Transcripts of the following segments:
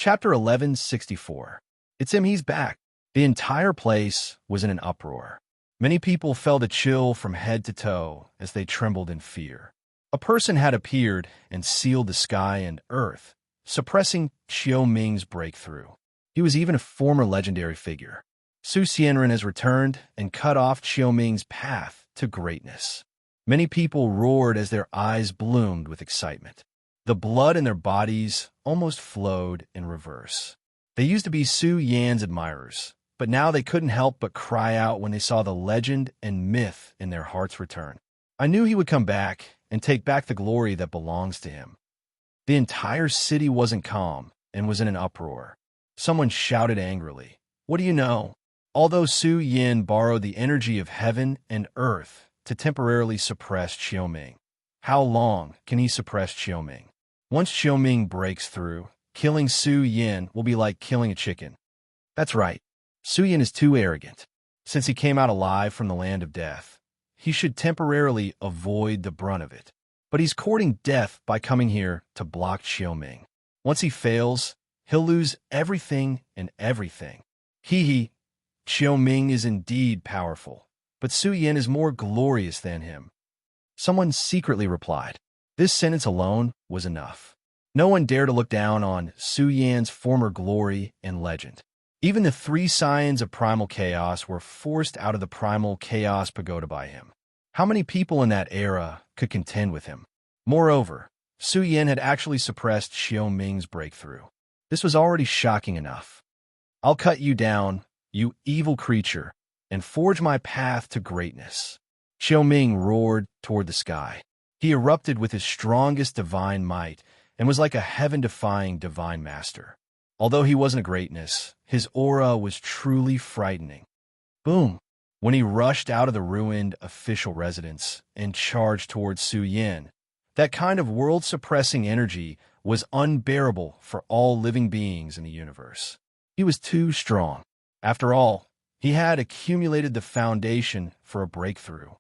Chapter 1164. It's him, he's back. The entire place was in an uproar. Many people felt a chill from head to toe as they trembled in fear. A person had appeared and sealed the sky and earth, suppressing Xiao Ming's breakthrough. He was even a former legendary figure. Su Xianren has returned and cut off Xiao Ming's path to greatness. Many people roared as their eyes bloomed with excitement. The blood in their bodies almost flowed in reverse. They used to be Su Yan's admirers, but now they couldn't help but cry out when they saw the legend and myth in their hearts return. I knew he would come back and take back the glory that belongs to him. The entire city wasn't calm and was in an uproar. Someone shouted angrily, "What do you know?" Although Su Yin borrowed the energy of heaven and earth to temporarily suppress Xiao Ming. How long can he suppress Xiao Ming? Once Xiao Ming breaks through, killing Su Yin will be like killing a chicken. That's right. Su Yin is too arrogant. Since he came out alive from the land of death, he should temporarily avoid the brunt of it. But he's courting death by coming here to block Xiao Ming. Once he fails, he'll lose everything and everything. Hee. Xiao Ming is indeed powerful, but Su Yin is more glorious than him. Someone secretly replied. This sentence alone was enough. No one dared to look down on Su Yan's former glory and legend. Even the three scions of primal chaos were forced out of the primal chaos pagoda by him. How many people in that era could contend with him? Moreover, Su Yan had actually suppressed Xiao Ming's breakthrough. This was already shocking enough. I'll cut you down, you evil creature, and forge my path to greatness. Xiao Ming roared toward the sky. He erupted with his strongest divine might and was like a heaven-defying divine master. Although he wasn't a greatness, his aura was truly frightening. Boom! When he rushed out of the ruined official residence and charged towards Su Yin, that kind of world-suppressing energy was unbearable for all living beings in the universe. He was too strong. After all, he had accumulated the foundation for a breakthrough.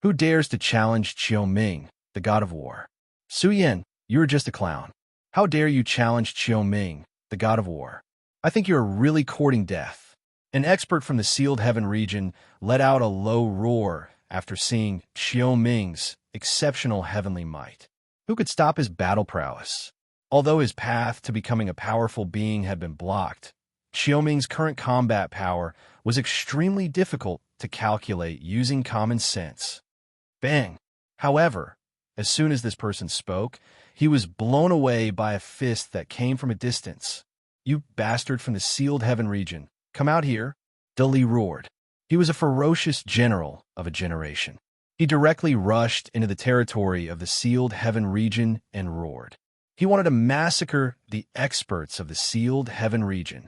Who dares to challenge Xiao Ming, the god of war? Su Yin, you're just a clown. How dare you challenge Xiao Ming, the god of war? I think you're really courting death. An expert from the sealed heaven region let out a low roar after seeing Xiao Ming's exceptional heavenly might. Who could stop his battle prowess? Although his path to becoming a powerful being had been blocked, Xiao Ming's current combat power was extremely difficult to calculate using common sense. Bang! However, as soon as this person spoke, he was blown away by a fist that came from a distance. You bastard from the sealed heaven region, come out here! Dali roared. He was a ferocious general of a generation. He directly rushed into the territory of the sealed heaven region and roared. He wanted to massacre the experts of the sealed heaven region.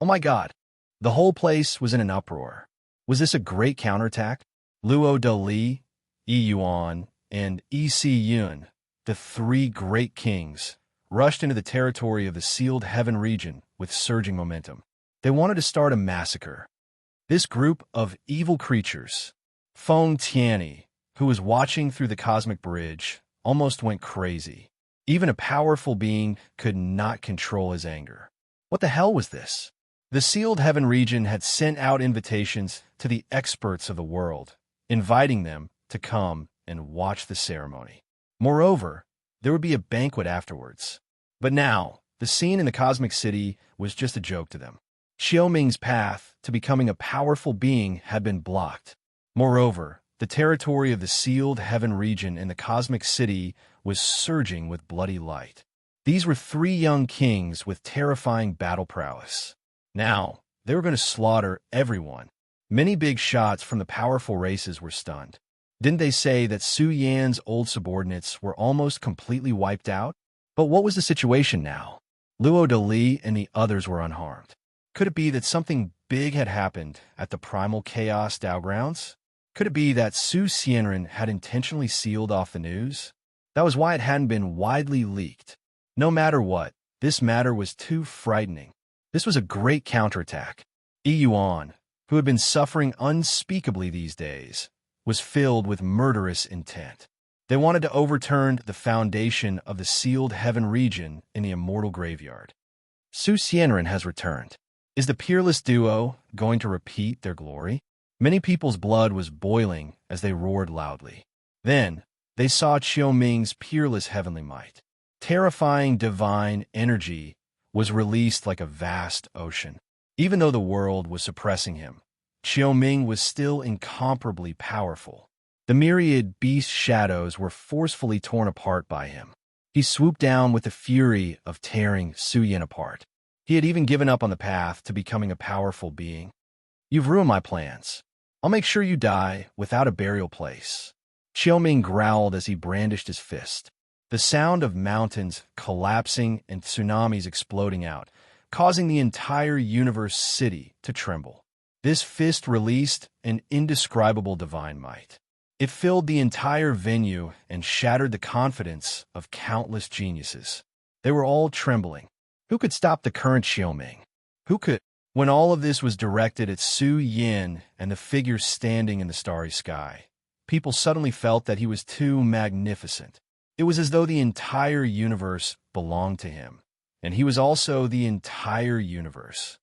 Oh my God! The whole place was in an uproar. Was this a great counterattack? Luo Dali, Yi Yuan, and Yi Si Yun, the three great kings, rushed into the territory of the sealed heaven region with surging momentum. They wanted to start a massacre. This group of evil creatures, Feng Tianyi, who was watching through the cosmic bridge, almost went crazy. Even a powerful being could not control his anger. What the hell was this? The sealed heaven region had sent out invitations to the experts of the world, inviting them to come and watch the ceremony. Moreover, there would be a banquet afterwards. But now, the scene in the cosmic city was just a joke to them. Xiao Ming's path to becoming a powerful being had been blocked. Moreover, the territory of the sealed heaven region in the cosmic city was surging with bloody light. These were three young kings with terrifying battle prowess. Now, they were going to slaughter everyone. Many big shots from the powerful races were stunned. Didn't they say that Su Yan's old subordinates were almost completely wiped out? But what was the situation now? Luo Dali and the others were unharmed. Could it be that something big had happened at the Primal Chaos Dao grounds? Could it be that Su Xianren had intentionally sealed off the news? That was why it hadn't been widely leaked. No matter what, this matter was too frightening. This was a great counterattack. Yi Yuan, who had been suffering unspeakably these days, was filled with murderous intent. They wanted to overturn the foundation of the sealed heaven region in the immortal graveyard. Su Xianren has returned. Is the peerless duo going to repeat their glory? Many people's blood was boiling as they roared loudly. Then, they saw Qiuming's peerless heavenly might. Terrifying divine energy was released like a vast ocean. Even though the world was suppressing him, Qiuming was still incomparably powerful. The myriad beast shadows were forcefully torn apart by him. He swooped down with the fury of tearing Su Yin apart. He had even given up on the path to becoming a powerful being. You've ruined my plans. I'll make sure you die without a burial place. Qiuming growled as he brandished his fist. The sound of mountains collapsing and tsunamis exploding out, causing the entire universe city to tremble. This fist released an indescribable divine might. It filled the entire venue and shattered the confidence of countless geniuses. They were all trembling. Who could stop the current Qiuming? Who could? When all of this was directed at Su Yin and the figure standing in the starry sky, people suddenly felt that he was too magnificent. It was as though the entire universe belonged to him, and he was also the entire universe.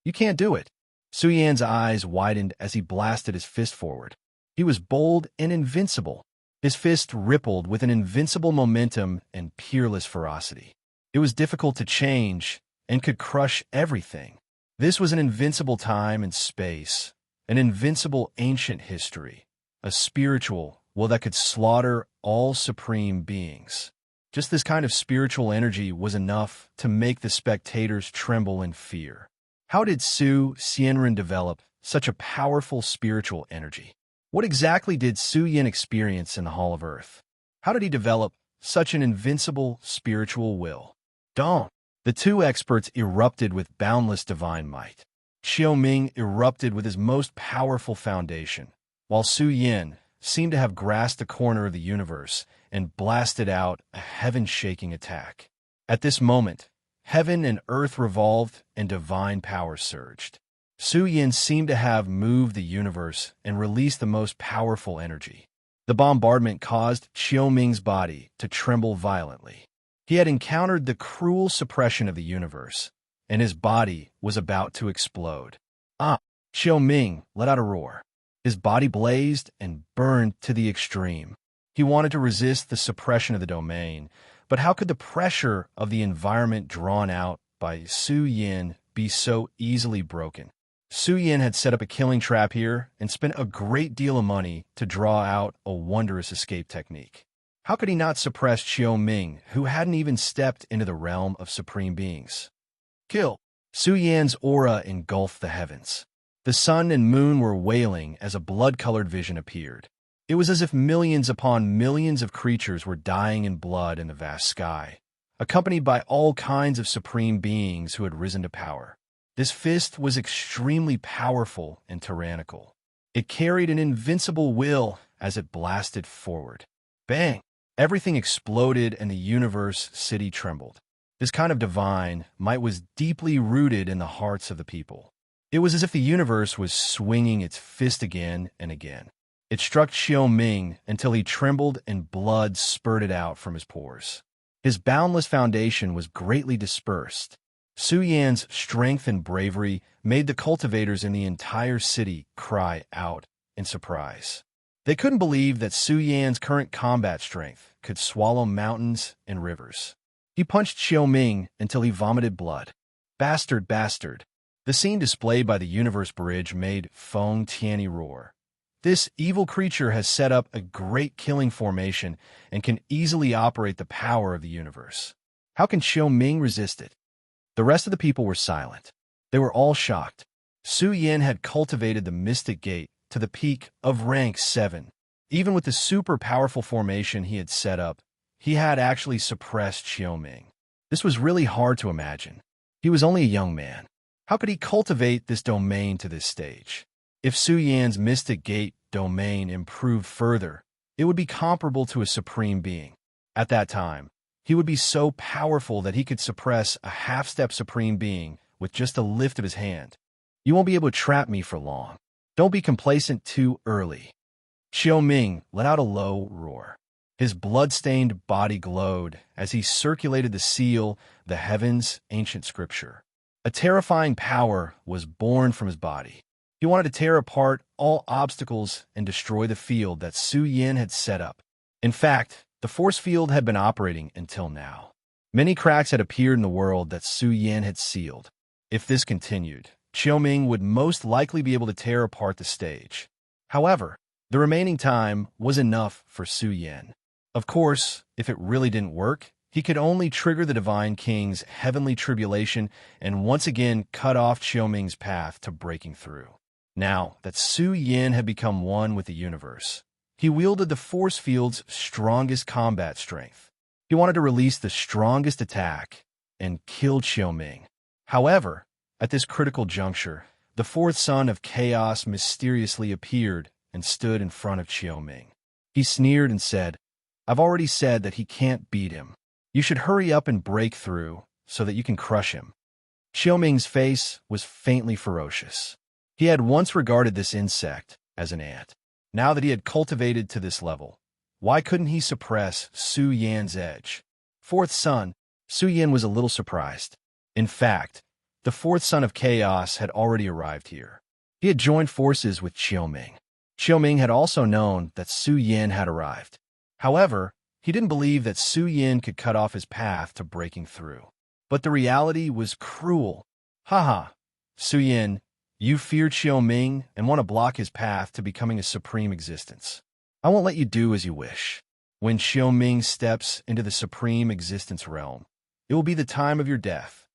You can't do it. Su Yan's eyes widened as he blasted his fist forward. He was bold and invincible. His fist rippled with an invincible momentum and peerless ferocity. It was difficult to change and could crush everything. This was an invincible time and space, an invincible ancient history, a spiritual will that could slaughter all supreme beings. Just this kind of spiritual energy was enough to make the spectators tremble in fear. How did Su Xianren develop such a powerful spiritual energy? What exactly did Su Yin experience in the Hall of Earth? How did he develop such an invincible spiritual will? Don't. The two experts erupted with boundless divine might. Qiuming erupted with his most powerful foundation, while Su Yin seemed to have grasped a corner of the universe and blasted out a heaven-shaking attack. At this moment, heaven and earth revolved and divine power surged. Su Yin seemed to have moved the universe and released the most powerful energy. The bombardment caused Qiuming's body to tremble violently. He had encountered the cruel suppression of the universe, and his body was about to explode. Qiuming let out a roar. His body blazed and burned to the extreme. He wanted to resist the suppression of the domain, but how could the pressure of the environment drawn out by Su Yin be so easily broken? Su Yin had set up a killing trap here and spent a great deal of money to draw out a wondrous escape technique. How could he not suppress Qiuming, who hadn't even stepped into the realm of supreme beings? Kill! Su Yan's aura engulfed the heavens. The sun and moon were wailing as a blood-colored vision appeared. It was as if millions upon millions of creatures were dying in blood in the vast sky, accompanied by all kinds of supreme beings who had risen to power. This fist was extremely powerful and tyrannical. It carried an invincible will as it blasted forward. Bang! Everything exploded and the universe city trembled. This kind of divine might was deeply rooted in the hearts of the people. It was as if the universe was swinging its fist again and again. It struck Qiuming until he trembled and blood spurted out from his pores. His boundless foundation was greatly dispersed. Su Yan's strength and bravery made the cultivators in the entire city cry out in surprise. They couldn't believe that Su Yan's current combat strength could swallow mountains and rivers. He punched Qiuming until he vomited blood. Bastard, bastard. The scene displayed by the Universe Bridge made Feng Tianyi roar. This evil creature has set up a great killing formation and can easily operate the power of the universe. How can Qiuming resist it? The rest of the people were silent. They were all shocked. Su Yin had cultivated the Mystic Gate to the peak of rank 7. Even with the super powerful formation he had set up, he had actually suppressed Qiuming. This was really hard to imagine. He was only a young man. How could he cultivate this domain to this stage? If Su Yan's Mystic Gate domain improved further, it would be comparable to a supreme being. At that time, he would be so powerful that he could suppress a half-step supreme being with just a lift of his hand. You won't be able to trap me for long. Don't be complacent too early. Qiuming let out a low roar. His blood-stained body glowed as he circulated the seal, the heavens, ancient scripture. A terrifying power was born from his body. He wanted to tear apart all obstacles and destroy the field that Su Yin had set up. In fact, the force field had been operating until now. Many cracks had appeared in the world that Su Yin had sealed. If this continued, Qiuming would most likely be able to tear apart the stage. However, the remaining time was enough for Su Yin. Of course, if it really didn't work, he could only trigger the Divine King's heavenly tribulation and once again cut off Qiuming's path to breaking through. Now that Su Yin had become one with the universe, he wielded the force field's strongest combat strength. He wanted to release the strongest attack and kill Qiuming. However, at this critical juncture, the fourth son of chaos mysteriously appeared and stood in front of Qiuming. He sneered and said, "I've already said that he can't beat him. You should hurry up and break through so that you can crush him." Qiuming's face was faintly ferocious. He had once regarded this insect as an ant. Now that he had cultivated to this level, why couldn't he suppress Su Yan's edge? Fourth son, Su Yan was a little surprised. In fact, the fourth son of chaos had already arrived here. He had joined forces with Qiuming. Qiuming had also known that Su Yan had arrived. However, he didn't believe that Su Yan could cut off his path to breaking through. But the reality was cruel. Haha, Su Yan, you fear Qiuming and want to block his path to becoming a supreme existence. I won't let you do as you wish. When Qiuming steps into the supreme existence realm, it will be the time of your death.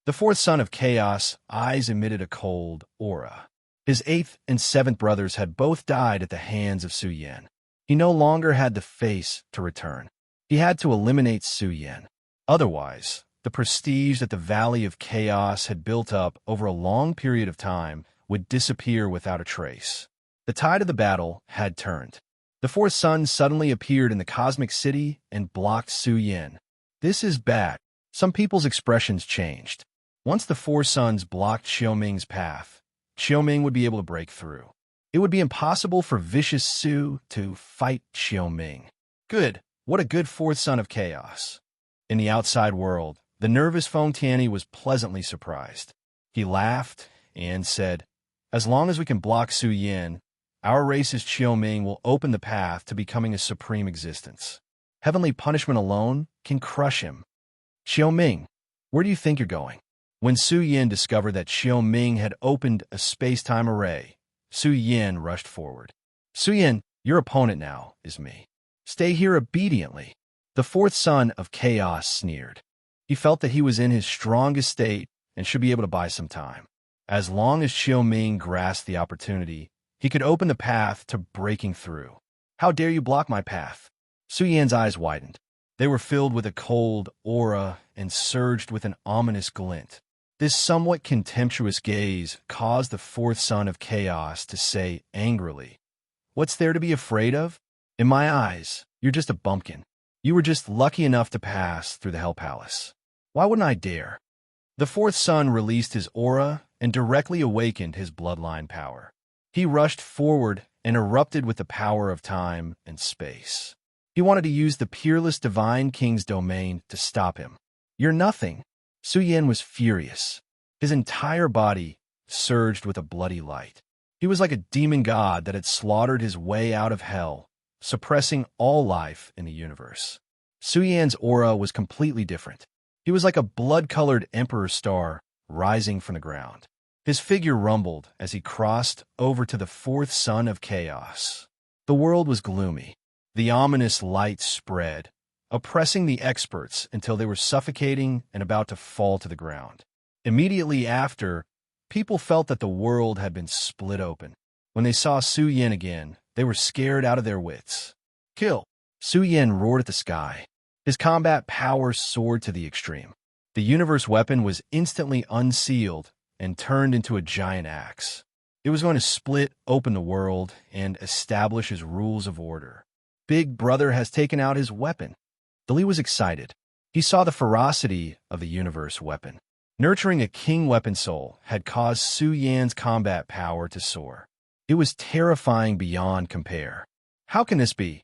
The fourth son of chaos' eyes emitted a cold aura. His eighth and seventh brothers had both died at the hands of Su Yan. He no longer had the face to return. He had to eliminate Su Yan. Otherwise, the prestige that the Valley of Chaos had built up over a long period of time would disappear without a trace. The tide of the battle had turned. The fourth son suddenly appeared in the cosmic city and blocked Su Yan. This is bad. Some people's expressions changed. Once the four sons blocked Qiuming's path, Qiuming would be able to break through. It would be impossible for vicious Su to fight Qiuming. Good. What a good fourth son of chaos. In the outside world, the nervous Feng Tianyi was pleasantly surprised. He laughed and said, "As long as we can block Su Yan, our race's Qiuming will open the path to becoming a supreme existence. Heavenly punishment alone can crush him." "Qiuming, where do you think you're going?" When Su Yan discovered that Qiuming had opened a space-time array, Su Yan rushed forward. "Su Yan, your opponent now is me. Stay here obediently." The fourth son of chaos sneered. He felt that he was in his strongest state and should be able to buy some time. As long as Qiuming grasped the opportunity, he could open the path to breaking through. "How dare you block my path?" Su Yan's eyes widened. They were filled with a cold aura and surged with an ominous glint. This somewhat contemptuous gaze caused the fourth son of chaos to say angrily, "What's there to be afraid of? In my eyes, you're just a bumpkin. You were just lucky enough to pass through the Hell Palace. Why wouldn't I dare?" The fourth son released his aura and directly awakened his bloodline power. He rushed forward and erupted with the power of time and space. He wanted to use the peerless Divine King's domain to stop him. "You're nothing." Su Yan was furious. His entire body surged with a bloody light. He was like a demon god that had slaughtered his way out of hell, suppressing all life in the universe. Su Yan's aura was completely different. He was like a blood-colored emperor star rising from the ground. His figure rumbled as he crossed over to the fourth son of chaos. The world was gloomy. The ominous light spread, oppressing the experts until they were suffocating and about to fall to the ground. Immediately after, people felt that the world had been split open. When they saw Su Yan again, they were scared out of their wits. "Kill!" Su Yan roared at the sky. His combat power soared to the extreme. The universe weapon was instantly unsealed and turned into a giant axe. It was going to split open the world and establish his rules of order. Big Brother has taken out his weapon. Li was excited. He saw the ferocity of the universe weapon. Nurturing a king weapon soul had caused Su Yan's combat power to soar. It was terrifying beyond compare. How can this be?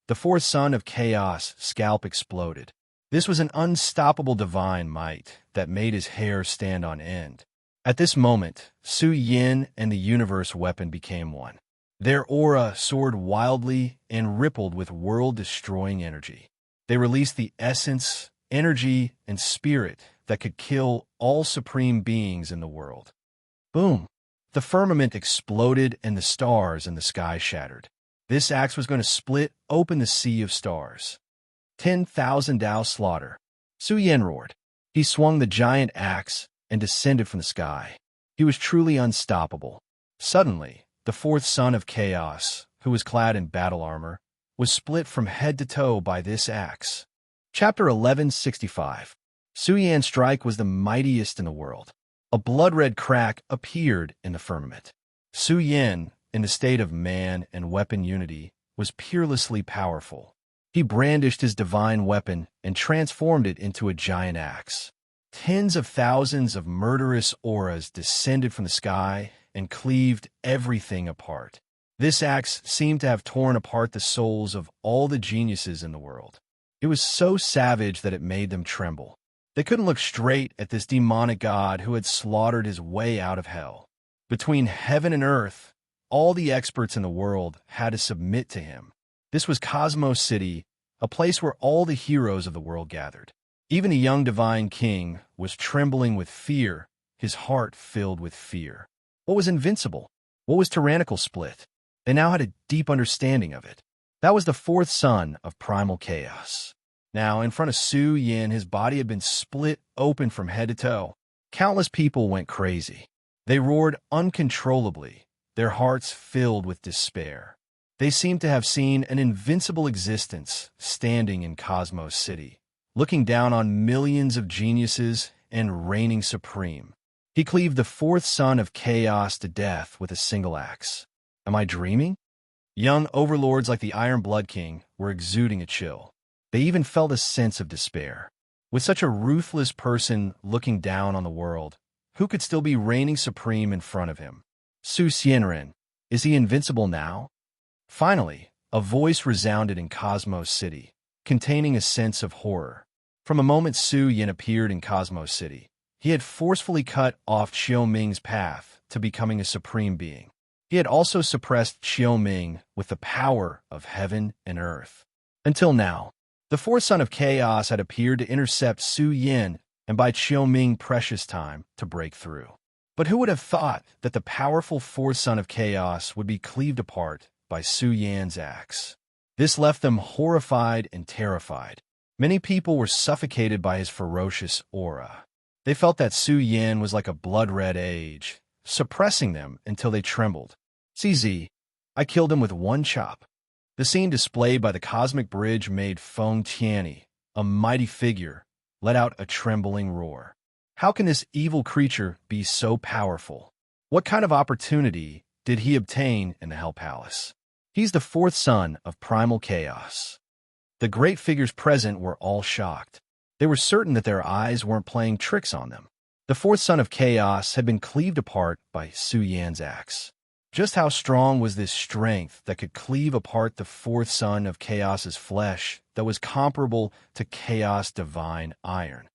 the fourth son of chaos, scalp exploded. This was an unstoppable divine might that made his hair stand on end. At this moment, Su Yin and the universe weapon became one. Their aura soared wildly and rippled with world-destroying energy. They released the essence, energy, and spirit that could kill all supreme beings in the world. Boom! The firmament exploded and the stars in the sky shattered. This axe was going to split open the sea of stars. 10,000 Dao slaughter. Su Yin roared. He swung the giant axe and descended from the sky. He was truly unstoppable. Suddenly, the fourth son of chaos, who was clad in battle armor, was split from head to toe by this axe. Chapter 1165. Su Yan's strike was the mightiest in the world. A blood-red crack appeared in the firmament. Su Yin, in the state of man and weapon unity, was peerlessly powerful. He brandished his divine weapon and transformed it into a giant axe. Tens of thousands of murderous auras descended from the sky and cleaved everything apart. This axe seemed to have torn apart the souls of all the geniuses in the world. It was so savage that it made them tremble. They couldn't look straight at this demonic god who had slaughtered his way out of hell. Between heaven and earth, all the experts in the world had to submit to him. This was Cosmos City, a place where all the heroes of the world gathered. Even the young divine king was trembling with fear, his heart filled with fear. What was invincible? What was tyrannical split? They now had a deep understanding of it. That was the fourth son of primal chaos. Now, in front of Su Yin, his body had been split open from head to toe. Countless people went crazy. They roared uncontrollably, their hearts filled with despair. They seemed to have seen an invincible existence standing in Cosmos City, looking down on millions of geniuses and reigning supreme. He cleaved the fourth son of chaos to death with a single axe. Am I dreaming? Young overlords like the Iron Blood King were exuding a chill. They even felt a sense of despair. With such a ruthless person looking down on the world, who could still be reigning supreme in front of him? Su Xianren, is he invincible now? Finally, a voice resounded in Cosmos City, containing a sense of horror. From the moment Su Yin appeared in Cosmos City, he had forcefully cut off Qiu Ming's path to becoming a supreme being. He had also suppressed Qiu Ming with the power of heaven and earth. Until now, the fourth son of chaos had appeared to intercept Su Yin and buy Qiu Ming precious time to break through. But who would have thought that the powerful fourth son of chaos would be cleaved apart by Su Yan's axe? This left them horrified and terrified. Many people were suffocated by his ferocious aura. They felt that Su Yin was like a blood-red age, suppressing them until they trembled. CZ, I killed him with one chop. The scene displayed by the cosmic bridge made Feng Tianyi, a mighty figure, let out a trembling roar. How can this evil creature be so powerful? What kind of opportunity did he obtain in the Hell Palace? He's the fourth son of primal chaos. The great figures present were all shocked. They were certain that their eyes weren't playing tricks on them. The fourth son of chaos had been cleaved apart by Su Yan's axe. Just how strong was this strength that could cleave apart the fourth son of chaos's flesh that was comparable to chaos divine iron?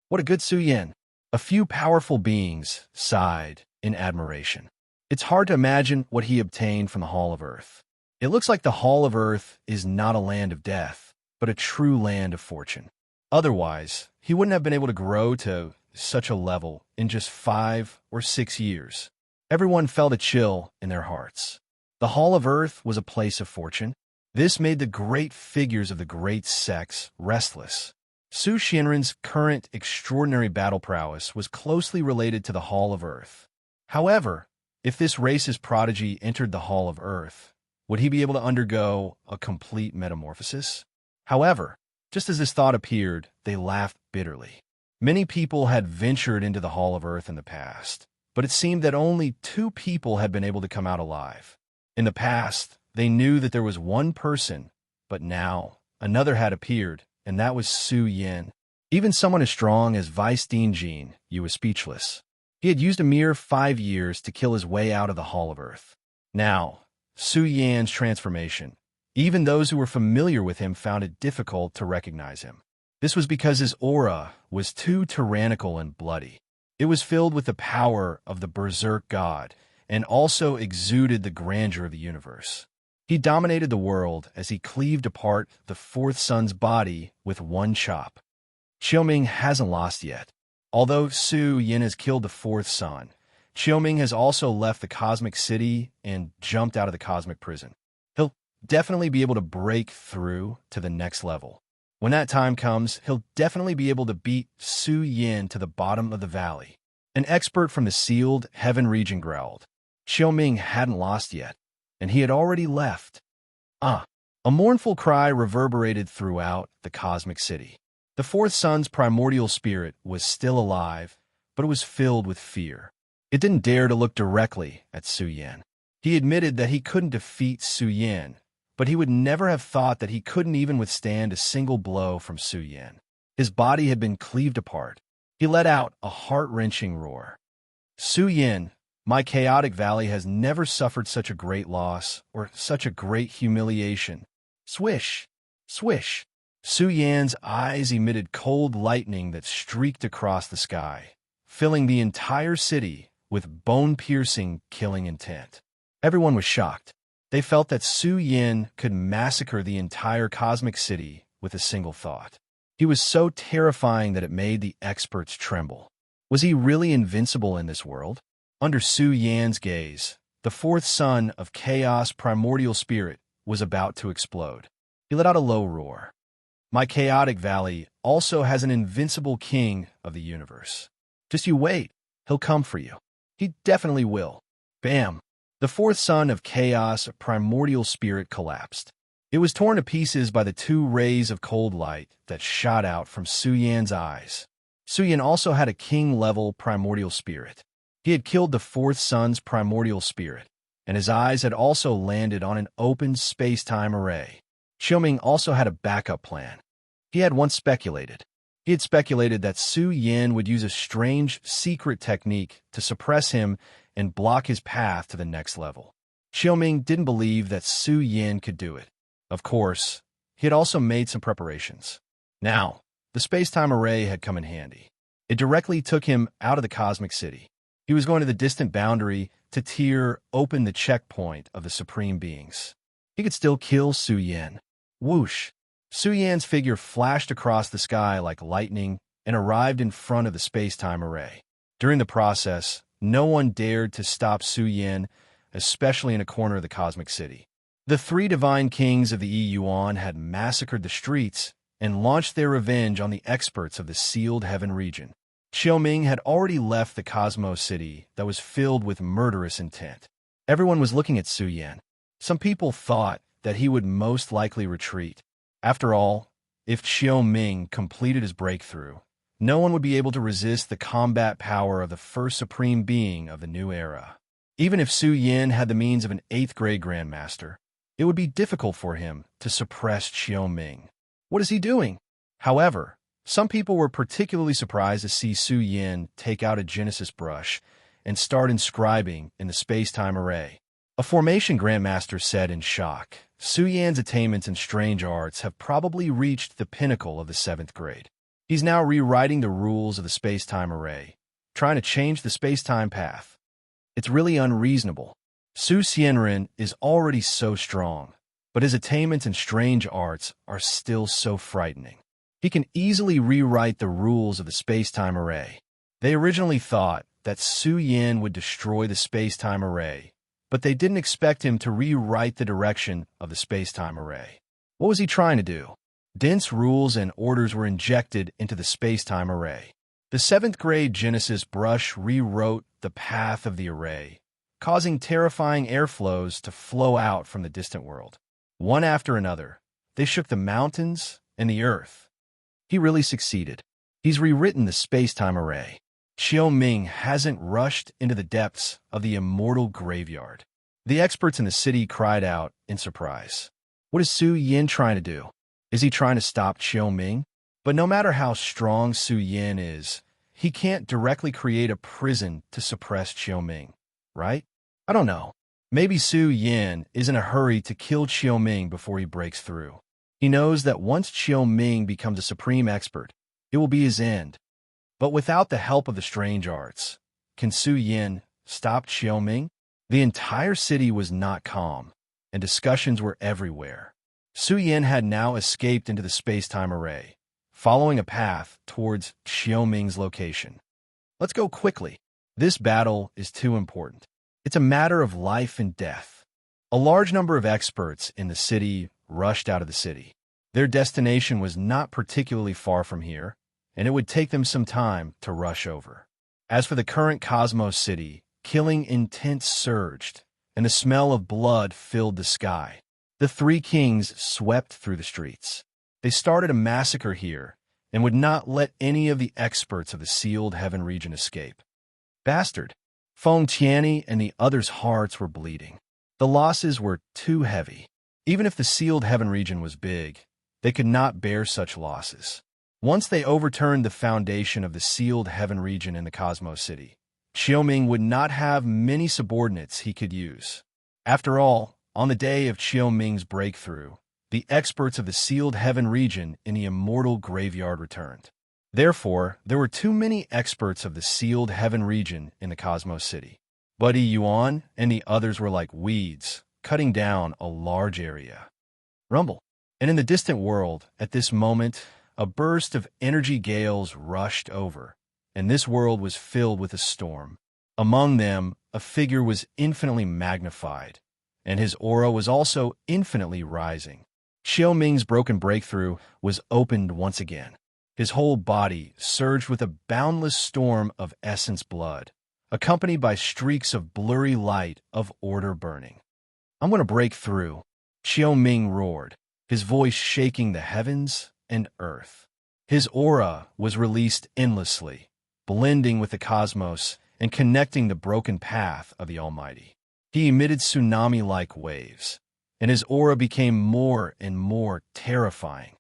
What a good Su Yin! A few powerful beings sighed in admiration. It's hard to imagine what he obtained from the Hall of Earth. It looks like the Hall of Earth is not a land of death, but a true land of fortune. Otherwise, he wouldn't have been able to grow to such a level in just 5 or 6 years. Everyone felt a chill in their hearts. The Hall of Earth was a place of fortune. This made the great figures of the great sects restless. Su Xianren's current extraordinary battle prowess was closely related to the Hall of Earth. However, if this race's prodigy entered the Hall of Earth, would he be able to undergo a complete metamorphosis? However, just as this thought appeared, they laughed bitterly. Many people had ventured into the Hall of Earth in the past, but it seemed that only 2 people had been able to come out alive. In the past, they knew that there was one person, but now another had appeared, and that was Su Yin. Even someone as strong as Vice Dean Jean, you was speechless. He had used a mere 5 years to kill his way out of the Hall of Earth. Now, Su Yan's transformation, Even those who were familiar with him found it difficult to recognize him. This was because his aura was too tyrannical and bloody. It was filled with the power of the berserk god and also exuded the grandeur of the universe. He dominated the world as he cleaved apart the fourth sun's body with one chop. Qiuming hasn't lost yet. Although Su Yin has killed the fourth sun, Qiuming has also left the cosmic city and jumped out of the cosmic prison. He'll definitely be able to break through to the next level. When that time comes, he'll definitely be able to beat Su Yin to the bottom of the valley. An expert from the sealed heaven region growled. Qiuming hadn't lost yet, and he had already left. A mournful cry reverberated throughout the cosmic city. The fourth sun's primordial spirit was still alive, but it was filled with fear. It didn't dare to look directly at Su Yin. He admitted that he couldn't defeat Su Yin, but he would never have thought that he couldn't even withstand a single blow from Su Yin. His body had been cleaved apart. He let out a heart-wrenching roar. Su Yin, my chaotic valley has never suffered such a great loss or such a great humiliation. Swish! Swish! Su Yan's eyes emitted cold lightning that streaked across the sky, filling the entire city with bone-piercing, killing intent. Everyone was shocked. They felt that Su Yin could massacre the entire cosmic city with a single thought. He was so terrifying that it made the experts tremble. Was he really invincible in this world? Under Su Yan's gaze, the fourth sun of chaos primordial spirit was about to explode. He let out a low roar. My chaotic valley also has an invincible king of the universe. Just you wait. He'll come for you. He definitely will. Bam! The fourth sun of chaos primordial spirit collapsed. It was torn to pieces by the two rays of cold light that shot out from Su Yan's eyes. Su Yan also had a king-level primordial spirit. He had killed the fourth sun's primordial spirit, and his eyes had also landed on an open space-time array. Qiuming also had a backup plan. He had once speculated. He had speculated that Su Yin would use a strange, secret technique to suppress him and block his path to the next level. Qiuming didn't believe that Su Yin could do it. Of course, he had also made some preparations. Now, the space-time array had come in handy. It directly took him out of the cosmic city. He was going to the distant boundary to tear open the checkpoint of the supreme beings. He could still kill Su Yin. Whoosh! Su Yan's figure flashed across the sky like lightning and arrived in front of the space-time array. During the process, no one dared to stop Su Yin, especially in a corner of the cosmic city. The three divine kings of the Yuan had massacred the streets and launched their revenge on the experts of the sealed heaven region. Qiuming had already left the Cosmos City that was filled with murderous intent. Everyone was looking at Su Yin. Some people thought that he would most likely retreat. After all, if Qiuming completed his breakthrough, no one would be able to resist the combat power of the first supreme being of the new era. Even if Su Yin had the means of an 8th-grade grandmaster, it would be difficult for him to suppress Qiuming. What is he doing? However, some people were particularly surprised to see Su Yin take out a Genesis brush and start inscribing in the space-time array. A formation grandmaster said in shock, Su Yan's attainments in strange arts have probably reached the pinnacle of the 7th grade. He's now rewriting the rules of the space-time array, trying to change the space-time path. It's really unreasonable. Su Xianren is already so strong, but his attainments in strange arts are still so frightening. He can easily rewrite the rules of the space-time array. They originally thought that Su Yin would destroy the space-time array, but they didn't expect him to rewrite the direction of the space-time array. What was he trying to do? Dense rules and orders were injected into the space-time array. The 7th grade Genesis brush rewrote the path of the array, causing terrifying airflows to flow out from the distant world. One after another, they shook the mountains and the earth. He really succeeded. He's rewritten the space-time array. Qiuming hasn't rushed into the depths of the immortal graveyard. The experts in the city cried out in surprise. What is Su Yin trying to do? Is he trying to stop Qiuming? But no matter how strong Su Yin is, he can't directly create a prison to suppress Qiuming, right? I don't know. Maybe Su Yin is in a hurry to kill Qiu Ming before he breaks through. He knows that once Qiu Ming becomes a supreme expert, it will be his end. But without the help of the strange arts, can Su Yin stop Qiu Ming? The entire city was not calm, and discussions were everywhere. Su Yin had now escaped into the space-time array, following a path towards Qiu Ming's location. Let's go quickly. This battle is too important. It's a matter of life and death. A large number of experts in the city rushed out of the city. Their destination was not particularly far from here, and it would take them some time to rush over. As for the current Cosmos City, killing intent surged, and the smell of blood filled the sky. The three kings swept through the streets. They started a massacre here and would not let any of the experts of the sealed heaven region escape. Bastard! Feng Tianyi and the others' hearts were bleeding. The losses were too heavy. Even if the sealed heaven region was big, they could not bear such losses. Once they overturned the foundation of the sealed heaven region in the Cosmos City, Qiu Ming would not have many subordinates he could use. After all, on the day of Qiu Ming's breakthrough, the experts of the sealed heaven region in the immortal graveyard returned. Therefore, there were too many experts of the sealed heaven region in the Cosmos City. Buddy Yuan and the others were like weeds, cutting down a large area. Rumble. And in the distant world, at this moment, a burst of energy gales rushed over, and this world was filled with a storm. Among them, a figure was infinitely magnified, and his aura was also infinitely rising. Qiu Ming's broken breakthrough was opened once again. His whole body surged with a boundless storm of essence blood, accompanied by streaks of blurry light of order burning. I'm going to break through, Qiu Ming roared, his voice shaking the heavens and earth. His aura was released endlessly, blending with the cosmos and connecting the broken path of the Almighty. He emitted tsunami-like waves, and his aura became more and more terrifying.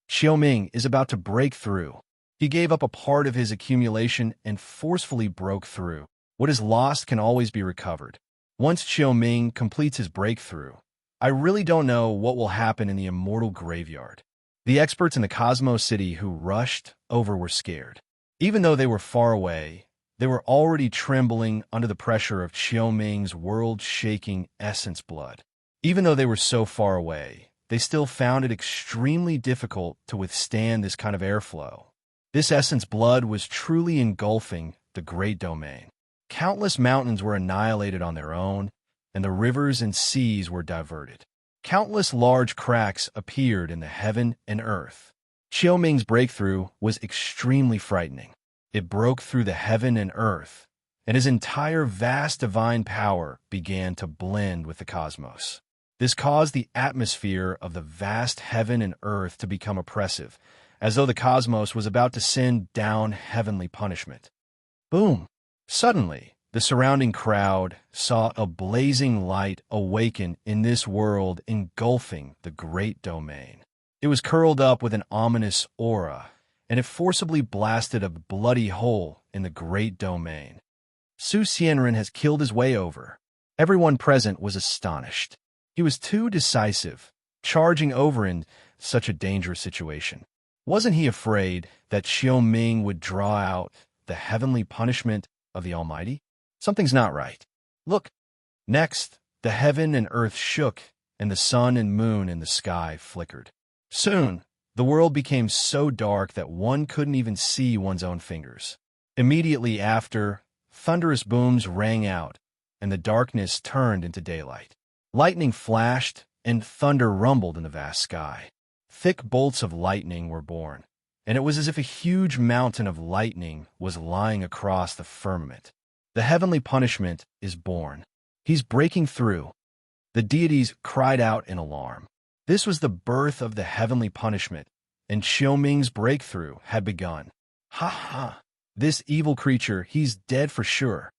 Qiu Ming is about to break through. He gave up a part of his accumulation and forcefully broke through. What is lost can always be recovered. Once Qiu Ming completes his breakthrough, I really don't know what will happen in the immortal graveyard. The experts in the Cosmos City who rushed over were scared. Even though they were far away, they were already trembling under the pressure of Qiu Ming's world-shaking essence blood. Even though they were so far away, they still found it extremely difficult to withstand this kind of airflow. This essence blood was truly engulfing the great domain. Countless mountains were annihilated on their own, and the rivers and seas were diverted. Countless large cracks appeared in the heaven and earth. Qiu Ming's breakthrough was extremely frightening. It broke through the heaven and earth, and his entire vast divine power began to blend with the cosmos. This caused the atmosphere of the vast heaven and earth to become oppressive, as though the cosmos was about to send down heavenly punishment. Boom! Suddenly, the surrounding crowd saw a blazing light awaken in this world engulfing the great domain. It was curled up with an ominous aura, and it forcibly blasted a bloody hole in the great domain. Su Xianren has killed his way over. Everyone present was astonished. He was too decisive, charging over in such a dangerous situation. Wasn't he afraid that Qiu Ming would draw out the heavenly punishment of the Almighty? Something's not right. Look. Next, the heaven and earth shook, and the sun and moon in the sky flickered. Soon, the world became so dark that one couldn't even see one's own fingers. Immediately after, thunderous booms rang out, and the darkness turned into daylight. Lightning flashed, and thunder rumbled in the vast sky. Thick bolts of lightning were born, and it was as if a huge mountain of lightning was lying across the firmament. The heavenly punishment is born. He's breaking through. The deities cried out in alarm. This was the birth of the heavenly punishment, and Qiu Ming's breakthrough had begun. Ha ha! This evil creature, he's dead for sure.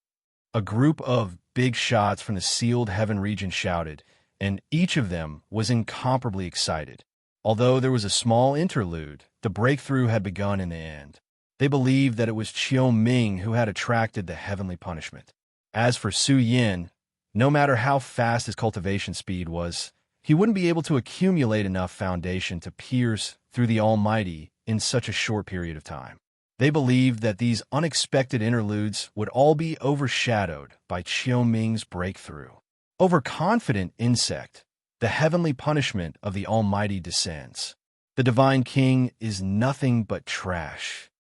A group of big shots from the sealed heaven region shouted, and each of them was incomparably excited. Although there was a small interlude, the breakthrough had begun in the end. They believed that it was Qiu Ming who had attracted the heavenly punishment. As for Su Yin, No matter how fast his cultivation speed was, he wouldn't be able to accumulate enough foundation to pierce through the Almighty in such a short period of time. They believed that these unexpected interludes would all be overshadowed by Qiuming's breakthrough. Overconfident insect, the heavenly punishment of the Almighty descends. The Divine King is nothing but trash.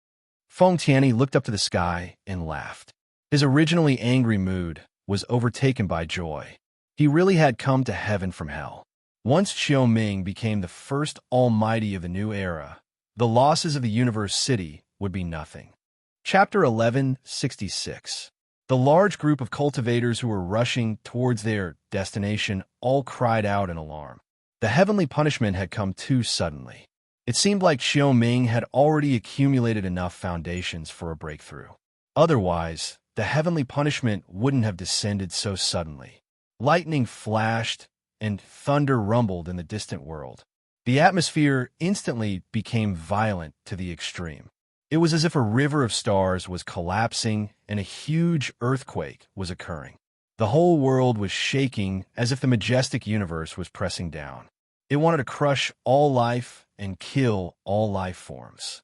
Feng Tianyi looked up to the sky and laughed. His originally angry mood was overtaken by joy. He really had come to heaven from hell. Once Qiuming became the first Almighty of the new era, the losses of the Universe City would be nothing. Chapter 1166. The large group of cultivators who were rushing towards their destination all cried out in alarm. The heavenly punishment had come too suddenly. It seemed like Qiuming had already accumulated enough foundations for a breakthrough. Otherwise, the heavenly punishment wouldn't have descended so suddenly. Lightning flashed and thunder rumbled in the distant world. The atmosphere instantly became violent to the extreme. It was as if a river of stars was collapsing and a huge earthquake was occurring. The whole world was shaking as if the majestic universe was pressing down. It wanted to crush all life and kill all life forms.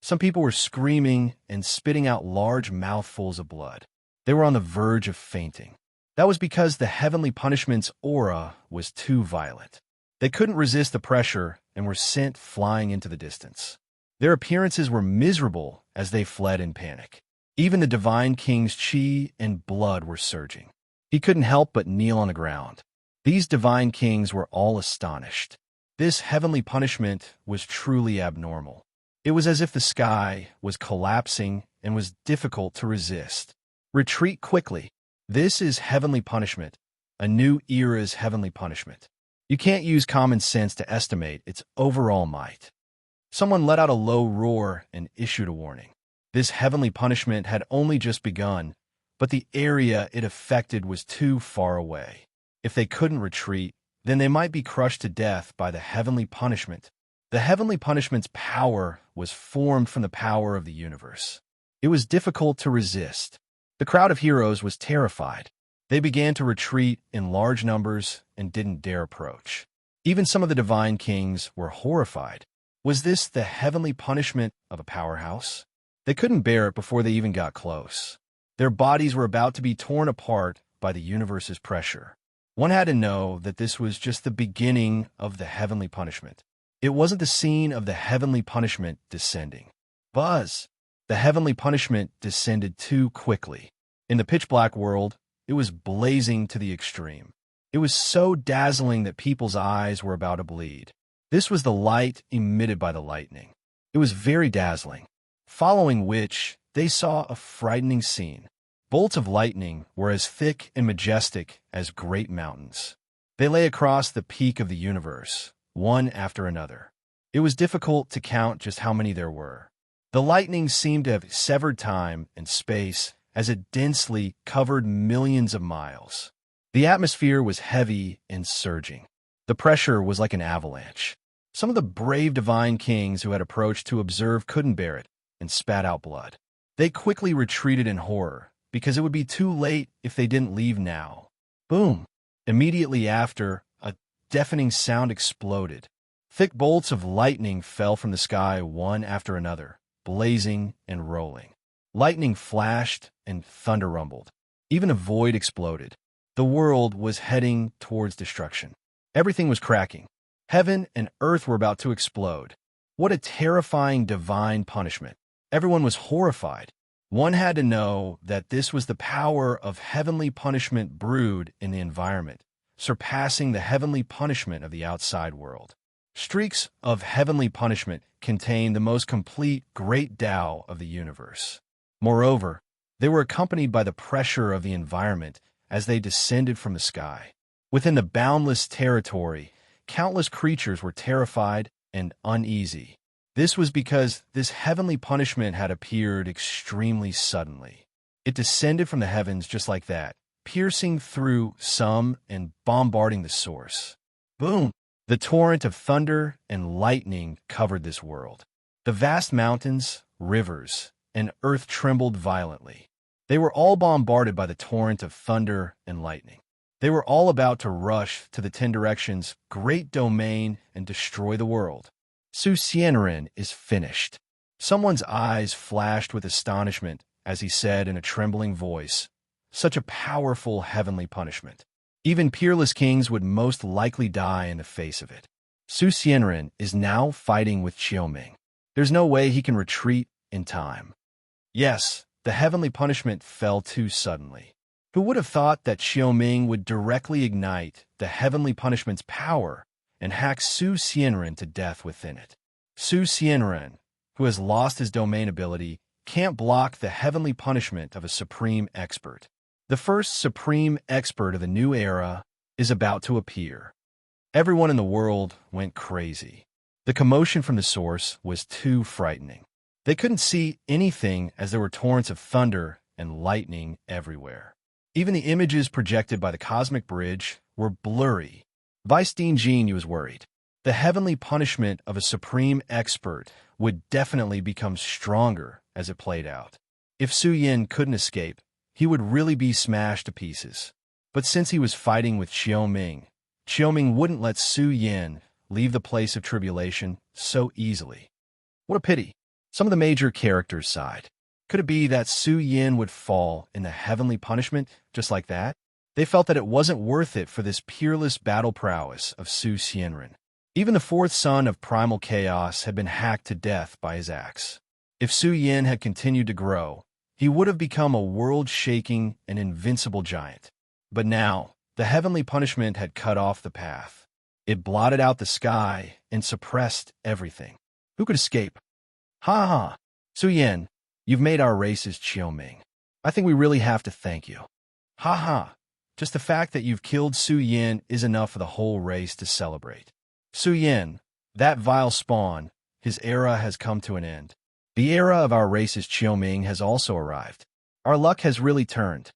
Some people were screaming and spitting out large mouthfuls of blood. They were on the verge of fainting. That was because the heavenly punishment's aura was too violent. They couldn't resist the pressure and were sent flying into the distance. Their appearances were miserable as they fled in panic. Even the Divine King's qi and blood were surging. He couldn't help but kneel on the ground. These Divine Kings were all astonished. This heavenly punishment was truly abnormal. It was as if the sky was collapsing and was difficult to resist. Retreat quickly. This is heavenly punishment, a new era's heavenly punishment. You can't use common sense to estimate its overall might. Someone let out a low roar and issued a warning. This heavenly punishment had only just begun, but the area it affected was too far away. If they couldn't retreat, then they might be crushed to death by the heavenly punishment. The heavenly punishment's power was formed from the power of the universe. It was difficult to resist. The crowd of heroes was terrified. They began to retreat in large numbers and didn't dare approach. Even some of the Divine Kings were horrified. Was this the heavenly punishment of a powerhouse? They couldn't bear it before they even got close. Their bodies were about to be torn apart by the universe's pressure. One had to know that this was just the beginning of the heavenly punishment. It wasn't the scene of the heavenly punishment descending. Buzz! The heavenly punishment descended too quickly. In the pitch-black world, it was blazing to the extreme. It was so dazzling that people's eyes were about to bleed. This was the light emitted by the lightning. It was very dazzling, following which they saw a frightening scene. Bolts of lightning were as thick and majestic as great mountains. They lay across the peak of the universe, one after another. It was difficult to count just how many there were. The lightning seemed to have severed time and space as it densely covered millions of miles. The atmosphere was heavy and surging. The pressure was like an avalanche. Some of the brave Divine Kings who had approached to observe couldn't bear it and spat out blood. They quickly retreated in horror because it would be too late if they didn't leave now. Boom! Immediately after, a deafening sound exploded. Thick bolts of lightning fell from the sky one after another, blazing and rolling. Lightning flashed and thunder rumbled. Even a void exploded. The world was heading towards destruction. Everything was cracking. Heaven and earth were about to explode. What a terrifying divine punishment. Everyone was horrified. One had to know that this was the power of heavenly punishment brewed in the environment, surpassing the heavenly punishment of the outside world. Streaks of heavenly punishment contain the most complete great Tao of the universe. Moreover, they were accompanied by the pressure of the environment as they descended from the sky. Within the boundless territory, countless creatures were terrified and uneasy. This was because this heavenly punishment had appeared extremely suddenly. It descended from the heavens just like that, piercing through some and bombarding the source. Boom! The torrent of thunder and lightning covered this world. The vast mountains, rivers, and earth trembled violently. They were all bombarded by the torrent of thunder and lightning. They were all about to rush to the 10 directions' great domain and destroy the world. Su Xianren is finished. Someone's eyes flashed with astonishment as he said in a trembling voice, "Such a powerful heavenly punishment. Even peerless kings would most likely die in the face of it. Su Xianren is now fighting with Qiuming. There's no way he can retreat in time." Yes, the heavenly punishment fell too suddenly. Who would have thought that Qiuming would directly ignite the heavenly punishment's power and hack Su Xianren to death within it? Su Xianren, who has lost his domain ability, can't block the heavenly punishment of a supreme expert. The first supreme expert of the new era is about to appear. Everyone in the world went crazy. The commotion from the source was too frightening. They couldn't see anything as there were torrents of thunder and lightning everywhere. Even the images projected by the cosmic bridge were blurry. Vice Dean Jean was worried. The heavenly punishment of a supreme expert would definitely become stronger as it played out. If Su Yin couldn't escape, he would really be smashed to pieces. But since he was fighting with Qiuming wouldn't let Su Yin leave the place of tribulation so easily. What a pity. Some of the major characters sighed. Could it be that Su Yin would fall in the heavenly punishment just like that? They felt that it wasn't worth it for this peerless battle prowess of Su Xianren. Even the fourth son of primal chaos had been hacked to death by his axe. If Su Yin had continued to grow, he would have become a world-shaking and invincible giant. But now, the heavenly punishment had cut off the path. It blotted out the sky and suppressed everything. Who could escape? Ha ha! Su Yin, you've made our races Qiuming. I think we really have to thank you. Ha ha! Just the fact that you've killed Su Yin is enough for the whole race to celebrate. Su Yin, that vile spawn, his era has come to an end. The era of our race's Qiuming has also arrived. Our luck has really turned.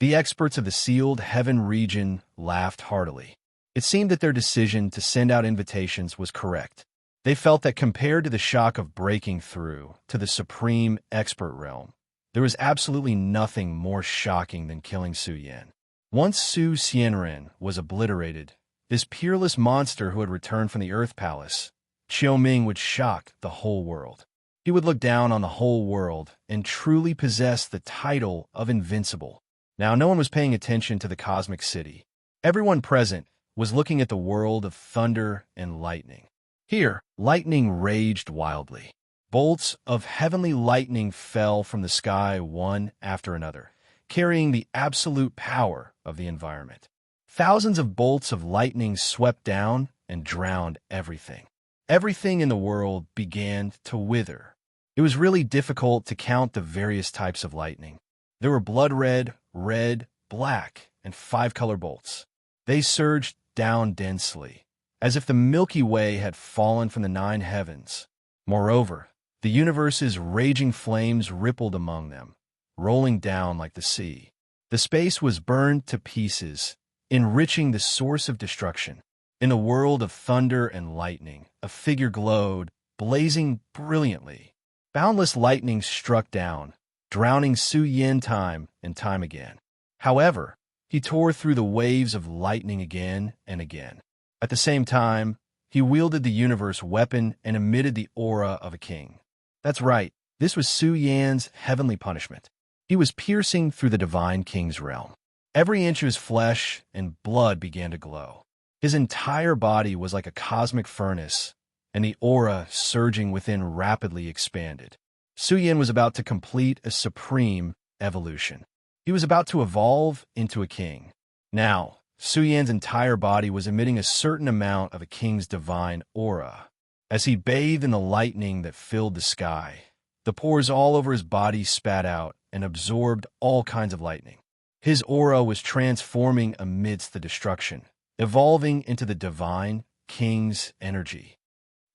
The experts of the sealed heaven region laughed heartily. It seemed that their decision to send out invitations was correct. They felt that compared to the shock of breaking through to the supreme expert realm, there was absolutely nothing more shocking than killing Su Yin. Once Su Xianren was obliterated, this peerless monster who had returned from the Earth Palace, Qiuming would shock the whole world. He would look down on the whole world and truly possess the title of invincible. Now, no one was paying attention to the cosmic city. Everyone present was looking at the world of thunder and lightning. Here, lightning raged wildly. Bolts of heavenly lightning fell from the sky one after another, carrying the absolute power of the environment. Thousands of bolts of lightning swept down and drowned everything. Everything in the world began to wither. It was really difficult to count the various types of lightning. There were blood red, black, and 5-color bolts. They surged down densely, as if the Milky Way had fallen from the 9 heavens. Moreover, the universe's raging flames rippled among them, rolling down like the sea. The space was burned to pieces, enriching the source of destruction. In the world of thunder and lightning, a figure glowed, blazing brilliantly. Boundless lightning struck down, drowning Su Yin time and time again. However, he tore through the waves of lightning again and again. At the same time, he wielded the universe weapon and emitted the aura of a king. That's right, this was Su Yan's heavenly punishment. He was piercing through the divine king's realm. Every inch of his flesh and blood began to glow. His entire body was like a cosmic furnace, and the aura surging within rapidly expanded. Su Yin was about to complete a supreme evolution. He was about to evolve into a king. Now, Su Yan's entire body was emitting a certain amount of a king's divine aura. As he bathed in the lightning that filled the sky, the pores all over his body spat out and absorbed all kinds of lightning. His aura was transforming amidst the destruction, evolving into the divine king's energy.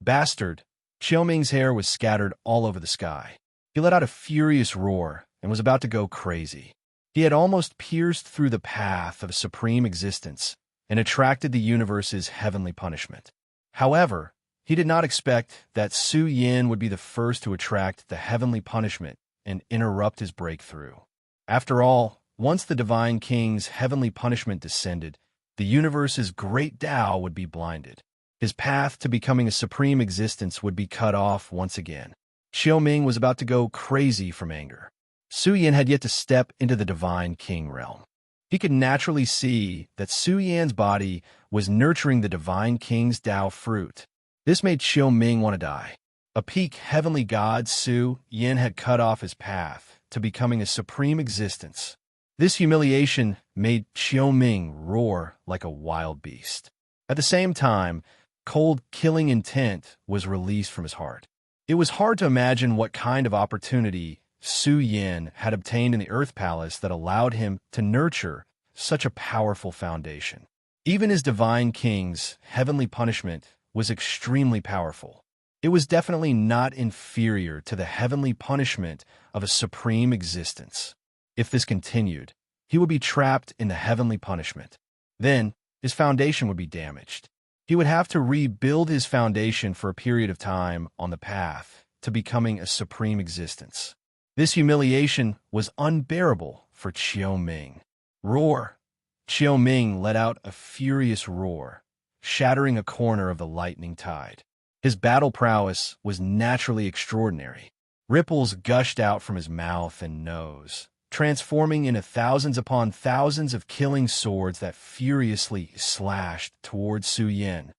Bastard, Qiuming's hair was scattered all over the sky. He let out a furious roar and was about to go crazy. He had almost pierced through the path of supreme existence and attracted the universe's heavenly punishment. However, he did not expect that Su Yin would be the first to attract the heavenly punishment and interrupt his breakthrough. After all, once the Divine King's heavenly punishment descended, the universe's great Tao would be blinded. His path to becoming a supreme existence would be cut off once again. Xiaoming was about to go crazy from anger. Su Yan had yet to step into the Divine King realm. He could naturally see that Su Yan's body was nurturing the Divine King's Tao fruit. This made Xiaoming want to die. A peak heavenly god, Su Yan, had cut off his path to becoming a supreme existence. This humiliation made Xiaoming roar like a wild beast. At the same time, cold, killing intent was released from his heart. It was hard to imagine what kind of opportunity Su Yan had obtained in the Earth Palace that allowed him to nurture such a powerful foundation. Even his Divine King's heavenly punishment was extremely powerful. It was definitely not inferior to the heavenly punishment of a supreme existence. If this continued, he would be trapped in the heavenly punishment. Then, his foundation would be damaged. He would have to rebuild his foundation for a period of time on the path to becoming a supreme existence. This humiliation was unbearable for Xiaoming. Roar! Xiaoming let out a furious roar, shattering a corner of the lightning tide. His battle prowess was naturally extraordinary. Ripples gushed out from his mouth and nose, transforming into thousands upon thousands of killing swords that furiously slashed towards Su Yan.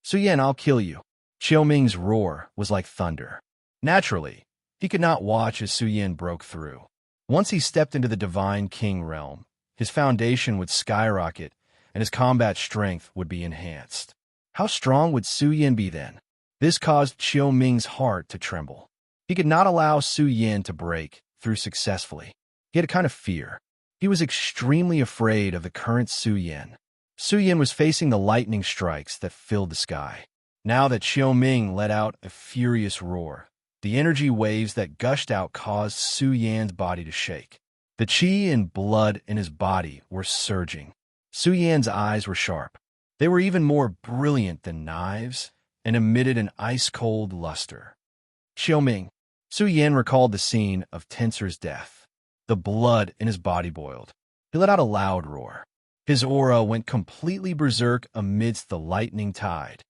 Su Yan, I'll kill you. Xiaoming's roar was like thunder. Naturally, he could not watch as Su Yan broke through. Once he stepped into the Divine King realm, his foundation would skyrocket and his combat strength would be enhanced. How strong would Su Yan be then? This caused Xiaoming's heart to tremble. He could not allow Su Yan to break through successfully. He had a kind of fear. He was extremely afraid of the current Su Yan. Su Yan was facing the lightning strikes that filled the sky. Now that Xiaoming let out a furious roar, the energy waves that gushed out caused Su Yan's body to shake. The qi and blood in his body were surging. Su Yan's eyes were sharp. They were even more brilliant than knives and emitted an ice-cold luster. Xiaoming. Su Yan recalled the scene of Tensor's death. The blood in his body boiled. He let out a loud roar. His aura went completely berserk amidst the lightning tide.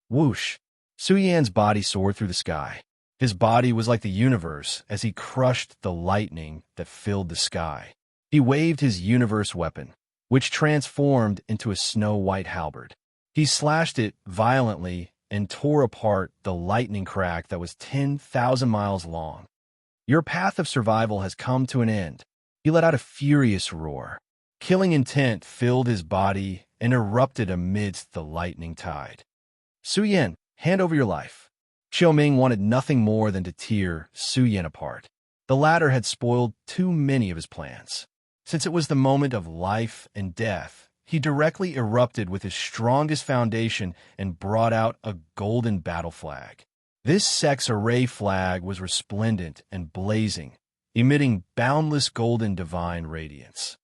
Whoosh! Su Yan's body soared through the sky. His body was like the universe as he crushed the lightning that filled the sky. He waved his universe weapon, which transformed into a snow-white halberd. He slashed it violently and tore apart the lightning crack that was 10,000 miles long. Your path of survival has come to an end. He let out a furious roar. Killing intent filled his body and erupted amidst the lightning tide. Su Yan, hand over your life. Xiaoming wanted nothing more than to tear Su Yan apart. The latter had spoiled too many of his plans. Since it was the moment of life and death, he directly erupted with his strongest foundation and brought out a golden battle flag. This sex array flag was resplendent and blazing, emitting boundless golden divine radiance.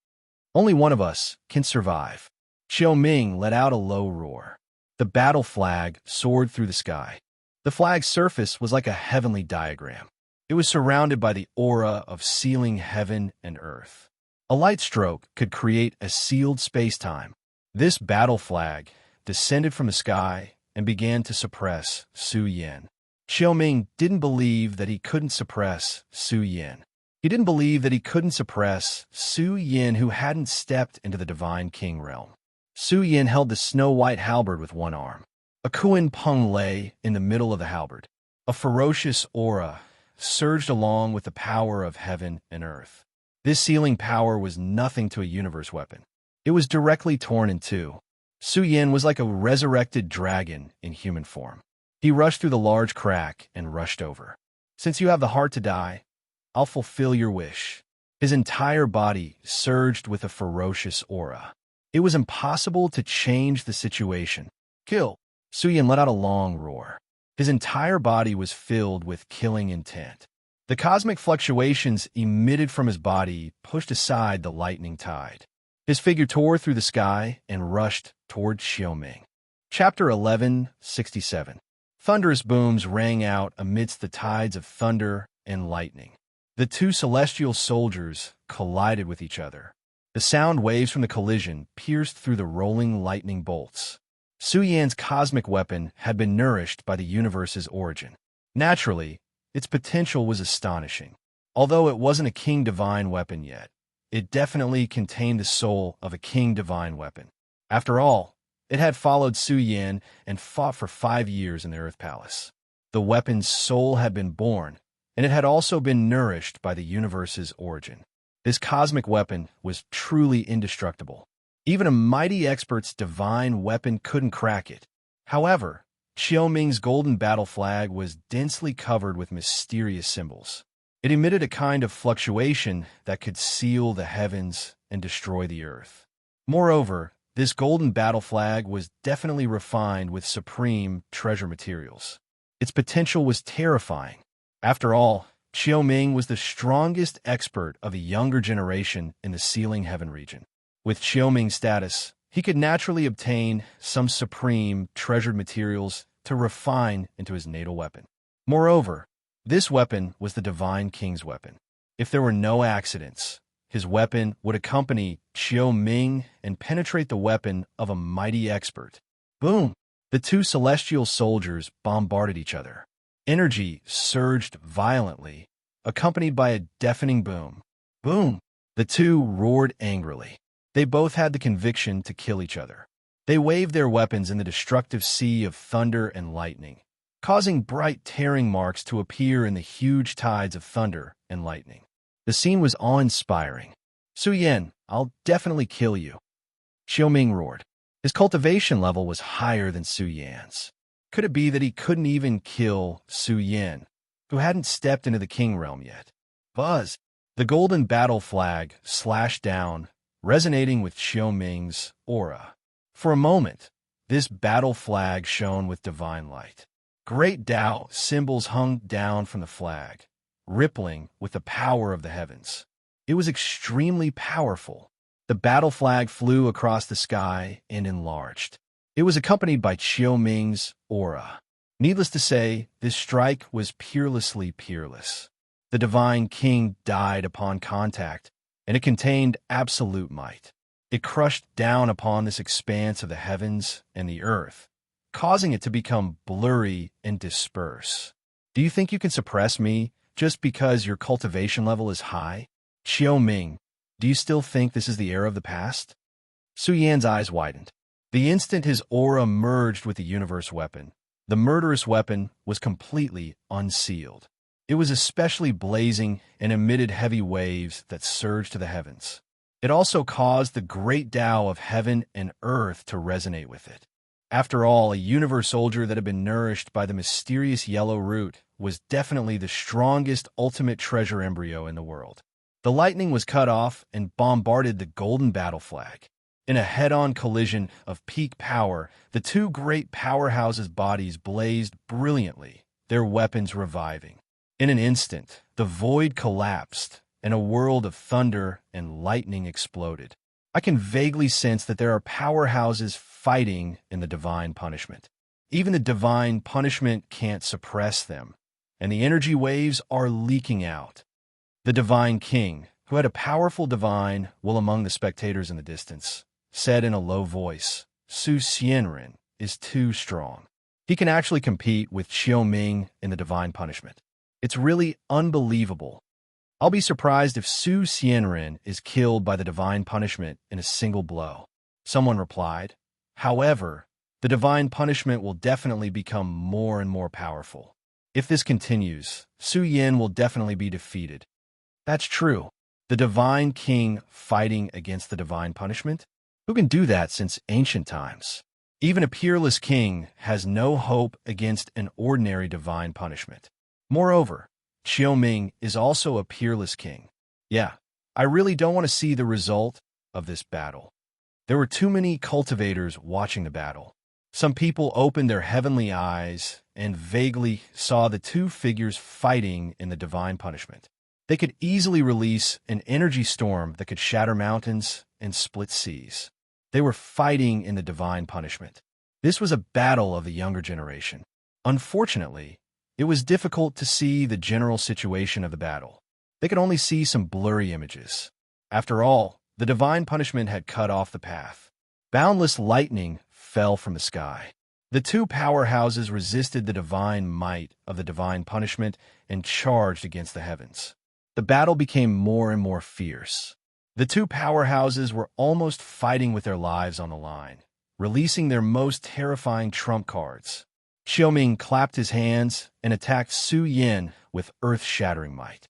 Only one of us can survive. Xiaoming let out a low roar. The battle flag soared through the sky. The flag's surface was like a heavenly diagram. It was surrounded by the aura of sealing heaven and earth. A light stroke could create a sealed space-time. This battle flag descended from the sky and began to suppress Su Yan. Xiaoming didn't believe that he couldn't suppress Su Yan. He didn't believe that he couldn't suppress Su Yan, who hadn't stepped into the Divine King realm. Su Yan held the snow-white halberd with one arm. A Kuan Peng lay in the middle of the halberd. A ferocious aura surged along with the power of heaven and earth. This sealing power was nothing to a universe weapon. It was directly torn in two. Su Yan was like a resurrected dragon in human form. He rushed through the large crack and rushed over. Since you have the heart to die, I'll fulfill your wish. His entire body surged with a ferocious aura. It was impossible to change the situation. Kill! Su Yan let out a long roar. His entire body was filled with killing intent. The cosmic fluctuations emitted from his body pushed aside the lightning tide. His figure tore through the sky and rushed toward Xiaoming. Chapter 11:67. Thunderous booms rang out amidst the tides of thunder and lightning. The two celestial soldiers collided with each other. The sound waves from the collision pierced through the rolling lightning bolts. Su Yan's cosmic weapon had been nourished by the universe's origin. Naturally, its potential was astonishing. Although it wasn't a king divine weapon yet, it definitely contained the soul of a king divine weapon. After all, it had followed Su Yan and fought for 5 years in the Earth Palace. The weapon's soul had been born, and it had also been nourished by the universe's origin. This cosmic weapon was truly indestructible. Even a mighty expert's divine weapon couldn't crack it. However, Xiaoming's golden battle flag was densely covered with mysterious symbols. It emitted a kind of fluctuation that could seal the heavens and destroy the earth. Moreover, this golden battle flag was definitely refined with supreme treasure materials. Its potential was terrifying. After all, Xiaoming was the strongest expert of a younger generation in the sealing heaven region. With Xiaoming's status, he could naturally obtain some supreme treasured materials to refine into his natal weapon. Moreover, this weapon was the Divine King's weapon. If there were no accidents, his weapon would accompany Xiaoming and penetrate the weapon of a mighty expert. Boom! The two celestial soldiers bombarded each other. Energy surged violently, accompanied by a deafening boom. Boom! The two roared angrily. They both had the conviction to kill each other. They waved their weapons in the destructive sea of thunder and lightning, causing bright tearing marks to appear in the huge tides of thunder and lightning. The scene was awe-inspiring. Su Yan, I'll definitely kill you. Xiaoming roared. His cultivation level was higher than Su Yan's. Could it be that he couldn't even kill Su Yan, who hadn't stepped into the king realm yet? Buzz! The golden battle flag slashed down, resonating with Xiaoming's aura. For a moment, this battle flag shone with divine light. Great Tao symbols hung down from the flag, rippling with the power of the heavens. It was extremely powerful. The battle flag flew across the sky and enlarged. It was accompanied by Xiaoming's aura. Needless to say, this strike was peerlessly peerless. The Divine King died upon contact, and it contained absolute might. It crushed down upon this expanse of the heavens and the earth, causing it to become blurry and disperse. Do you think you can suppress me just because your cultivation level is high? Xiaoming, do you still think this is the era of the past? Su Yan's eyes widened. The instant his aura merged with the universe weapon, the murderous weapon was completely unsealed. It was especially blazing and emitted heavy waves that surged to the heavens. It also caused the great Tao of heaven and earth to resonate with it. After all, a universe soldier that had been nourished by the mysterious yellow root was definitely the strongest ultimate treasure embryo in the world. The lightning was cut off and bombarded the golden battle flag. In a head-on collision of peak power, the two great powerhouses' bodies blazed brilliantly, their weapons reviving. In an instant, the void collapsed, and a world of thunder and lightning exploded. I can vaguely sense that there are powerhouses fighting in the divine punishment. Even the divine punishment can't suppress them, and the energy waves are leaking out. The Divine King, who had a powerful divine will among the spectators in the distance, said in a low voice, Su Xianren is too strong. He can actually compete with Xiaoming in the divine punishment. It's really unbelievable. I'll be surprised if Su Xianren is killed by the divine punishment in a single blow. Someone replied. However, the divine punishment will definitely become more and more powerful. If this continues, Su Yan will definitely be defeated. That's true. The Divine King fighting against the divine punishment? Who can do that since ancient times? Even a peerless king has no hope against an ordinary divine punishment. Moreover, Xiaoming is also a peerless king. Yeah, I really don't want to see the result of this battle. There were too many cultivators watching the battle. Some people opened their heavenly eyes and vaguely saw the two figures fighting in the divine punishment. They could easily release an energy storm that could shatter mountains and split seas. They were fighting in the divine punishment. This was a battle of the younger generation. Unfortunately, it was difficult to see the general situation of the battle. They could only see some blurry images. After all, the divine punishment had cut off the path. Boundless lightning fell from the sky. The two powerhouses resisted the divine might of the divine punishment and charged against the heavens. The battle became more and more fierce. The two powerhouses were almost fighting with their lives on the line, releasing their most terrifying trump cards. Xiaoming clapped his hands and attacked Su Yin with earth-shattering might.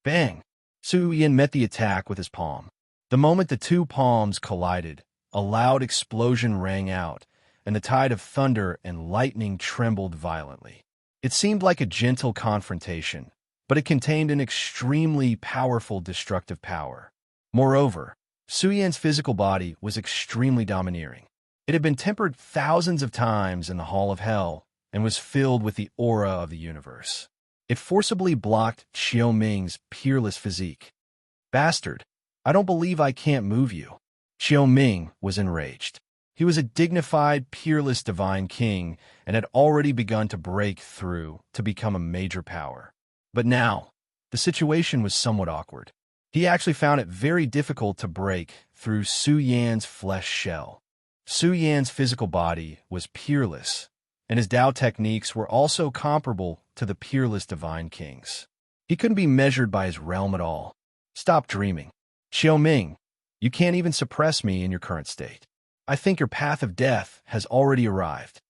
Bang! Su Yin met the attack with his palm. The moment the two palms collided, a loud explosion rang out, and the tide of thunder and lightning trembled violently. It seemed like a gentle confrontation, but it contained an extremely powerful destructive power. Moreover, Su Yan's physical body was extremely domineering. It had been tempered thousands of times in the Hall of Hell and was filled with the aura of the universe. It forcibly blocked Xiaoming's peerless physique. Bastard, I don't believe I can't move you. Xiaoming was enraged. He was a dignified, peerless divine king and had already begun to break through to become a major power. But now, the situation was somewhat awkward. He actually found it very difficult to break through Su Yan's flesh shell. Su Yan's physical body was peerless, and his Tao techniques were also comparable to the peerless divine king's. He couldn't be measured by his realm at all. Stop dreaming. Xiaoming, you can't even suppress me in your current state. I think your path of death has already arrived.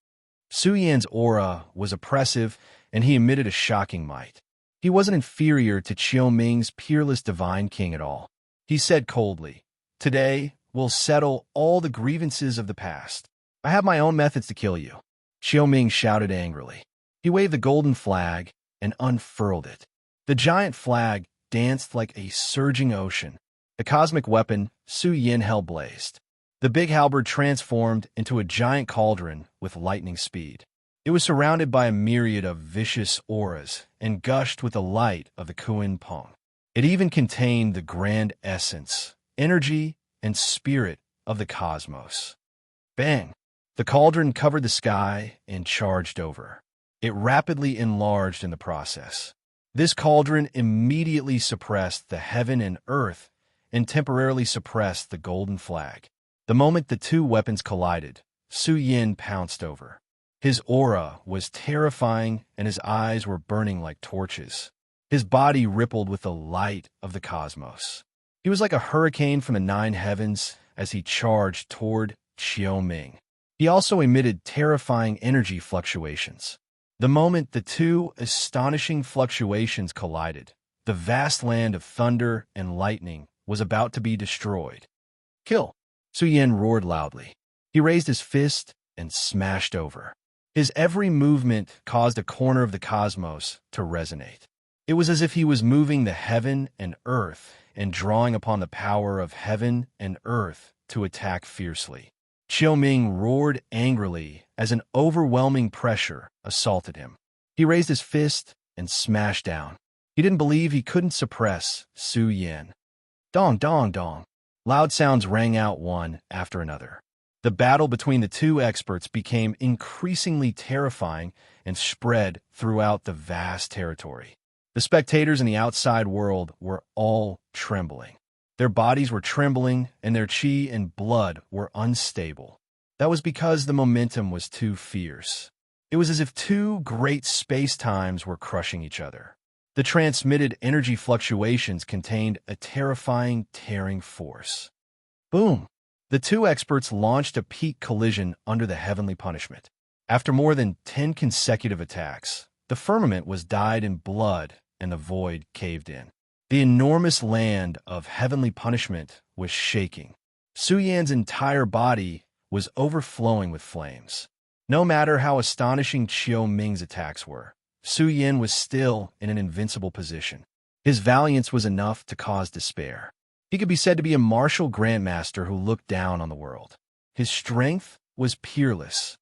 Su Yan's aura was oppressive, and he emitted a shocking might. He wasn't inferior to Xiaoming's peerless divine king at all. He said coldly, "Today, we'll settle all the grievances of the past. I have my own methods to kill you." Xiaoming shouted angrily. He waved the golden flag and unfurled it. The giant flag danced like a surging ocean. The cosmic weapon Su Yin held blazed. The big halberd transformed into a giant cauldron with lightning speed. It was surrounded by a myriad of vicious auras and gushed with the light of the Kuan Peng. It even contained the grand essence, energy, and spirit of the cosmos. Bang! The cauldron covered the sky and charged over. It rapidly enlarged in the process. This cauldron immediately suppressed the heaven and earth and temporarily suppressed the golden flag. The moment the two weapons collided, Su Yin pounced over. His aura was terrifying and his eyes were burning like torches. His body rippled with the light of the cosmos. He was like a hurricane from the nine heavens as he charged toward Xiaoming. He also emitted terrifying energy fluctuations. The moment the two astonishing fluctuations collided, the vast land of thunder and lightning was about to be destroyed. Kill! Su Yin roared loudly. He raised his fist and smashed over. His every movement caused a corner of the cosmos to resonate. It was as if he was moving the heaven and earth and drawing upon the power of heaven and earth to attack fiercely. Xiaoming roared angrily as an overwhelming pressure assaulted him. He raised his fist and smashed down. He didn't believe he couldn't suppress Su Yin. Dong, dong, dong. Loud sounds rang out one after another. The battle between the two experts became increasingly terrifying and spread throughout the vast territory. The spectators in the outside world were all trembling. Their bodies were trembling and their chi and blood were unstable. That was because the momentum was too fierce. It was as if two great space-times were crushing each other. The transmitted energy fluctuations contained a terrifying, tearing force. Boom! The two experts launched a peak collision under the heavenly punishment. After more than 10 consecutive attacks, the firmament was dyed in blood and the void caved in. The enormous land of heavenly punishment was shaking. Su Yan's entire body was overflowing with flames. No matter how astonishing Xiaoming's attacks were, Su Yan was still in an invincible position. His valiance was enough to cause despair. He could be said to be a martial grandmaster who looked down on the world. His strength was peerless.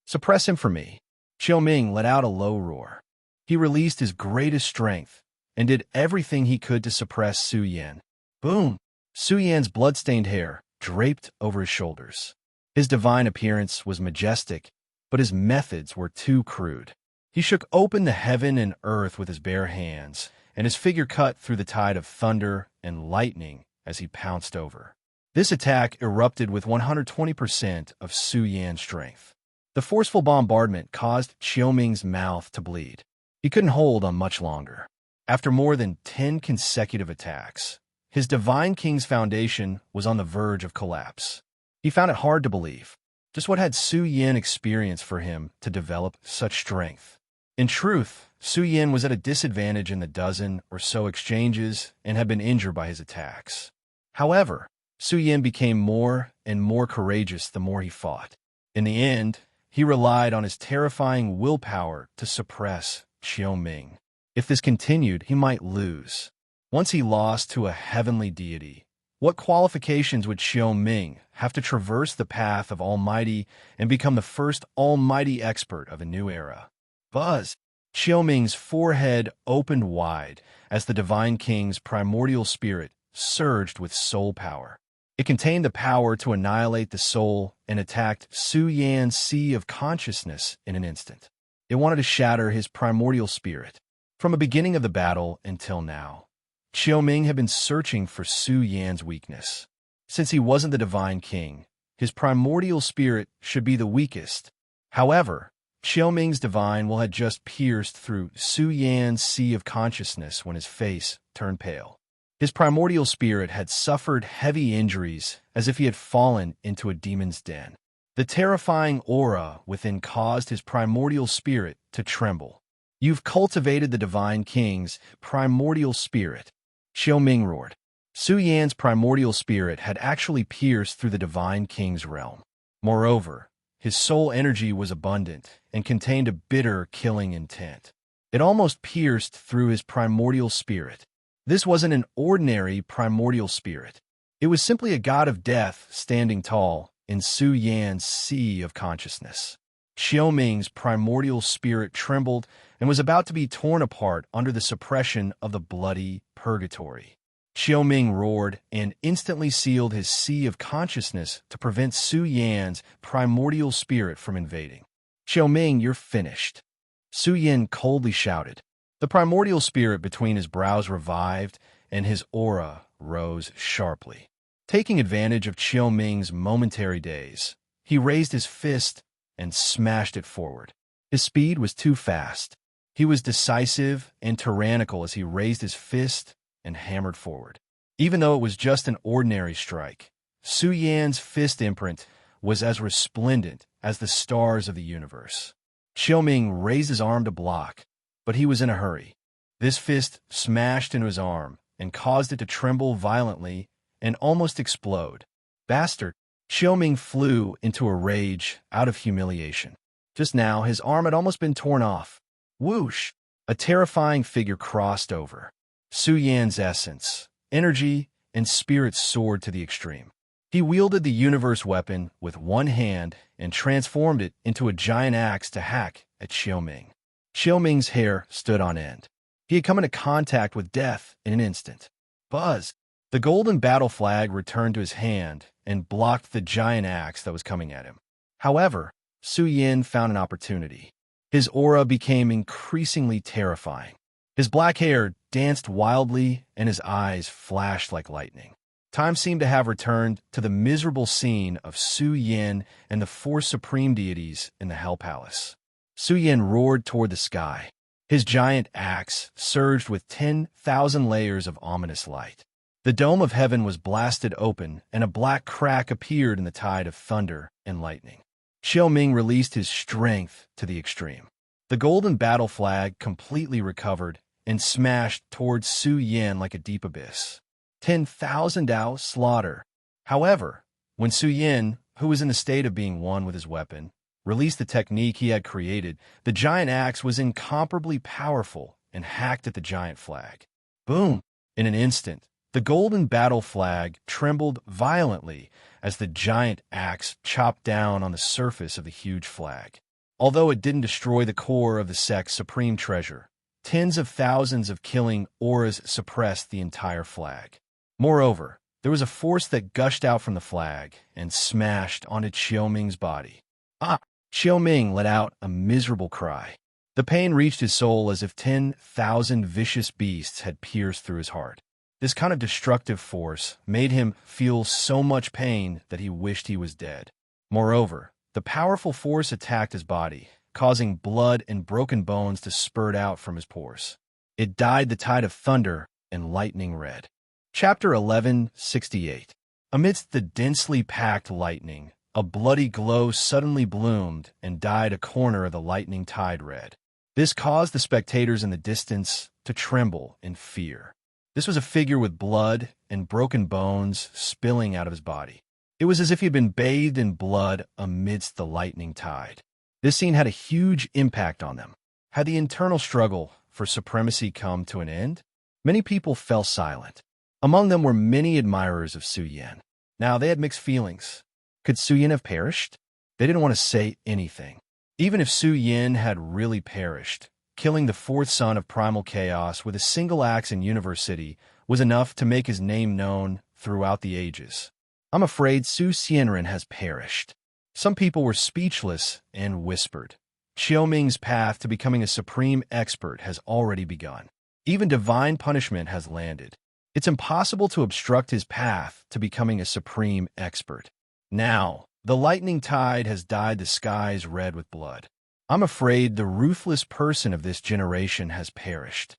Suppress him for me. Xiaoming let out a low roar. He released his greatest strength and did everything he could to suppress Su Yan. Boom! Su Yan's blood-stained hair draped over his shoulders. His divine appearance was majestic, but his methods were too crude. He shook open the heaven and earth with his bare hands and his figure cut through the tide of thunder and lightning as he pounced over. This attack erupted with 120% of Su Yan's strength. The forceful bombardment caused Xiaoming's mouth to bleed. He couldn't hold on much longer. After more than 10 consecutive attacks, his Divine King's foundation was on the verge of collapse. He found it hard to believe. Just what had Su Yan experienced for him to develop such strength? In truth, Su Yan was at a disadvantage in the dozen or so exchanges and had been injured by his attacks. However, Su Yan became more and more courageous the more he fought. In the end, he relied on his terrifying willpower to suppress Xiaoming. If this continued, he might lose. Once he lost to a heavenly deity, what qualifications would Xiaoming have to traverse the path of Almighty and become the first almighty expert of a new era? Buzz! Xiaoming's forehead opened wide as the Divine King's primordial spirit surged with soul power. It contained the power to annihilate the soul and attacked Su Yan's sea of consciousness in an instant. It wanted to shatter his primordial spirit. From the beginning of the battle until now, Xiaoming had been searching for Su Yan's weakness. Since he wasn't the Divine King, his primordial spirit should be the weakest. However, Xiaoming's divine will had just pierced through Su Yan's sea of consciousness when his face turned pale. His primordial spirit had suffered heavy injuries as if he had fallen into a demon's den. The terrifying aura within caused his primordial spirit to tremble. "You've cultivated the Divine King's primordial spirit," Xiaoming roared. Su Yan's primordial spirit had actually pierced through the Divine King's realm. Moreover, his soul energy was abundant and contained a bitter, killing intent. It almost pierced through his primordial spirit. This wasn't an ordinary primordial spirit. It was simply a god of death standing tall in Su Yan's sea of consciousness. Xiaoming's primordial spirit trembled and was about to be torn apart under the suppression of the bloody purgatory. Xiaoming roared and instantly sealed his sea of consciousness to prevent Su Yan's primordial spirit from invading. "Xiaoming, you're finished," Su Yan coldly shouted. The primordial spirit between his brows revived, and his aura rose sharply. Taking advantage of Xiaoming's momentary daze, he raised his fist and smashed it forward. His speed was too fast. He was decisive and tyrannical as he raised his fist and hammered forward. Even though it was just an ordinary strike, Su Yan's fist imprint was as resplendent as the stars of the universe. Xiaoming raised his arm to block, but he was in a hurry. This fist smashed into his arm and caused it to tremble violently and almost explode. "Bastard!" Xiaoming flew into a rage out of humiliation. Just now, his arm had almost been torn off. Whoosh! A terrifying figure crossed over. Su Yan's essence, energy, and spirit soared to the extreme. He wielded the universe weapon with one hand and transformed it into a giant axe to hack at Xiaoming. Xiaoming's hair stood on end. He had come into contact with death in an instant. Buzz! The golden battle flag returned to his hand and blocked the giant axe that was coming at him. However, Su Yan found an opportunity. His aura became increasingly terrifying. His black hair danced wildly and his eyes flashed like lightning. Time seemed to have returned to the miserable scene of Su Yan and the four supreme deities in the Hell Palace. Su Yan roared toward the sky. His giant axe surged with 10,000 layers of ominous light. The dome of heaven was blasted open, and a black crack appeared in the tide of thunder and lightning. Xiaoming released his strength to the extreme. The golden battle flag completely recovered and smashed towards Su Yan like a deep abyss. 10,000 Dao slaughter. However, when Su Yan, who was in a state of being one with his weapon, released the technique he had created, the giant axe was incomparably powerful and hacked at the giant flag. Boom! In an instant, the golden battle flag trembled violently as the giant axe chopped down on the surface of the huge flag. Although it didn't destroy the core of the sect's supreme treasure, tens of thousands of killing auras suppressed the entire flag. Moreover, there was a force that gushed out from the flag and smashed onto Xiaoming's body. Ah! Xiaoming let out a miserable cry. The pain reached his soul as if 10,000 vicious beasts had pierced through his heart. This kind of destructive force made him feel so much pain that he wished he was dead. Moreover, the powerful force attacked his body, causing blood and broken bones to spurt out from his pores. It dyed the tide of thunder and lightning red. Chapter 1168. Amidst the densely packed lightning, a bloody glow suddenly bloomed and dyed a corner of the lightning tide red. This caused the spectators in the distance to tremble in fear. This was a figure with blood and broken bones spilling out of his body. It was as if he had been bathed in blood amidst the lightning tide. This scene had a huge impact on them. Had the internal struggle for supremacy come to an end? Many people fell silent. Among them were many admirers of Su Yan. Now, they had mixed feelings. Could Su Yan have perished? They didn't want to say anything. Even if Su Yan had really perished, killing the fourth son of primal chaos with a single axe in Universe City was enough to make his name known throughout the ages. I'm afraid Su Xianren has perished. Some people were speechless and whispered. Xiaoming's path to becoming a supreme expert has already begun. Even divine punishment has landed. It's impossible to obstruct his path to becoming a supreme expert. Now, the lightning tide has dyed the skies red with blood. I'm afraid the ruthless person of this generation has perished.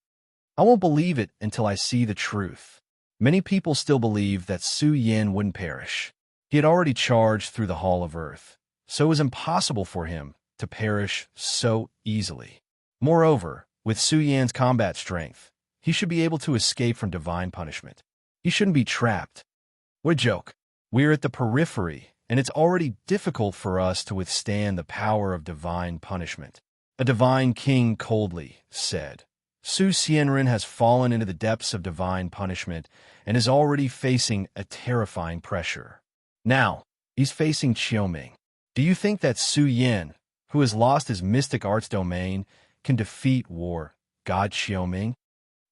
I won't believe it until I see the truth. Many people still believe that Su Yan wouldn't perish. He had already charged through the Hall of Earth, so it was impossible for him to perish so easily. Moreover, with Su Yan's combat strength, he should be able to escape from divine punishment. He shouldn't be trapped. What a joke. We're at the periphery, and it's already difficult for us to withstand the power of divine punishment. A divine king coldly said, Su Xianren has fallen into the depths of divine punishment and is already facing a terrifying pressure. Now, he's facing Xiaoming. Do you think that Su Yan, who has lost his mystic arts domain, can defeat God Xiaoming?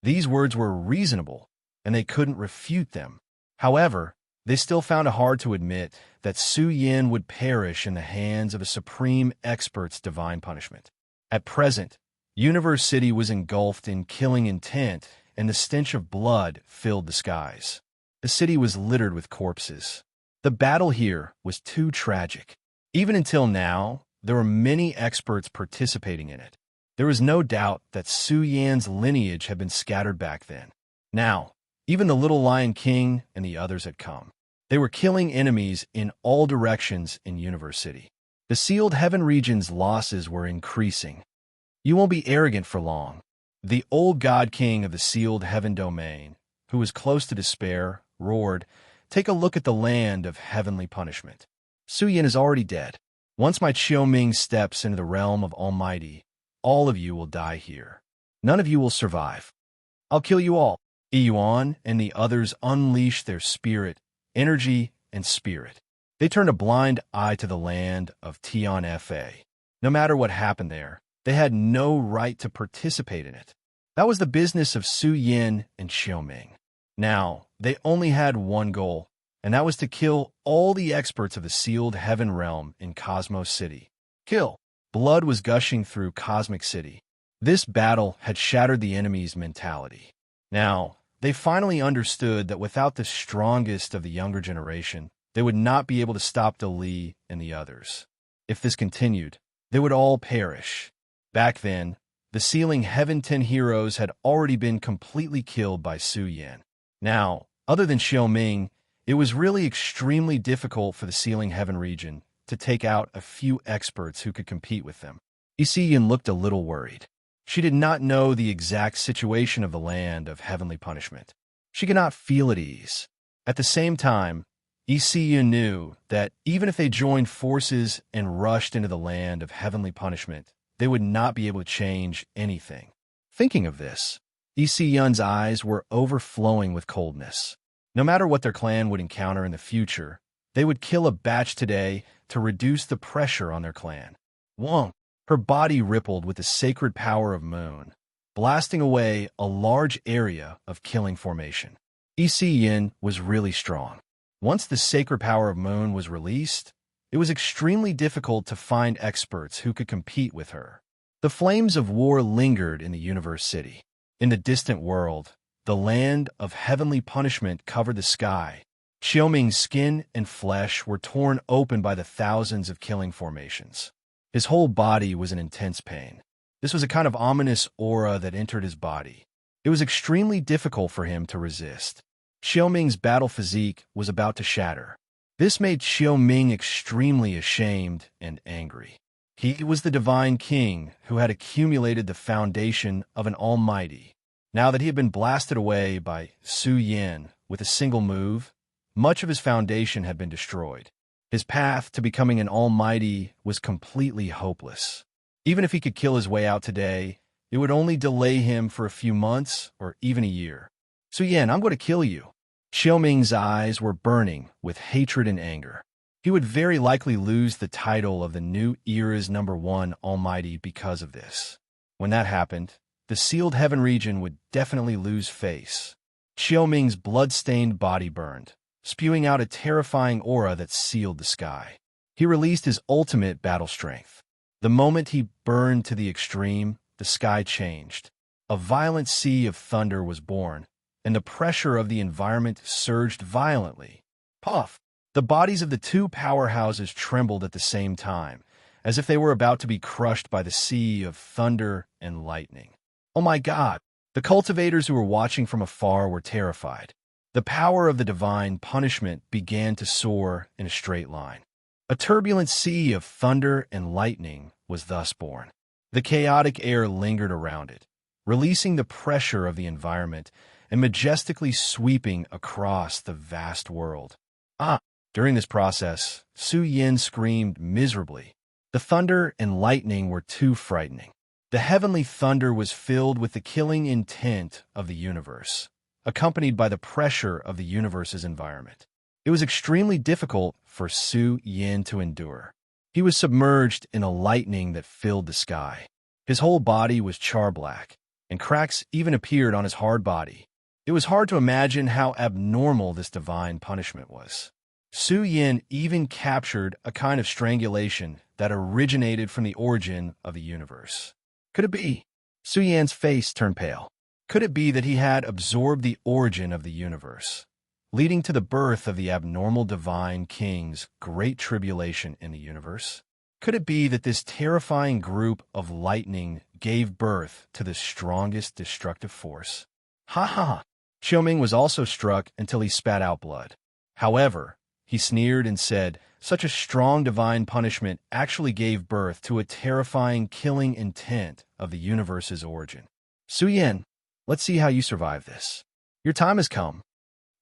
These words were reasonable, and they couldn't refute them. However, they still found it hard to admit that Su Yan would perish in the hands of a supreme expert's divine punishment. At present, Universe City was engulfed in killing intent, and the stench of blood filled the skies. The city was littered with corpses. The battle here was too tragic. Even until now, there were many experts participating in it. There was no doubt that Su Yan's lineage had been scattered back then. Now, even the Little Lion King and the others had come. They were killing enemies in all directions in Universe City. The sealed heaven region's losses were increasing. You won't be arrogant for long. The old God King of the sealed heaven domain, who was close to despair, roared, Take a look at the land of heavenly punishment. Su Yan is already dead. Once my Xiaoming steps into the realm of Almighty, all of you will die here. None of you will survive. I'll kill you all. Yuan and the others unleashed their spirit, energy, and spirit. They turned a blind eye to the land of Tian Fa. No matter what happened there, they had no right to participate in it. That was the business of Su Yan and Xiaoming. Now, they only had one goal, and that was to kill all the experts of the sealed heaven realm in Cosmos City. Kill. Blood was gushing through Cosmic City. This battle had shattered the enemy's mentality. Now, they finally understood that without the strongest of the younger generation, they would not be able to stop the Li and the others. If this continued, they would all perish. Back then, the sealing Heaven 10 heroes had already been completely killed by Su Yan. Now, other than Xiaoming, it was really extremely difficult for the sealing Heaven region to take out a few experts who could compete with them. Yin looked a little worried. She did not know the exact situation of the land of heavenly punishment. She could not feel at ease. At the same time, Yin knew that even if they joined forces and rushed into the land of heavenly punishment, they would not be able to change anything. Thinking of this, Yun's eyes were overflowing with coldness. No matter what their clan would encounter in the future, they would kill a batch today to reduce the pressure on their clan. Wong. Her body rippled with the sacred power of Moon, blasting away a large area of killing formation. Yin was really strong. Once the sacred power of Moon was released, it was extremely difficult to find experts who could compete with her. The flames of war lingered in the universe city. In the distant world, the land of heavenly punishment covered the sky. Xiaoming's skin and flesh were torn open by the thousands of killing formations. His whole body was in intense pain. This was a kind of ominous aura that entered his body. It was extremely difficult for him to resist. Xiaoming's battle physique was about to shatter. This made Xiaoming extremely ashamed and angry. He was the divine king who had accumulated the foundation of an almighty. Now that he had been blasted away by Su Yan with a single move, much of his foundation had been destroyed. His path to becoming an almighty was completely hopeless. Even if he could kill his way out today, it would only delay him for a few months or even a year. Su Yan, I'm going to kill you. Xiaoming's eyes were burning with hatred and anger. He would very likely lose the title of the new era's #1 almighty because of this. When that happened, the sealed heaven region would definitely lose face. Xiaoming's blood-stained body burned, spewing out a terrifying aura that sealed the sky. He released his ultimate battle strength. The moment he burned to the extreme, the sky changed. A violent sea of thunder was born, and the pressure of the environment surged violently. Puff! The bodies of the two powerhouses trembled at the same time, as if they were about to be crushed by the sea of thunder and lightning. Oh my God! The cultivators who were watching from afar were terrified. The power of the divine punishment began to soar in a straight line. A turbulent sea of thunder and lightning was thus born. The chaotic air lingered around it, releasing the pressure of the environment and majestically sweeping across the vast world. During this process, Su Yan screamed miserably. The thunder and lightning were too frightening. The heavenly thunder was filled with the killing intent of the universe, accompanied by the pressure of the universe's environment. It was extremely difficult for Su Yan to endure. He was submerged in a lightning that filled the sky. His whole body was char-black, and cracks even appeared on his hard body. It was hard to imagine how abnormal this divine punishment was. Su Yan even captured a kind of strangulation that originated from the origin of the universe. Could it be? Su Yan's face turned pale. Could it be that he had absorbed the origin of the universe, leading to the birth of the abnormal divine king's great tribulation in the universe? Could it be that this terrifying group of lightning gave birth to the strongest destructive force? Ha ha! Xiaoming was also struck until he spat out blood. However, he sneered and said, such a strong divine punishment actually gave birth to a terrifying killing intent of the universe's origin. Su Yan, let's see how you survive this. Your time has come.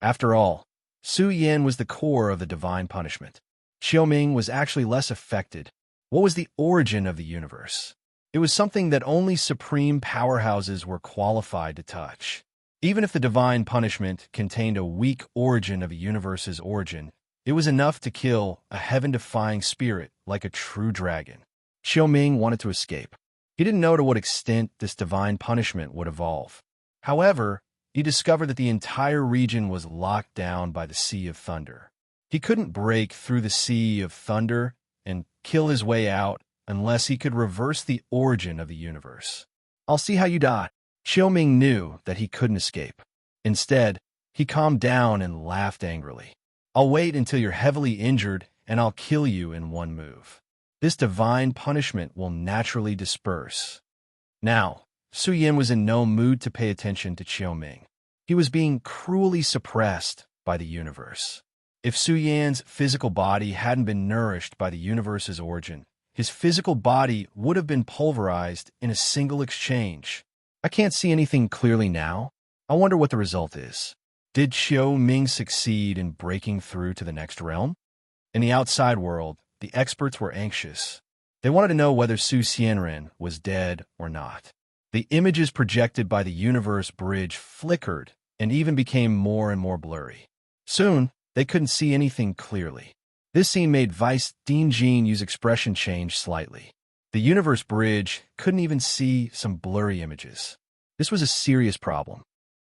After all, Su Yan was the core of the divine punishment. Xiaoming was actually less affected. What was the origin of the universe? It was something that only supreme powerhouses were qualified to touch. Even if the divine punishment contained a weak origin of a universe's origin, it was enough to kill a heaven-defying spirit like a true dragon. Xiaoming wanted to escape. He didn't know to what extent this divine punishment would evolve. However, he discovered that the entire region was locked down by the Sea of Thunder. He couldn't break through the Sea of Thunder and kill his way out unless he could reverse the origin of the universe. I'll see how you die. Xiaoming knew that he couldn't escape. Instead, he calmed down and laughed angrily. I'll wait until you're heavily injured, and I'll kill you in one move. This divine punishment will naturally disperse. Now, Su Yan was in no mood to pay attention to Xiaoming. He was being cruelly suppressed by the universe. If Su Yan's physical body hadn't been nourished by the universe's origin, his physical body would have been pulverized in a single exchange. I can't see anything clearly now. I wonder what the result is. Did Xiaoming succeed in breaking through to the next realm? In the outside world, the experts were anxious. They wanted to know whether Su Xianren was dead or not. The images projected by the universe bridge flickered and even became more and more blurry. Soon, they couldn't see anything clearly. This scene made Vice Dean Jean use expression change slightly. The universe bridge couldn't even see some blurry images. This was a serious problem.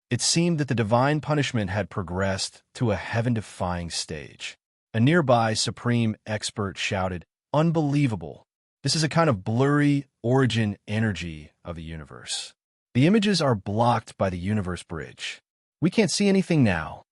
It seemed that the divine punishment had progressed to a heaven-defying stage. A nearby supreme expert shouted, "Unbelievable! This is a kind of blurry origin energy of the universe. The images are blocked by the universe bridge. We can't see anything now.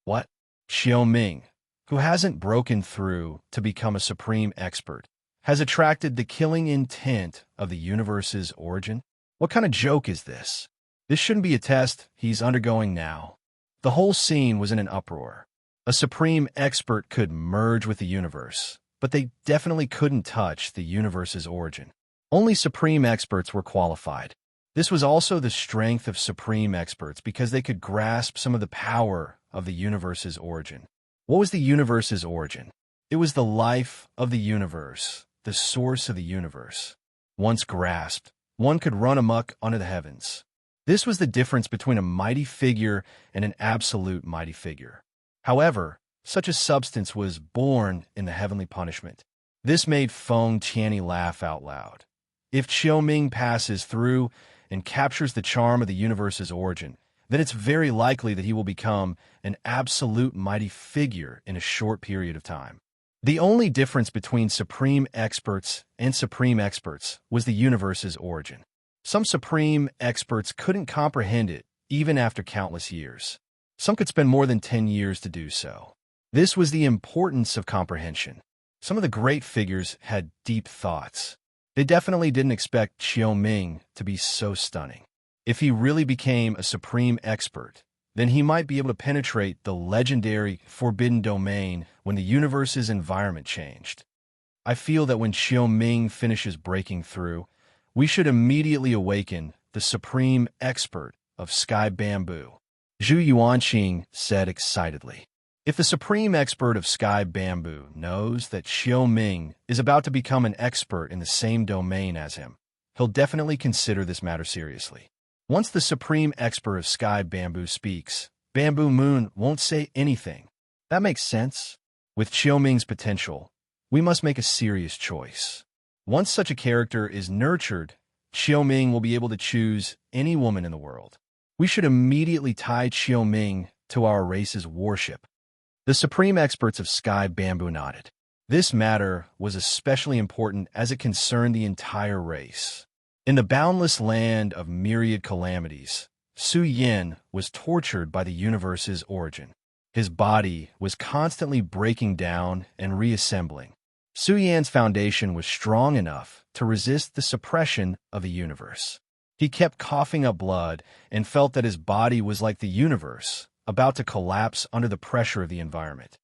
What? Xiaoming, who hasn't broken through to become a supreme expert, has attracted the killing intent of the universe's origin? What kind of joke is this? This shouldn't be a test he's undergoing now. The whole scene was in an uproar. A supreme expert could merge with the universe, but they definitely couldn't touch the universe's origin. Only supreme experts were qualified. This was also the strength of supreme experts because they could grasp some of the power of the universe's origin. What was the universe's origin? It was the life of the universe, the source of the universe. Once grasped, one could run amok under the heavens. This was the difference between a mighty figure and an absolute mighty figure. However, such a substance was born in the heavenly punishment. This made Feng Tianyi laugh out loud. If Xiaoming passes through and captures the charm of the universe's origin, then it's very likely that he will become an absolute mighty figure in a short period of time. The only difference between supreme experts and supreme experts was the universe's origin. Some supreme experts couldn't comprehend it even after countless years. Some could spend more than 10 years to do so. This was the importance of comprehension. Some of the great figures had deep thoughts. They definitely didn't expect Xiaoming to be so stunning. If he really became a supreme expert, then he might be able to penetrate the legendary forbidden domain when the universe's environment changed. I feel that when Xiaoming finishes breaking through, we should immediately awaken the supreme expert of sky bamboo. Zhu Yuanqing said excitedly. If the supreme expert of sky bamboo knows that Xiaoming is about to become an expert in the same domain as him, he'll definitely consider this matter seriously. Once the supreme expert of sky bamboo speaks, Bamboo Moon won't say anything. That makes sense. With Xiaoming's potential, we must make a serious choice. Once such a character is nurtured, Xiaoming will be able to choose any woman in the world. We should immediately tie Xiaoming to our race's warship. The supreme experts of sky bamboo nodded. This matter was especially important as it concerned the entire race. In the boundless land of myriad calamities, Su Yin was tortured by the universe's origin. His body was constantly breaking down and reassembling. Su Yan's foundation was strong enough to resist the suppression of the universe. He kept coughing up blood and felt that his body was like the universe, about to collapse under the pressure of the environment.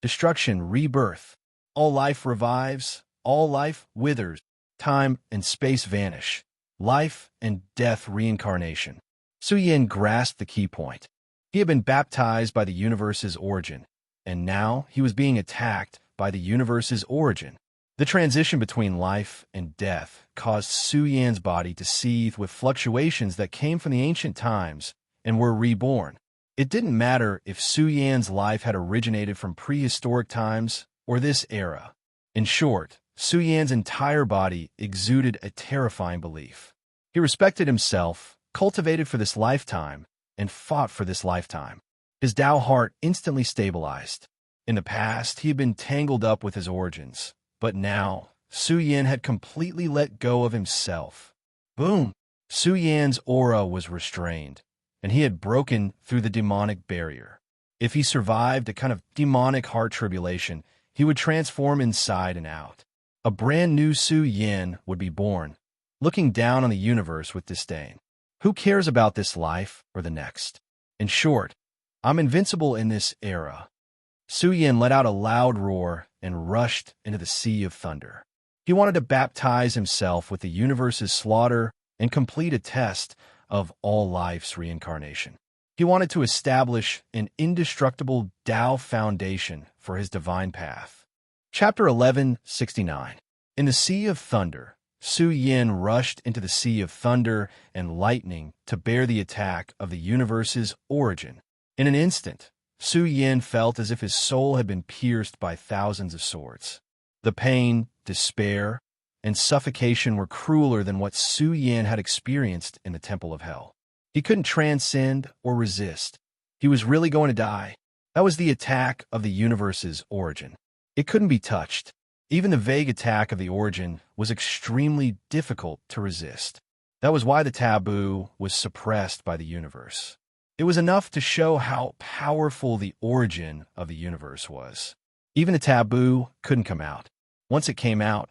Destruction, rebirth. All life revives, all life withers. Time and space vanish. Life and death reincarnation. Su Yin grasped the key point. He had been baptized by the universe's origin, and now he was being attacked by the universe's origin. The transition between life and death caused Su Yan's body to seethe with fluctuations that came from the ancient times and were reborn. It didn't matter if Su Yan's life had originated from prehistoric times or this era. In short, Su Yan's entire body exuded a terrifying belief. He respected himself, cultivated for this lifetime, and fought for this lifetime. His Tao heart instantly stabilized. In the past, he had been tangled up with his origins, but now, Su Yan had completely let go of himself. Boom! Su Yan's aura was restrained, and he had broken through the demonic barrier. If he survived a kind of demonic heart tribulation, he would transform inside and out. A brand new Su Yan would be born, looking down on the universe with disdain. Who cares about this life or the next? In short, I'm invincible in this era. Su Yan let out a loud roar and rushed into the sea of thunder. He wanted to baptize himself with the universe's slaughter and complete a test of all life's reincarnation. He wanted to establish an indestructible Tao foundation for his divine path. Chapter 1169. In the Sea of Thunder, Su Yin rushed into the Sea of Thunder and Lightning to bear the attack of the universe's origin. In an instant, Su Yin felt as if his soul had been pierced by thousands of swords. The pain, despair, and suffocation were crueler than what Su Yin had experienced in the Temple of Hell. He couldn't transcend or resist. He was really going to die. That was the attack of the universe's origin. It couldn't be touched. Even the vague attack of the origin was extremely difficult to resist. That was why the taboo was suppressed by the universe. It was enough to show how powerful the origin of the universe was. Even the taboo couldn't come out. Once it came out,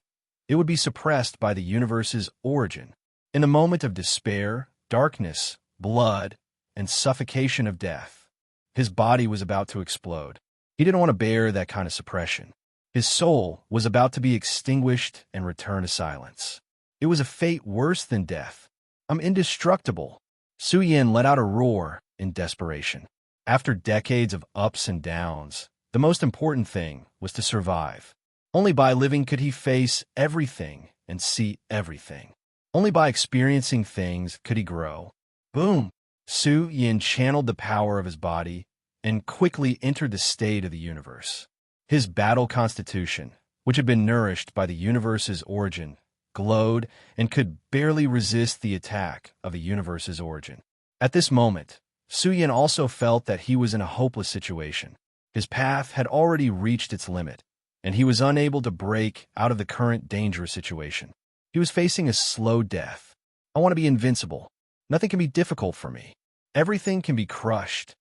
it would be suppressed by the universe's origin. In the moment of despair, darkness, blood, and suffocation of death, his body was about to explode. He didn't want to bear that kind of suppression. His soul was about to be extinguished and return to silence. It was a fate worse than death. "I'm indestructible." Su Yan let out a roar in desperation. After decades of ups and downs, the most important thing was to survive. Only by living could he face everything and see everything. Only by experiencing things could he grow. Boom! Su Yan channeled the power of his body and quickly entered the state of the universe. His battle constitution, which had been nourished by the universe's origin, glowed and could barely resist the attack of the universe's origin. At this moment, Su Yan also felt that he was in a hopeless situation. His path had already reached its limit, and he was unable to break out of the current dangerous situation. He was facing a slow death. "I want to be invincible. Nothing can be difficult for me. Everything can be crushed,"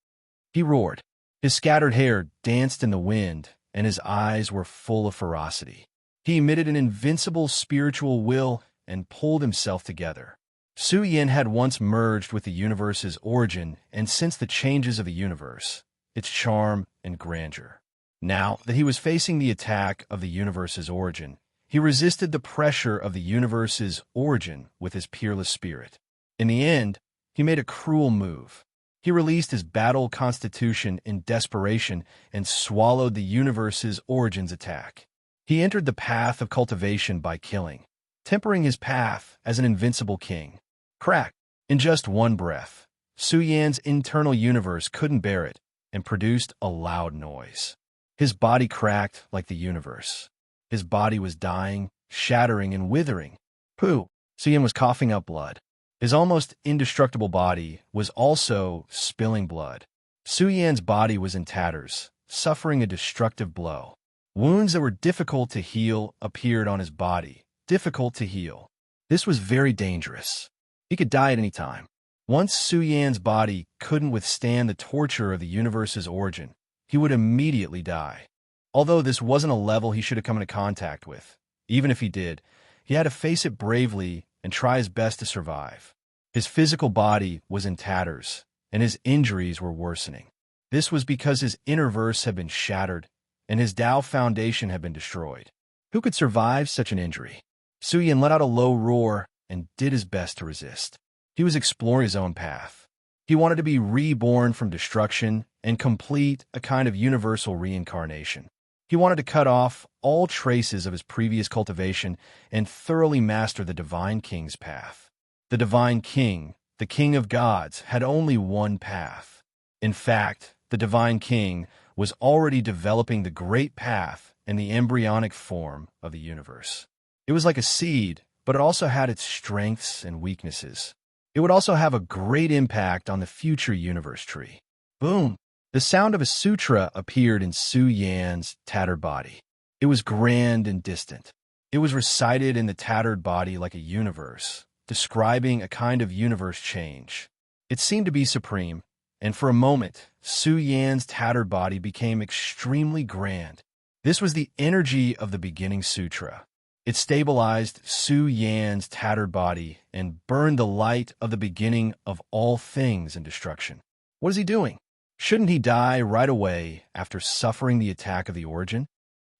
he roared. His scattered hair danced in the wind, and his eyes were full of ferocity. He emitted an invincible spiritual will and pulled himself together. Su Yan had once merged with the universe's origin and sensed the changes of the universe, its charm and grandeur. Now that he was facing the attack of the universe's origin, he resisted the pressure of the universe's origin with his peerless spirit. In the end, he made a cruel move. He released his battle constitution in desperation and swallowed the universe's origin's attack. He entered the path of cultivation by killing, tempering his path as an invincible king. Crack! In just one breath, Su Yan's internal universe couldn't bear it and produced a loud noise. His body cracked like the universe. His body was dying, shattering, and withering. Pooh! Su Yan was coughing up blood. His almost indestructible body was also spilling blood. Su Yan's body was in tatters, suffering a destructive blow. Wounds that were difficult to heal appeared on his body. Difficult to heal. This was very dangerous. He could die at any time. Once Su Yan's body couldn't withstand the torture of the universe's origin, he would immediately die. Although this wasn't a level he should have come into contact with, even if he did, he had to face it bravely and try his best to survive. His physical body was in tatters, and his injuries were worsening. This was because his inner verse had been shattered, and his Tao foundation had been destroyed. Who could survive such an injury? Su Yan let out a low roar and did his best to resist. He was exploring his own path. He wanted to be reborn from destruction and complete a kind of universal reincarnation. He wanted to cut off all traces of his previous cultivation and thoroughly master the Divine King's path. The Divine King, the King of Gods, had only one path. In fact, the Divine King was already developing the great path in the embryonic form of the universe. It was like a seed, but it also had its strengths and weaknesses. It would also have a great impact on the future universe tree. Boom! The sound of a sutra appeared in Su Yan's tattered body. It was grand and distant. It was recited in the tattered body like a universe, describing a kind of universe change. It seemed to be supreme, and for a moment, Su Yan's tattered body became extremely grand. This was the energy of the beginning sutra. It stabilized Su Yan's tattered body and burned the light of the beginning of all things in destruction. What is he doing? Shouldn't he die right away after suffering the attack of the origin?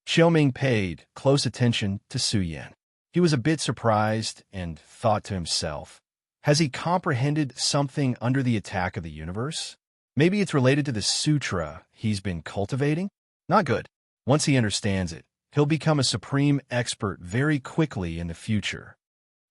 Xiaoming paid close attention to Su Yan. He was a bit surprised and thought to himself, has he comprehended something under the attack of the universe? Maybe it's related to the sutra he's been cultivating? Not good. Once he understands it, he'll become a supreme expert very quickly in the future.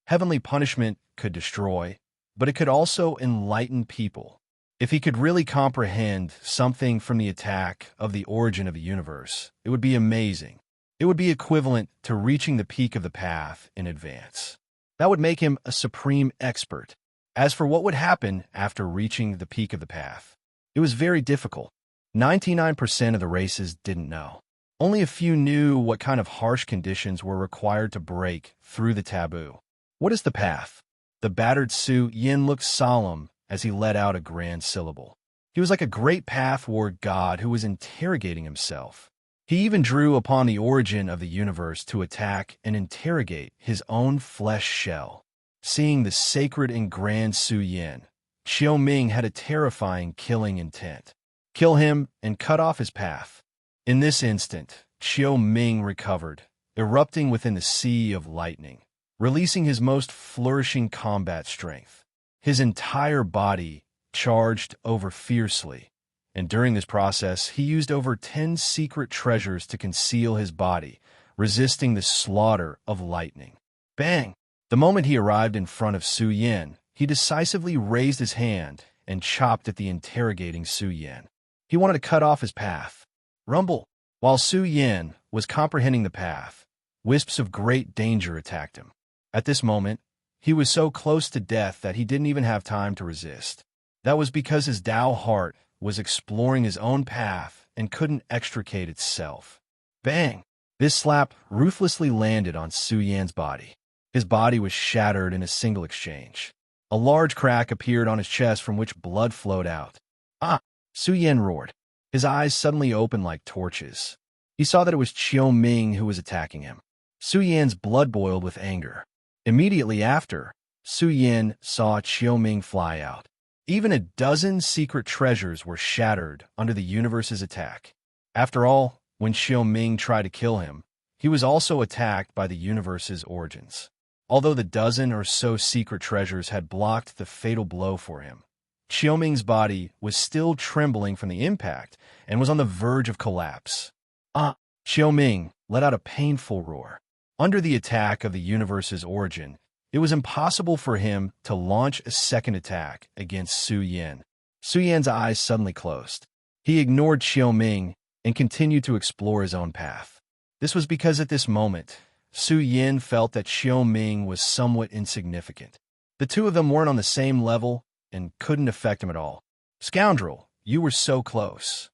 Heavenly punishment could destroy, but it could also enlighten people. If he could really comprehend something from the attack of the origin of the universe, it would be amazing. It would be equivalent to reaching the peak of the path in advance. That would make him a supreme expert. As for what would happen after reaching the peak of the path, it was very difficult. 99% of the races didn't know. Only a few knew what kind of harsh conditions were required to break through the taboo. What is the path? The battered Su Yin looked solemn as he let out a grand syllable. He was like a great pathward god who was interrogating himself. He even drew upon the origin of the universe to attack and interrogate his own flesh shell. Seeing the sacred and grand Su Yin, Xiao Ming had a terrifying killing intent. Kill him and cut off his path. In this instant, Xiao Ming recovered, erupting within the sea of lightning, releasing his most flourishing combat strength. His entire body charged over fiercely, and during this process, he used over 10 secret treasures to conceal his body, resisting the slaughter of lightning. Bang! The moment he arrived in front of Su Yin, he decisively raised his hand and chopped at the interrogating Su Yin. He wanted to cut off his path. Rumble! While Su Yin was comprehending the path, wisps of great danger attacked him. At this moment, he was so close to death that he didn't even have time to resist. That was because his Tao heart was exploring his own path and couldn't extricate itself. Bang! This slap ruthlessly landed on Su Yan's body. His body was shattered in a single exchange. A large crack appeared on his chest from which blood flowed out. Ah! Su Yan roared. His eyes suddenly opened like torches. He saw that it was Xiao Ming who was attacking him. Su Yan's blood boiled with anger. Immediately after, Su Yan saw Xiao Ming fly out. Even a dozen secret treasures were shattered under the universe's attack. After all, when Xiao Ming tried to kill him, he was also attacked by the universe's origins. Although the dozen or so secret treasures had blocked the fatal blow for him, Xiao Ming's body was still trembling from the impact and was on the verge of collapse. Ah! Xiao Ming let out a painful roar. Under the attack of the universe's origin, it was impossible for him to launch a second attack against Su Yin. Su Yan's eyes suddenly closed. He ignored Xiao Ming and continued to explore his own path. This was because at this moment, Su Yin felt that Xiao Ming was somewhat insignificant. The two of them weren't on the same level and couldn't affect him at all. Scoundrel, you were so close.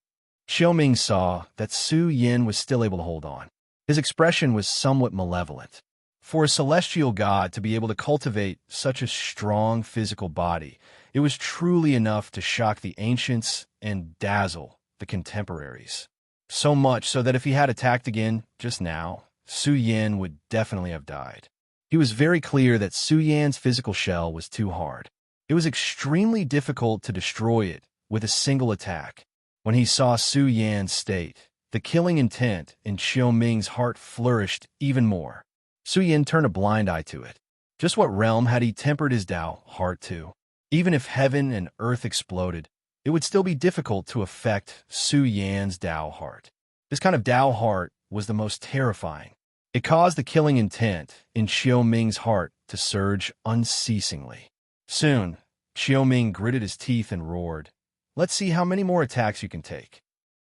Xiao Ming saw that Su Yin was still able to hold on. His expression was somewhat malevolent. For a celestial god to be able to cultivate such a strong physical body, it was truly enough to shock the ancients and dazzle the contemporaries. So much so that if he had attacked again just now, Su Yin would definitely have died. He was very clear that Su Yan's physical shell was too hard. It was extremely difficult to destroy it with a single attack. When he saw Su Yan's state, the killing intent in Xiao Ming's heart flourished even more. Su Yin turned a blind eye to it. Just what realm had he tempered his Tao heart to? Even if heaven and earth exploded, it would still be difficult to affect Su Yan's Tao heart. This kind of Tao heart was the most terrifying. It caused the killing intent in Xiao Ming's heart to surge unceasingly. Soon, Xiao Ming gritted his teeth and roared, "Let's see how many more attacks you can take."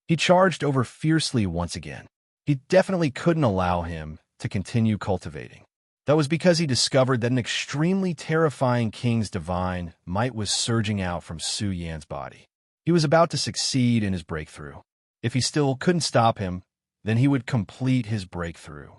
He charged over fiercely once again. He definitely couldn't allow him to continue cultivating. That was because he discovered that an extremely terrifying king's divine might was surging out from Su Yan's body. He was about to succeed in his breakthrough. If he still couldn't stop him, then he would complete his breakthrough.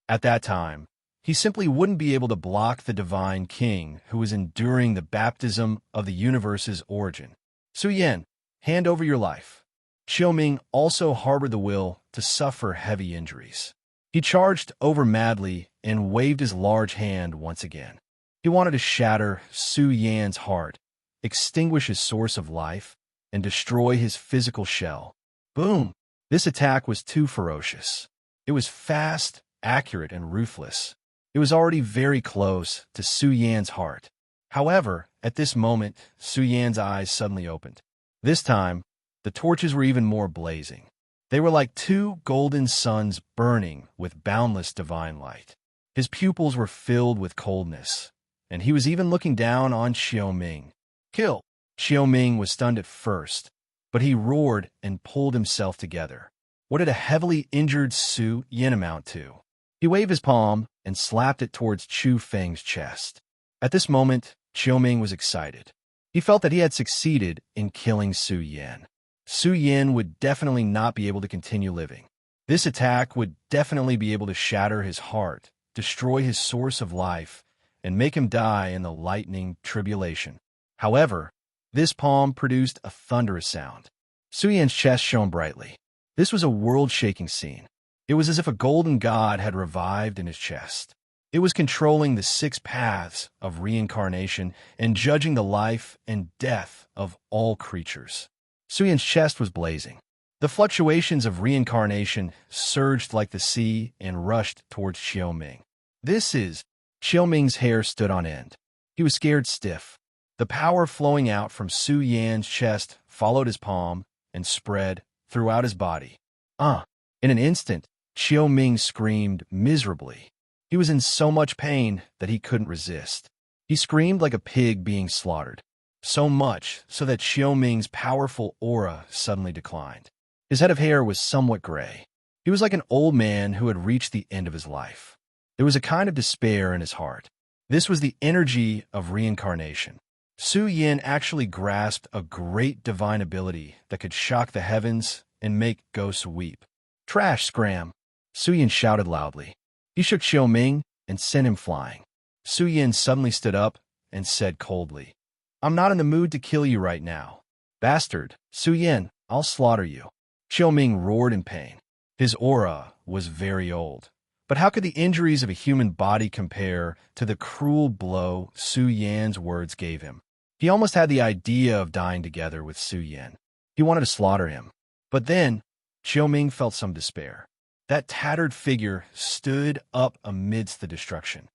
At that time, he simply wouldn't be able to block the divine king who was enduring the baptism of the universe's origin. Su Yan, hand over your life. Xiao Ming also harbored the will to suffer heavy injuries. He charged over madly and waved his large hand once again. He wanted to shatter Su Yan's heart, extinguish his source of life, and destroy his physical shell. Boom! This attack was too ferocious. It was fast, accurate, and ruthless. It was already very close to Su Yan's heart. However, at this moment, Su Yan's eyes suddenly opened. This time, the torches were even more blazing. They were like two golden suns burning with boundless divine light. His pupils were filled with coldness, and he was even looking down on Xiao Ming. Kill! Xiao Ming was stunned at first, but he roared and pulled himself together. What did a heavily injured Su Yin amount to? He waved his palm and slapped it towards Chu Feng's chest. At this moment, Xiao Ming was excited. He felt that he had succeeded in killing Su Yin. Su Yin would definitely not be able to continue living. This attack would definitely be able to shatter his heart, destroy his source of life, and make him die in the lightning tribulation. However, this palm produced a thunderous sound. Su Yan's chest shone brightly. This was a world-shaking scene. It was as if a golden god had revived in his chest. It was controlling the 6 paths of reincarnation and judging the life and death of all creatures. Su Yan's chest was blazing. The fluctuations of reincarnation surged like the sea and rushed towards Xiaoming. Xiaoming's hair stood on end. He was scared stiff. The power flowing out from Su Yan's chest followed his palm and spread throughout his body. In an instant, Xiaoming screamed miserably. He was in so much pain that he couldn't resist. He screamed like a pig being slaughtered. So much so that Xiaoming's powerful aura suddenly declined. His head of hair was somewhat gray. He was like an old man who had reached the end of his life. There was a kind of despair in his heart. This was the energy of reincarnation. Su Yan actually grasped a great divine ability that could shock the heavens and make ghosts weep. "Trash, scram!" Su Yan shouted loudly. He shook Xiaoming and sent him flying. Su Yan suddenly stood up and said coldly, "I'm not in the mood to kill you right now. Bastard, Su Yan, I'll slaughter you." Xiaoming roared in pain. His aura was very old. But how could the injuries of a human body compare to the cruel blow Su Yan's words gave him? He almost had the idea of dying together with Su Yan. He wanted to slaughter him. But then, Xiaoming felt some despair. That tattered figure stood up amidst the destruction.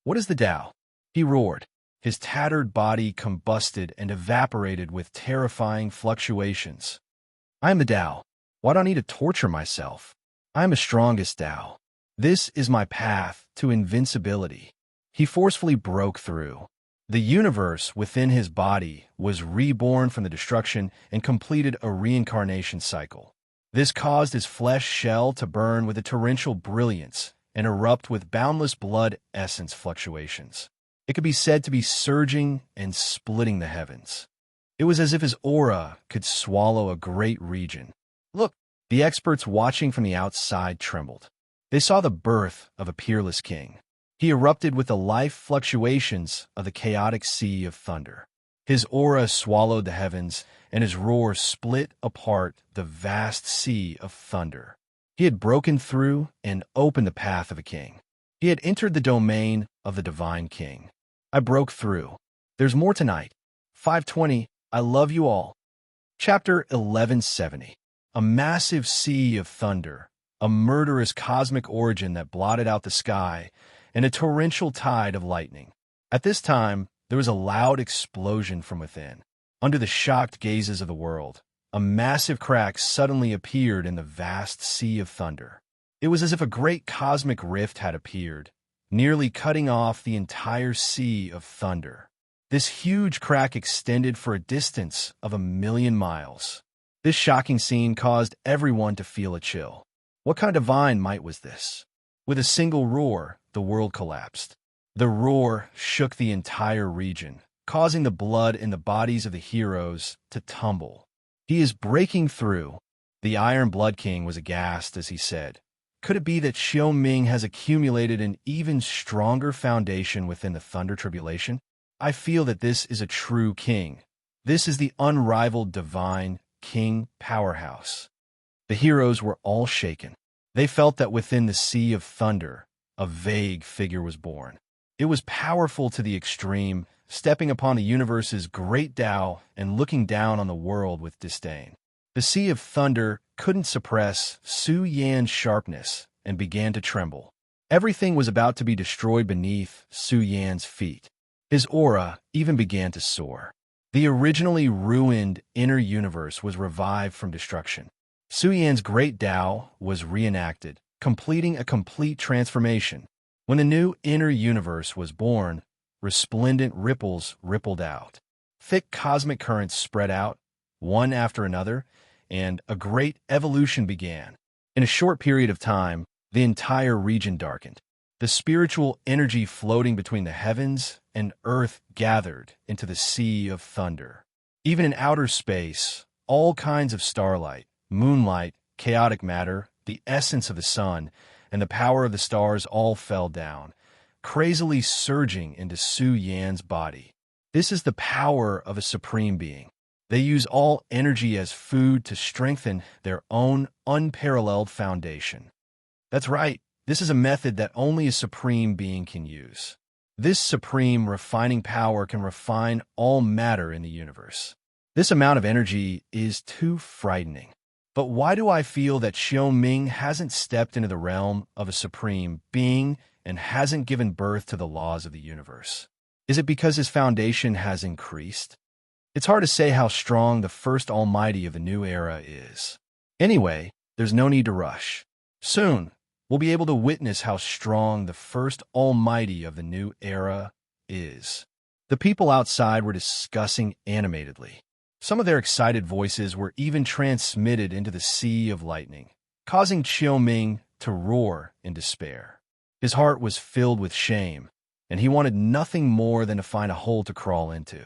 "What is the Tao?" he roared. His tattered body combusted and evaporated with terrifying fluctuations. "I am the Tao. Why do I need to torture myself? I am the strongest Tao. This is my path to invincibility." He forcefully broke through. The universe within his body was reborn from the destruction and completed a reincarnation cycle. This caused his flesh shell to burn with a torrential brilliance and erupt with boundless blood essence fluctuations. It could be said to be surging and splitting the heavens. It was as if his aura could swallow a great region. Look, the experts watching from the outside trembled. They saw the birth of a peerless king. He erupted with the life fluctuations of the chaotic sea of thunder. His aura swallowed the heavens, and his roar split apart the vast sea of thunder. He had broken through and opened the path of a king. He had entered the domain of the divine king. "I broke through. There's more tonight. 520, I love you all." Chapter 1170. A massive sea of thunder, a murderous cosmic origin that blotted out the sky, and a torrential tide of lightning. At this time, there was a loud explosion from within. Under the shocked gazes of the world, a massive crack suddenly appeared in the vast sea of thunder. It was as if a great cosmic rift had appeared, nearly cutting off the entire sea of thunder. This huge crack extended for a distance of 1,000,000 miles. This shocking scene caused everyone to feel a chill. What kind of divine might was this? With a single roar, the world collapsed. The roar shook the entire region, causing the blood in the bodies of the heroes to tumble. "He is breaking through." The Iron Blood King was aghast as he said, "Could it be that Xiaoming has accumulated an even stronger foundation within the Thunder Tribulation? I feel that this is a true king. This is the unrivaled divine king powerhouse." The heroes were all shaken. They felt that within the sea of thunder, a vague figure was born. It was powerful to the extreme, stepping upon the universe's great Tao and looking down on the world with disdain. The sea of thunder couldn't suppress Su Yan's sharpness and began to tremble. Everything was about to be destroyed beneath Su Yan's feet. His aura even began to soar. The originally ruined inner universe was revived from destruction. Su Yan's great Tao was reenacted, completing a complete transformation. When the new inner universe was born, resplendent ripples rippled out. Thick cosmic currents spread out, one after another, and a great evolution began. In a short period of time, the entire region darkened. The spiritual energy floating between the heavens and earth gathered into the sea of thunder. Even in outer space, all kinds of starlight, moonlight, chaotic matter, the essence of the sun, and the power of the stars all fell down, crazily surging into Su Yan's body. This is the power of a supreme being. They use all energy as food to strengthen their own unparalleled foundation. That's right, this is a method that only a supreme being can use. This supreme refining power can refine all matter in the universe. This amount of energy is too frightening. But why do I feel that Xiaoming hasn't stepped into the realm of a supreme being and hasn't given birth to the laws of the universe? Is it because his foundation has increased? It's hard to say how strong the first almighty of the new era is. Anyway, there's no need to rush. Soon, we'll be able to witness how strong the first almighty of the new era is. The people outside were discussing animatedly. Some of their excited voices were even transmitted into the sea of lightning, causing Xiaoming to roar in despair. His heart was filled with shame, and he wanted nothing more than to find a hole to crawl into.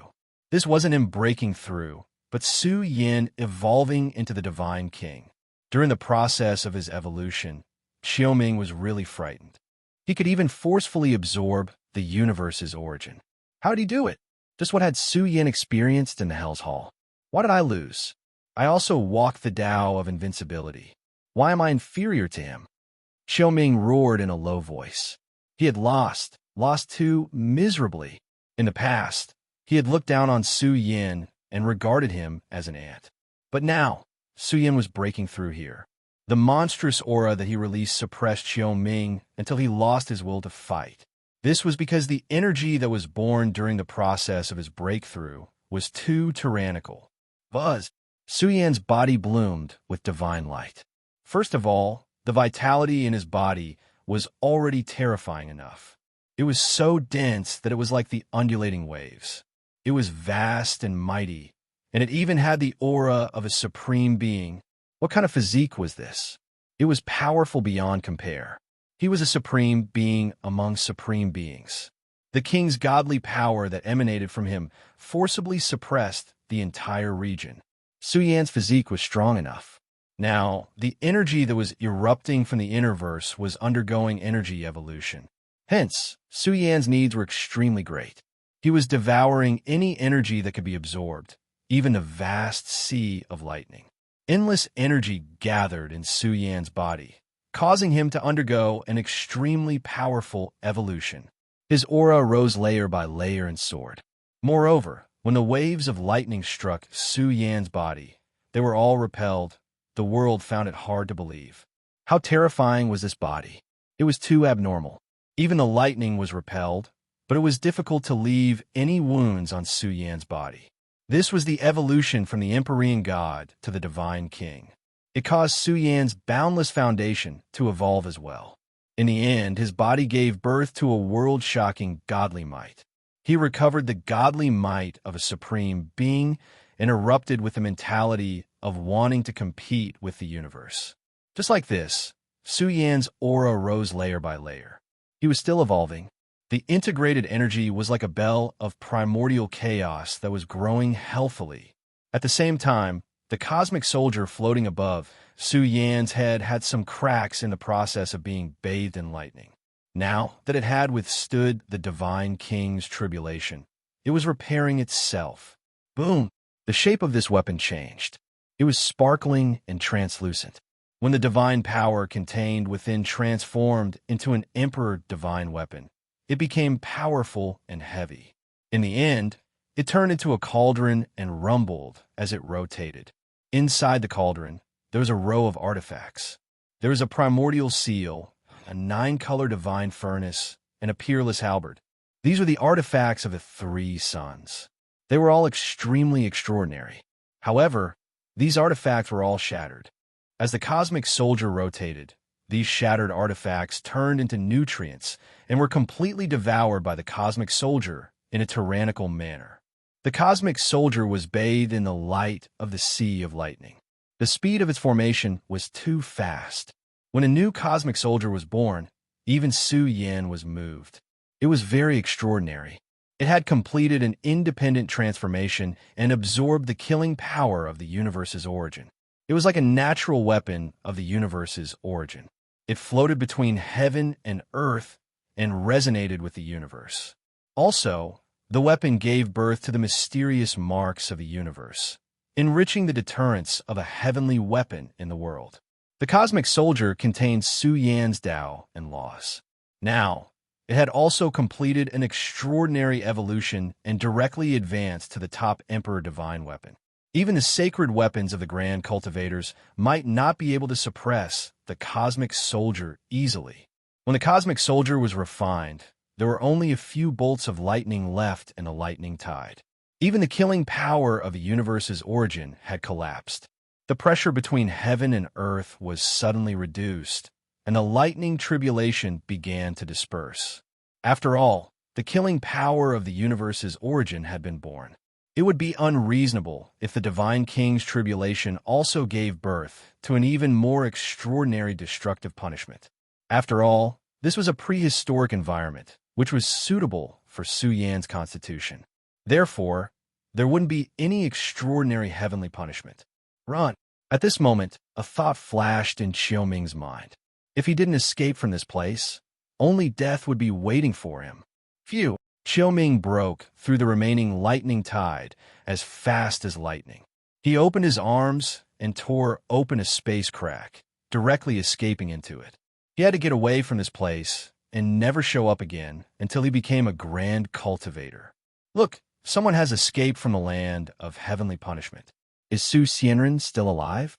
This wasn't him breaking through, but Su Yan evolving into the Divine King. During the process of his evolution, Xiaoming was really frightened. He could even forcefully absorb the universe's origin. How did he do it? Just what had Su Yan experienced in the Hell's Hall. Why did I lose? I also walked the Tao of invincibility. Why am I inferior to him? Xiaoming roared in a low voice. He had lost too miserably. In the past, he had looked down on Su Yan and regarded him as an ant. But now, Su Yan was breaking through here. The monstrous aura that he released suppressed Xiaoming until he lost his will to fight. This was because the energy that was born during the process of his breakthrough was too tyrannical. Buzz! Su Yan's body bloomed with divine light. First of all, the vitality in his body was already terrifying enough. It was so dense that it was like the undulating waves. It was vast and mighty, and it even had the aura of a supreme being. What kind of physique was this? It was powerful beyond compare. He was a supreme being among supreme beings. The king's godly power that emanated from him forcibly suppressed the entire region. Su Yan's physique was strong enough. Now, the energy that was erupting from the innerverse was undergoing energy evolution. Hence, Su Yan's needs were extremely great. He was devouring any energy that could be absorbed, even the vast sea of lightning. Endless energy gathered in Su Yan's body, causing him to undergo an extremely powerful evolution. His aura rose layer by layer and soared. Moreover, when the waves of lightning struck Su Yan's body, they were all repelled. The world found it hard to believe. How terrifying was this body? It was too abnormal. Even the lightning was repelled, but it was difficult to leave any wounds on Su Yan's body. This was the evolution from the Empyrean God to the Divine King. It caused Su Yan's boundless foundation to evolve as well. In the end, his body gave birth to a world-shocking godly might. He recovered the godly might of a supreme being and erupted with the mentality of wanting to compete with the universe. Just like this, Su Yan's aura rose layer by layer. He was still evolving. The integrated energy was like a bell of primordial chaos that was growing healthily. At the same time, the cosmic soldier floating above Su Yan's head had some cracks in the process of being bathed in lightning. Now that it had withstood the Divine King's tribulation, it was repairing itself. Boom! The shape of this weapon changed. It was sparkling and translucent. When the divine power contained within transformed into an emperor divine weapon, it became powerful and heavy. In the end, it turned into a cauldron and rumbled as it rotated. Inside the cauldron, there was a row of artifacts. There was a primordial seal, a 9-color divine furnace, and a peerless halberd. These were the artifacts of the 3 suns. They were all extremely extraordinary. However, these artifacts were all shattered. As the cosmic soldier rotated, these shattered artifacts turned into nutrients and were completely devoured by the cosmic soldier in a tyrannical manner. The cosmic soldier was bathed in the light of the sea of lightning. The speed of its formation was too fast. When a new cosmic soldier was born, even Su Yan was moved. It was very extraordinary. It had completed an independent transformation and absorbed the killing power of the universe's origin. It was like a natural weapon of the universe's origin. It floated between heaven and earth and resonated with the universe. Also, the weapon gave birth to the mysterious marks of the universe, enriching the deterrence of a heavenly weapon in the world. The cosmic soldier contained Su Yan's Tao and laws. Now, it had also completed an extraordinary evolution and directly advanced to the top Emperor Divine weapon. Even the sacred weapons of the Grand Cultivators might not be able to suppress the cosmic soldier easily. When the cosmic soldier was refined, there were only a few bolts of lightning left in the lightning tide. Even the killing power of the universe's origin had collapsed. The pressure between heaven and earth was suddenly reduced, and the lightning tribulation began to disperse. After all, the killing power of the universe's origin had been born. It would be unreasonable if the Divine King's tribulation also gave birth to an even more extraordinary destructive punishment. After all, this was a prehistoric environment, which was suitable for Su Yan's constitution. Therefore, there wouldn't be any extraordinary heavenly punishment. Run! At this moment, a thought flashed in Xiaoming's mind. If he didn't escape from this place, only death would be waiting for him. Phew! Xiaoming broke through the remaining lightning tide as fast as lightning. He opened his arms and tore open a space crack, directly escaping into it. He had to get away from this place and never show up again until he became a grand cultivator. Look, someone has escaped from the land of heavenly punishment. Is Su Xianren still alive?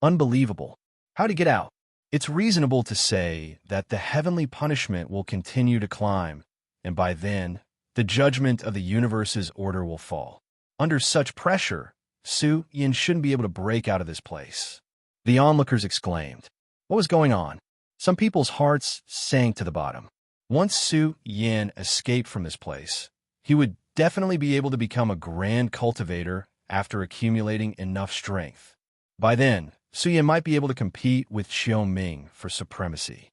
Unbelievable. How'd he get out? It's reasonable to say that the heavenly punishment will continue to climb, and by then, the judgment of the universe's order will fall. Under such pressure, Su Yan shouldn't be able to break out of this place. The onlookers exclaimed. What was going on? Some people's hearts sank to the bottom. Once Su Yan escaped from this place, he would definitely be able to become a grand cultivator after accumulating enough strength. By then, Su Yan might be able to compete with Xiaoming for supremacy.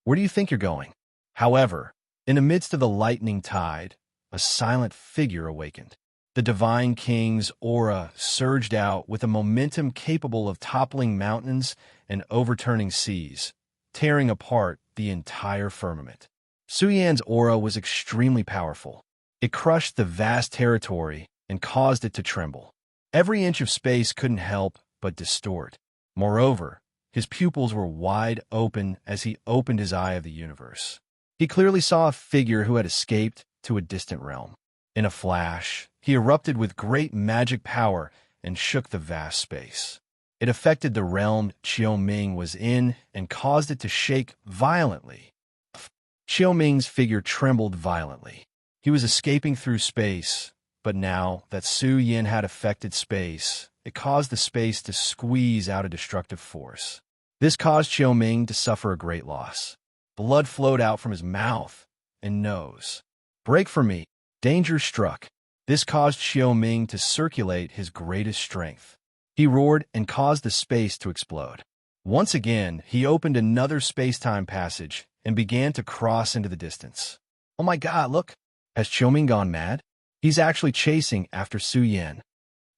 Where do you think you're going? However, in the midst of the lightning tide, a silent figure awakened. The Divine King's aura surged out with a momentum capable of toppling mountains and overturning seas, tearing apart the entire firmament. Su Yan's aura was extremely powerful. It crushed the vast territory and caused it to tremble. Every inch of space couldn't help but distort. Moreover, his pupils were wide open as he opened his eye of the universe. He clearly saw a figure who had escaped to a distant realm. In a flash, he erupted with great magic power and shook the vast space. It affected the realm Xiaoming was in and caused it to shake violently. Xiaoming's figure trembled violently. He was escaping through space, but now that Su Yan had affected space, it caused the space to squeeze out a destructive force. This caused Xiaoming to suffer a great loss. Blood flowed out from his mouth and nose. Break for me! Danger struck. This caused Xiaoming to circulate his greatest strength. He roared and caused the space to explode. Once again, he opened another space-time passage and began to cross into the distance. Oh my god, look! Has Xiaoming gone mad? He's actually chasing after Su Yan.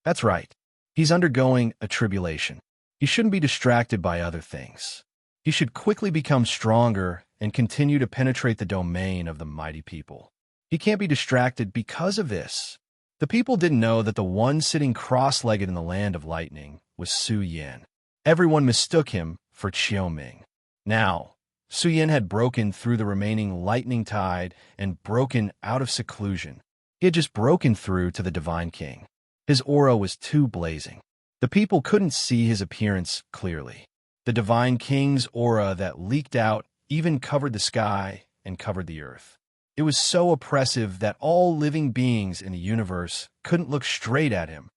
That's right. He's undergoing a tribulation. He shouldn't be distracted by other things. He should quickly become stronger and continue to penetrate the domain of the mighty people. He can't be distracted because of this. The people didn't know that the one sitting cross-legged in the land of lightning was Su Yan. Everyone mistook him for Xiaoming. Now, Su Yan had broken through the remaining lightning tide and broken out of seclusion. He had just broken through to the Divine King. His aura was too blazing. The people couldn't see his appearance clearly. The Divine King's aura that leaked out even covered the sky and covered the earth. It was so oppressive that all living beings in the universe couldn't look straight at him.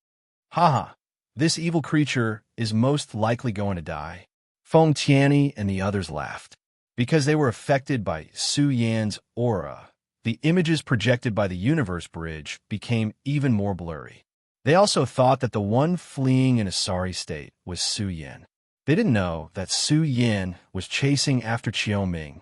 Haha, this evil creature is most likely going to die. Feng Tianyi and the others laughed. Because they were affected by Su Yan's aura, the images projected by the universe bridge became even more blurry. They also thought that the one fleeing in a sorry state was Su Yan. They didn't know that Su Yan was chasing after Xiaoming.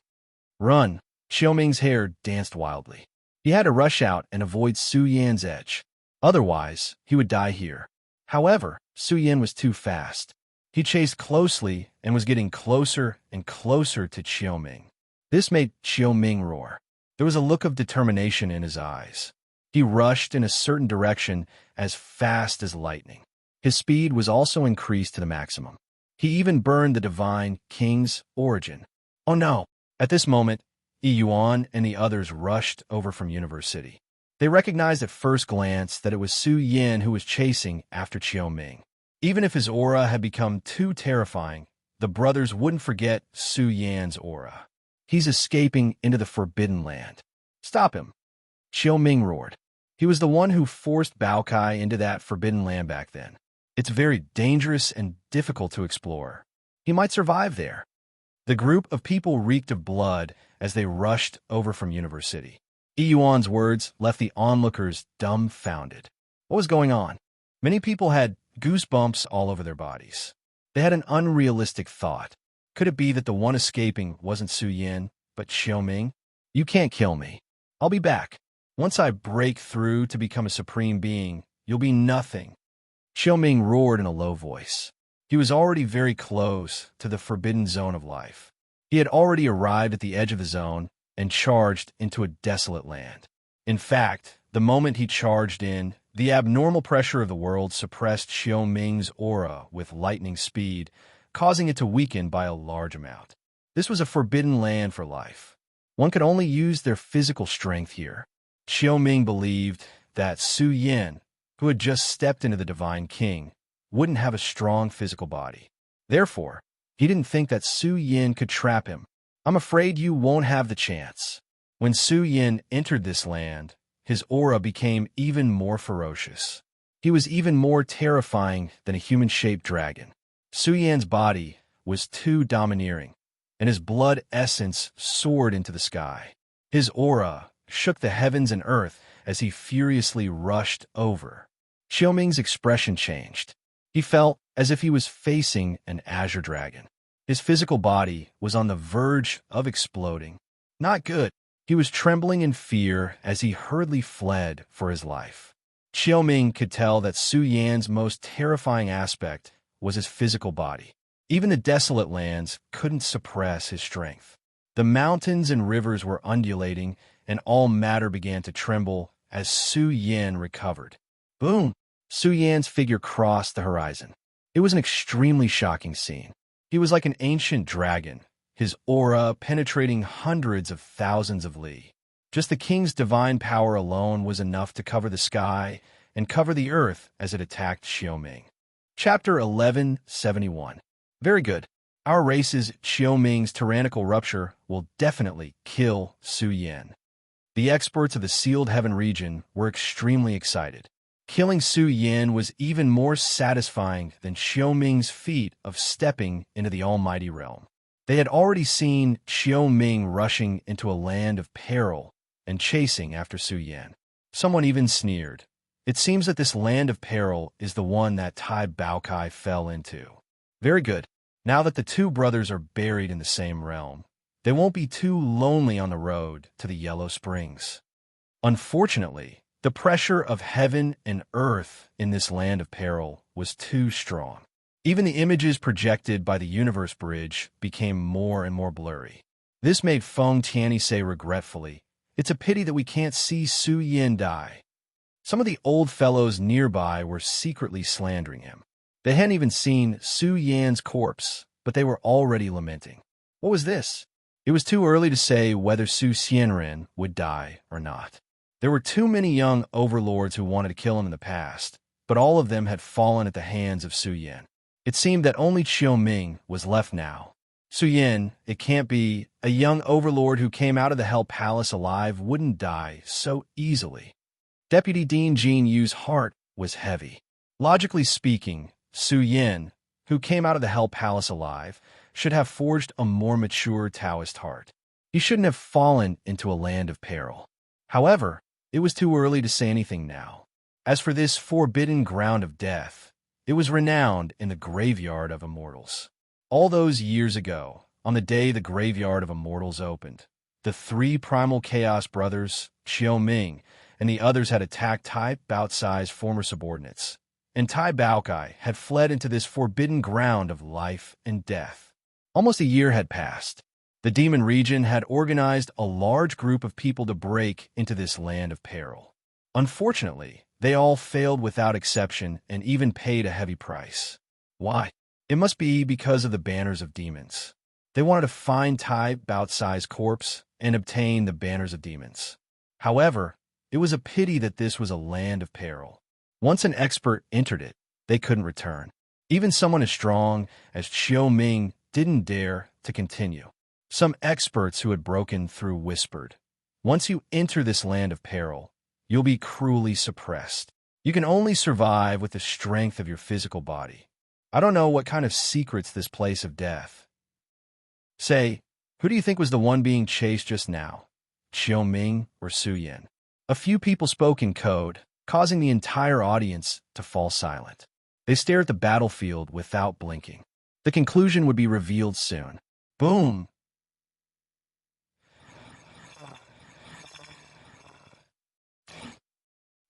Run! Xiaoming's hair danced wildly. He had to rush out and avoid Su Yan's edge. Otherwise, he would die here. However, Su Yan was too fast. He chased closely and was getting closer and closer to Qiuming. This made Qiuming roar. There was a look of determination in his eyes. He rushed in a certain direction as fast as lightning. His speed was also increased to the maximum. He even burned the divine king's origin. Oh no! At this moment, Yuan and the others rushed over from University. They recognized at first glance that it was Su Yin who was chasing after Qiuming. Even if his aura had become too terrifying, the brothers wouldn't forget Su Yan's aura. He's escaping into the Forbidden Land. Stop him! Qiuming roared. He was the one who forced Baokai into that Forbidden Land back then. It's very dangerous and difficult to explore. He might survive there. The group of people reeked of blood as they rushed over from University. Yuan's words left the onlookers dumbfounded. What was going on? Many people had goosebumps all over their bodies. They had an unrealistic thought. Could it be that the one escaping wasn't Su Yin, but Qiuming? You can't kill me. I'll be back. Once I break through to become a supreme being, you'll be nothing. Qiuming roared in a low voice. He was already very close to the forbidden zone of life. He had already arrived at the edge of the zone and charged into a desolate land. In fact, the moment he charged in, the abnormal pressure of the world suppressed Qiuming's aura with lightning speed, causing it to weaken by a large amount. This was a forbidden land for life. One could only use their physical strength here. Qiuming believed that Su Yin, who had just stepped into the Divine King, wouldn't have a strong physical body. Therefore, he didn't think that Su Yin could trap him. I'm afraid you won't have the chance. When Su Yin entered this land, his aura became even more ferocious. He was even more terrifying than a human-shaped dragon. Su Yan's body was too domineering, and his blood essence soared into the sky. His aura shook the heavens and earth as he furiously rushed over. Qiuming's expression changed. He felt as if he was facing an azure dragon. His physical body was on the verge of exploding. Not good. He was trembling in fear as he hurriedly fled for his life. Qiuming could tell that Su Yan's most terrifying aspect was his physical body. Even the desolate lands couldn't suppress his strength. The mountains and rivers were undulating, and all matter began to tremble as Su Yin recovered. Boom! Su Yan's figure crossed the horizon. It was an extremely shocking scene. He was like an ancient dragon, his aura penetrating hundreds of thousands of li. Just the king's divine power alone was enough to cover the sky and cover the earth as it attacked Qiuming. Chapter 1171. Very good. Our race's Qiuming's tyrannical rupture will definitely kill Su Yin. The experts of the Sealed Heaven region were extremely excited. Killing Su Yin was even more satisfying than Qiuming's feat of stepping into the almighty realm. They had already seen Qiuming rushing into a land of peril and chasing after Su Yin. Someone even sneered. It seems that this land of peril is the one that Tai Baokai fell into. Very good. Now that the two brothers are buried in the same realm, they won't be too lonely on the road to the Yellow Springs. Unfortunately, the pressure of heaven and earth in this land of peril was too strong. Even the images projected by the Universe Bridge became more and more blurry. This made Feng Tianyi say regretfully, "It's a pity that we can't see Su Yin die." Some of the old fellows nearby were secretly slandering him. They hadn't even seen Su Yan's corpse, but they were already lamenting. What was this? It was too early to say whether Su Xianren would die or not. There were too many young overlords who wanted to kill him in the past, but all of them had fallen at the hands of Su Yin. It seemed that only Qiuming was left now. Su Yin, it can't be, a young overlord who came out of the Hell Palace alive wouldn't die so easily. Deputy Dean Jean Yu's heart was heavy. Logically speaking, Su Yin, who came out of the Hell Palace alive, should have forged a more mature Taoist heart. He shouldn't have fallen into a land of peril. However, it was too early to say anything now. As for this forbidden ground of death, it was renowned in the Graveyard of Immortals. All those years ago, on the day the Graveyard of Immortals opened, the three Primal Chaos brothers, Qiuming, and the others had attacked Tai Baocai's former subordinates. and Tai Baokai had fled into this forbidden ground of life and death. Almost a year had passed. The demon region had organized a large group of people to break into this land of peril. Unfortunately, they all failed without exception and even paid a heavy price. Why? It must be because of the banners of demons. They wanted to find Tai Baocai's corpse and obtain the banners of demons. However, it was a pity that this was a land of peril. Once an expert entered it, they couldn't return. Even someone as strong as Qiu Ming didn't dare to continue. Some experts who had broken through whispered, "Once you enter this land of peril, you'll be cruelly suppressed. You can only survive with the strength of your physical body. I don't know what kind of secrets this place of death." Say, who do you think was the one being chased just now? Qiu Ming or Su Yan? A few people spoke in code, causing the entire audience to fall silent. They stared at the battlefield without blinking. The conclusion would be revealed soon. Boom!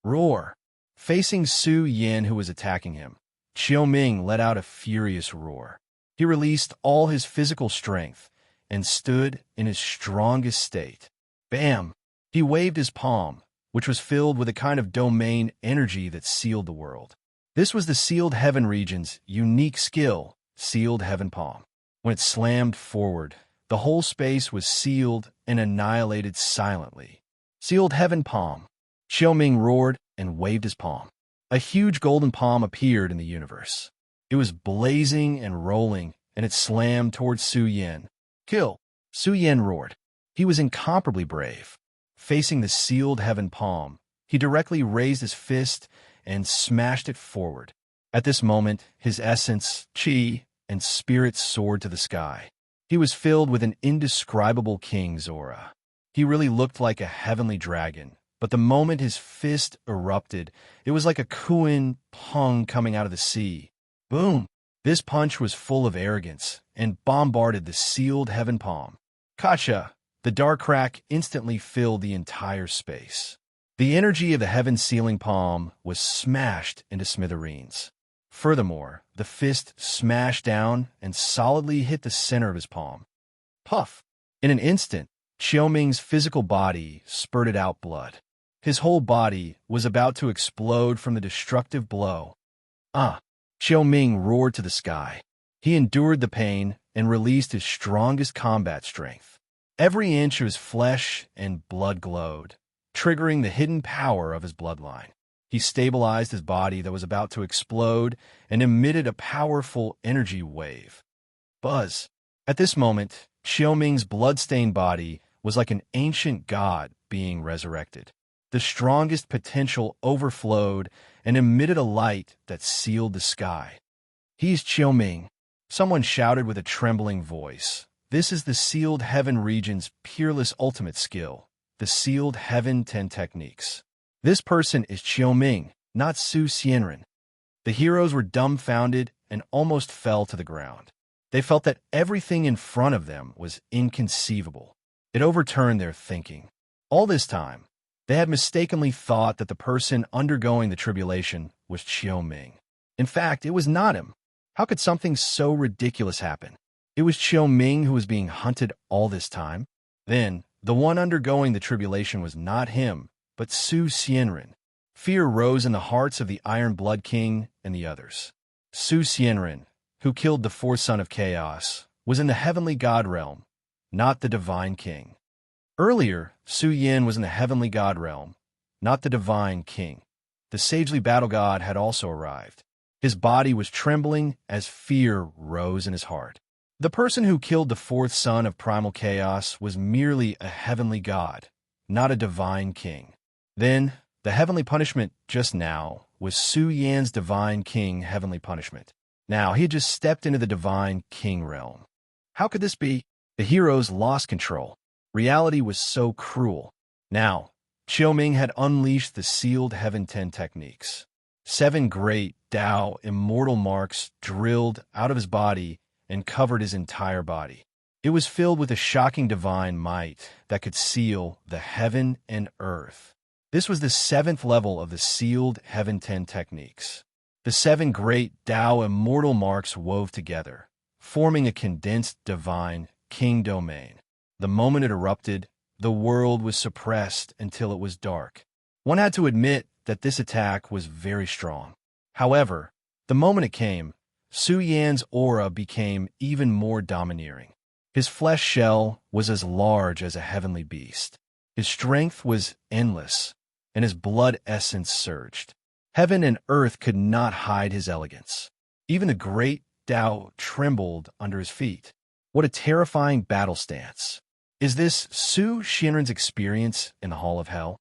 Roar! Facing Su Yan, who was attacking him, Qiu Ming let out a furious roar. He released all his physical strength and stood in his strongest state. Bam! He waved his palm, which was filled with a kind of domain energy that sealed the world. This was the Sealed Heaven region's unique skill, Sealed Heaven Palm. When it slammed forward, the whole space was sealed and annihilated silently. Sealed Heaven Palm. Qiu Ming roared and waved his palm. A huge golden palm appeared in the universe. It was blazing and rolling, and it slammed towards Su Yan. Kill! Su Yan roared. He was incomparably brave. Facing the Sealed Heaven Palm, he directly raised his fist and smashed it forward. At this moment, his essence, chi, and spirit soared to the sky. He was filled with an indescribable king's aura. He really looked like a heavenly dragon, but the moment his fist erupted, it was like a Kuan Peng coming out of the sea. Boom! This punch was full of arrogance and bombarded the Sealed Heaven Palm. Kacha! The dark crack instantly filled the entire space. The energy of the heaven sealing palm was smashed into smithereens. Furthermore, the fist smashed down and solidly hit the center of his palm. Puff! In an instant, Qiu Ming's physical body spurted out blood. His whole body was about to explode from the destructive blow. Qiu Ming roared to the sky. He endured the pain and released his strongest combat strength. Every inch of his flesh and blood glowed, triggering the hidden power of his bloodline. He stabilized his body that was about to explode and emitted a powerful energy wave. Buzz! At this moment, Qiu Ming's blood-stained body was like an ancient god being resurrected. The strongest potential overflowed and emitted a light that sealed the sky. "He's Qiu Ming," someone shouted with a trembling voice. This is the Sealed Heaven region's peerless ultimate skill, the Sealed Heaven 10 techniques. This person is Qiu Ming, not Su Xianren. The heroes were dumbfounded and almost fell to the ground. They felt that everything in front of them was inconceivable. It overturned their thinking. All this time, they had mistakenly thought that the person undergoing the tribulation was Qiu Ming. In fact, it was not him. How could something so ridiculous happen? It was Qiu Ming who was being hunted all this time. Then, the one undergoing the tribulation was not him, but Su Xianren. Fear rose in the hearts of the Iron Blood King and the others. Su Xianren, who killed the fourth son of Chaos, was in the heavenly god realm, not the divine king. Earlier, Su Yan was in the heavenly god realm, not the divine king. The sagely battle god had also arrived. His body was trembling as fear rose in his heart. The person who killed the fourth son of primal chaos was merely a heavenly god, not a divine king. Then, the heavenly punishment just now was Su Yan's divine king heavenly punishment. Now, he had just stepped into the divine king realm. How could this be? The heroes lost control. Reality was so cruel. Now, Qiu Ming had unleashed the Sealed Heaven 10 techniques. 7 great Tao immortal marks drilled out of his body and covered his entire body. It was filled with a shocking divine might that could seal the heaven and earth. This was the 7th level of the Sealed Heaven 10 techniques. The 7 great Tao immortal marks wove together, forming a condensed divine king domain. The moment it erupted, the world was suppressed until it was dark. One had to admit that this attack was very strong. However, the moment it came, Su Yan's aura became even more domineering. His flesh shell was as large as a heavenly beast. His strength was endless, and his blood essence surged. Heaven and earth could not hide his elegance. Even the great Tao trembled under his feet. What a terrifying battle stance. Is this Su Shinran's experience in the Hall of Hell?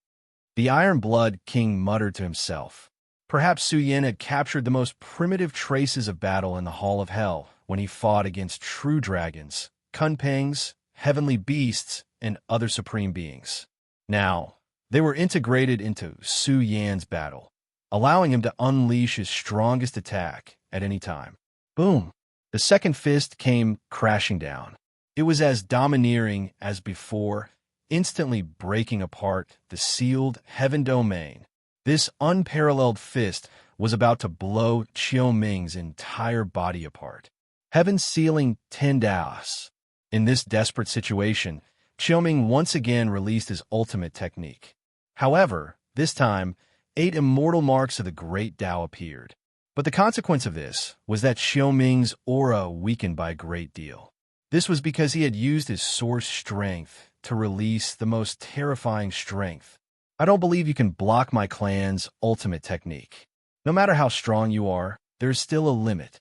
The Iron Blood King muttered to himself. Perhaps Su Yan had captured the most primitive traces of battle in the Hall of Hell when he fought against true dragons, kunpangs, heavenly beasts, and other supreme beings. Now, they were integrated into Su Yan's battle, allowing him to unleash his strongest attack at any time. Boom! The second fist came crashing down. It was as domineering as before, instantly breaking apart the sealed heaven domain. This unparalleled fist was about to blow Qiu Ming's entire body apart. Heaven sealing 10 Daos. In this desperate situation, Qiu Ming once again released his ultimate technique. However, this time, 8 immortal marks of the great Tao appeared. But the consequence of this was that Qiu Ming's aura weakened by a great deal. This was because he had used his source strength to release the most terrifying strength. I don't believe you can block my clan's ultimate technique. No matter how strong you are, there's still a limit.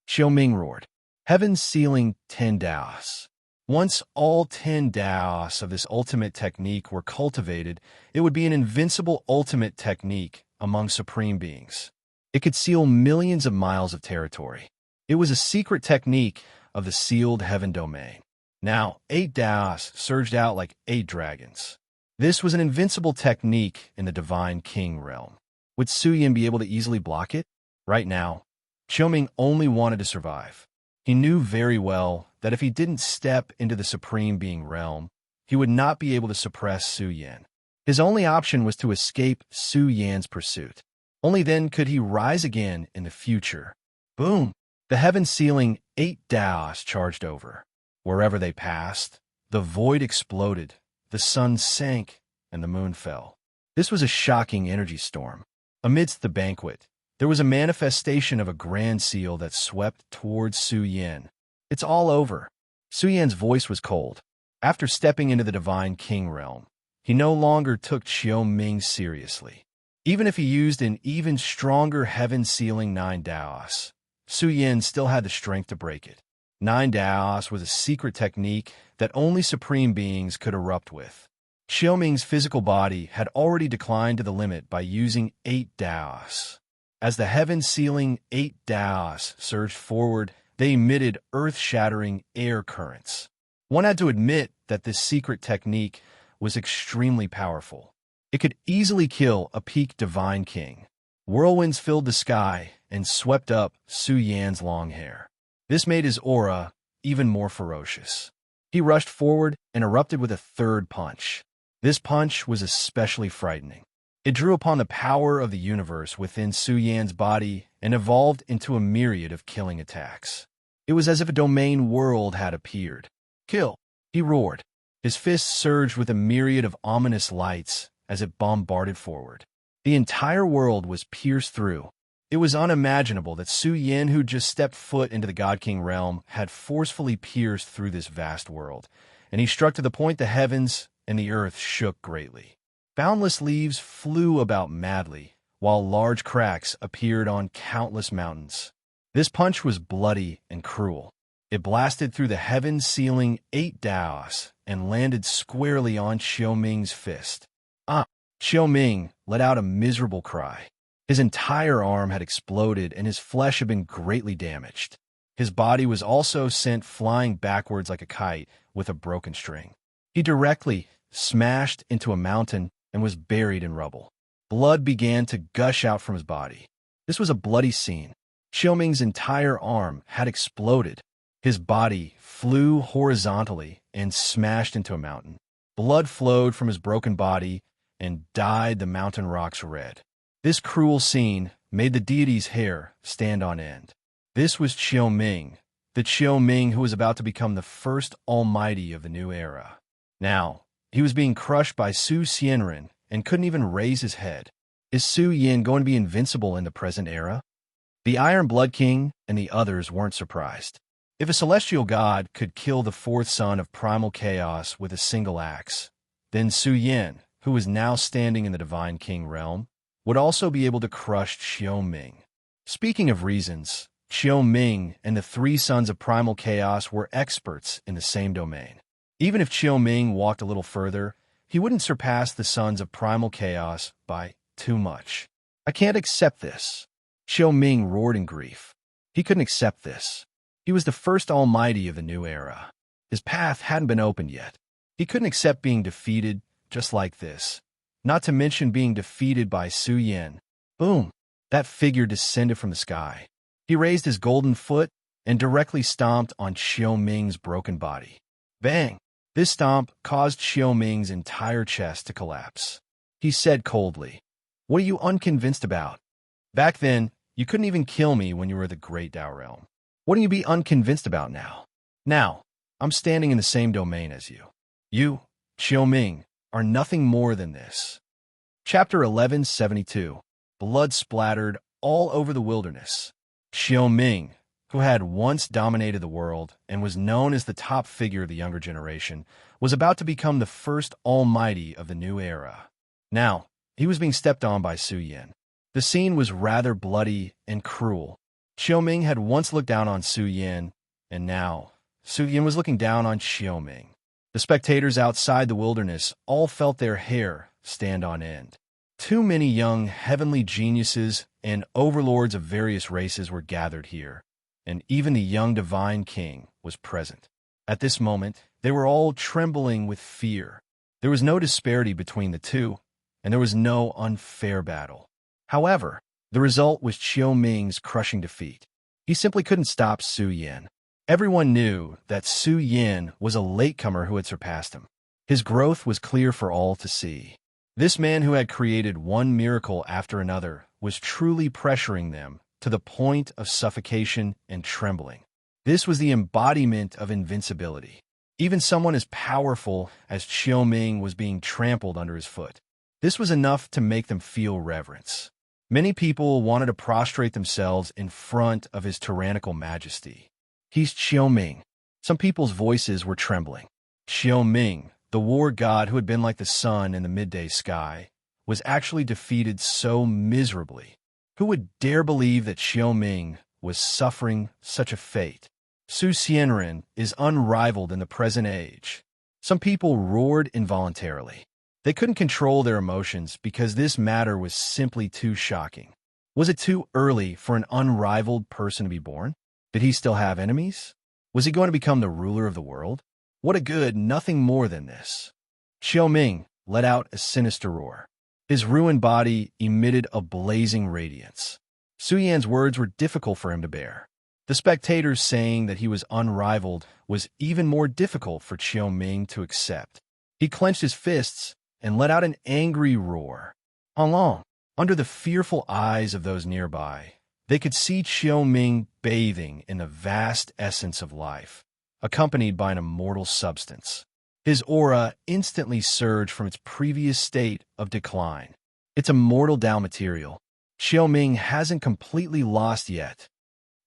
Qiu Ming roared. Heaven sealing 10 Daos. Once all 10 Daos of this ultimate technique were cultivated, it would be an invincible ultimate technique among supreme beings. It could seal millions of miles of territory. It was a secret technique of the sealed heaven domain. Now, 8 Daos surged out like 8 dragons. This was an invincible technique in the Divine King realm. Would Su Yan be able to easily block it? Right now, Qiu Ming only wanted to survive. He knew very well that if he didn't step into the Supreme Being realm, he would not be able to suppress Su Yan. His only option was to escape Su Yan's pursuit. Only then could he rise again in the future. Boom! The heaven-sealing 8 Daos charged over. Wherever they passed, the void exploded, the sun sank, and the moon fell. This was a shocking energy storm. Amidst the banquet, there was a manifestation of a grand seal that swept towards Su Yan. It's all over. Su Yan's voice was cold. After stepping into the Divine King realm, he no longer took Qiu Ming seriously. Even if he used an even stronger heaven-sealing 9 Daos, Su Yan still had the strength to break it. 9 Daos was a secret technique that only supreme beings could erupt with. Qiu Ming's physical body had already declined to the limit by using 8 Daos. As the heaven-sealing 8 Daos surged forward, they emitted earth-shattering air currents. One had to admit that this secret technique was extremely powerful. It could easily kill a peak divine king. Whirlwinds filled the sky and swept up Su Yan's long hair. This made his aura even more ferocious. He rushed forward and erupted with a third punch. This punch was especially frightening. It drew upon the power of the universe within Su Yan's body and evolved into a myriad of killing attacks. It was as if a domain world had appeared. Kill! He roared. His fists surged with a myriad of ominous lights as it bombarded forward. The entire world was pierced through. It was unimaginable that Su Yan, who just stepped foot into the God King realm, had forcefully pierced through this vast world, and he struck to the point the heavens and the earth shook greatly. Boundless leaves flew about madly, while large cracks appeared on countless mountains. This punch was bloody and cruel. It blasted through the heaven-sealing 8 Daos and landed squarely on Qiu Ming's fist. Qiu Ming let out a miserable cry. His entire arm had exploded and his flesh had been greatly damaged. His body was also sent flying backwards like a kite with a broken string. He directly smashed into a mountain and was buried in rubble. Blood began to gush out from his body. This was a bloody scene. Qiu Ming's entire arm had exploded. His body flew horizontally and smashed into a mountain. Blood flowed from his broken body and dyed the mountain rocks red. This cruel scene made the deity's hair stand on end. This was Qiu Ming, the Qiu Ming who was about to become the first almighty of the new era. Now, he was being crushed by Su Xianren and couldn't even raise his head. Is Su Yin going to be invincible in the present era? The Iron Blood King and the others weren't surprised. If a celestial god could kill the fourth son of primal chaos with a single axe, then Su Yin, who was now standing in the Divine King realm, would also be able to crush Qiu Ming. Speaking of reasons, Qiu Ming and the three sons of primal chaos were experts in the same domain. Even if Qiu Ming walked a little further, he wouldn't surpass the sons of primal chaos by too much. I can't accept this. Qiu Ming roared in grief. He couldn't accept this. He was the first almighty of the new era. His path hadn't been opened yet. He couldn't accept being defeated just like this. Not to mention being defeated by Su Yin. Boom! That figure descended from the sky. He raised his golden foot and directly stomped on Qiu Ming's broken body. Bang! This stomp caused Qiu Ming's entire chest to collapse. He said coldly, "What are you unconvinced about? Back then, you couldn't even kill me when you were the Great Dao Realm. What do you be unconvinced about now? Now, I'm standing in the same domain as you. You, Qiu Ming, are nothing more than this." Chapter 1172. Blood splattered all over the wilderness. Qiu Ming, who had once dominated the world and was known as the top figure of the younger generation, was about to become the first almighty of the new era. Now, he was being stepped on by Su Yin. The scene was rather bloody and cruel. Qiu Ming had once looked down on Su Yin, and now Su Yin was looking down on Qiu Ming. The spectators outside the wilderness all felt their hair stand on end. Too many young heavenly geniuses and overlords of various races were gathered here, and even the young Divine King was present. At this moment, they were all trembling with fear. There was no disparity between the two, and there was no unfair battle. However, the result was Qiu Ming's crushing defeat. He simply couldn't stop Su Yin. Everyone knew that Su Yin was a latecomer who had surpassed him. His growth was clear for all to see. This man who had created one miracle after another was truly pressuring them to the point of suffocation and trembling. This was the embodiment of invincibility. Even someone as powerful as Qiu Ming was being trampled under his foot. This was enough to make them feel reverence. Many people wanted to prostrate themselves in front of his tyrannical majesty. He's Qiu Ming. Some people's voices were trembling. Qiu Ming, the war god who had been like the sun in the midday sky, was actually defeated so miserably. Who would dare believe that Qiu Ming was suffering such a fate? Su Xianren is unrivaled in the present age. Some people roared involuntarily. They couldn't control their emotions because this matter was simply too shocking. Was it too early for an unrivaled person to be born? Did he still have enemies? Was he going to become the ruler of the world? What a good nothing more than this. Qiu Ming let out a sinister roar. His ruined body emitted a blazing radiance. Su Yan's words were difficult for him to bear. The spectators saying that he was unrivaled was even more difficult for Qiu Ming to accept. He clenched his fists and let out an angry roar. Along, under the fearful eyes of those nearby, they could see Qiu Ming bathing in the vast essence of life, accompanied by an immortal substance. His aura instantly surged from its previous state of decline. It's immortal Dao material. Qiu Ming hasn't completely lost yet.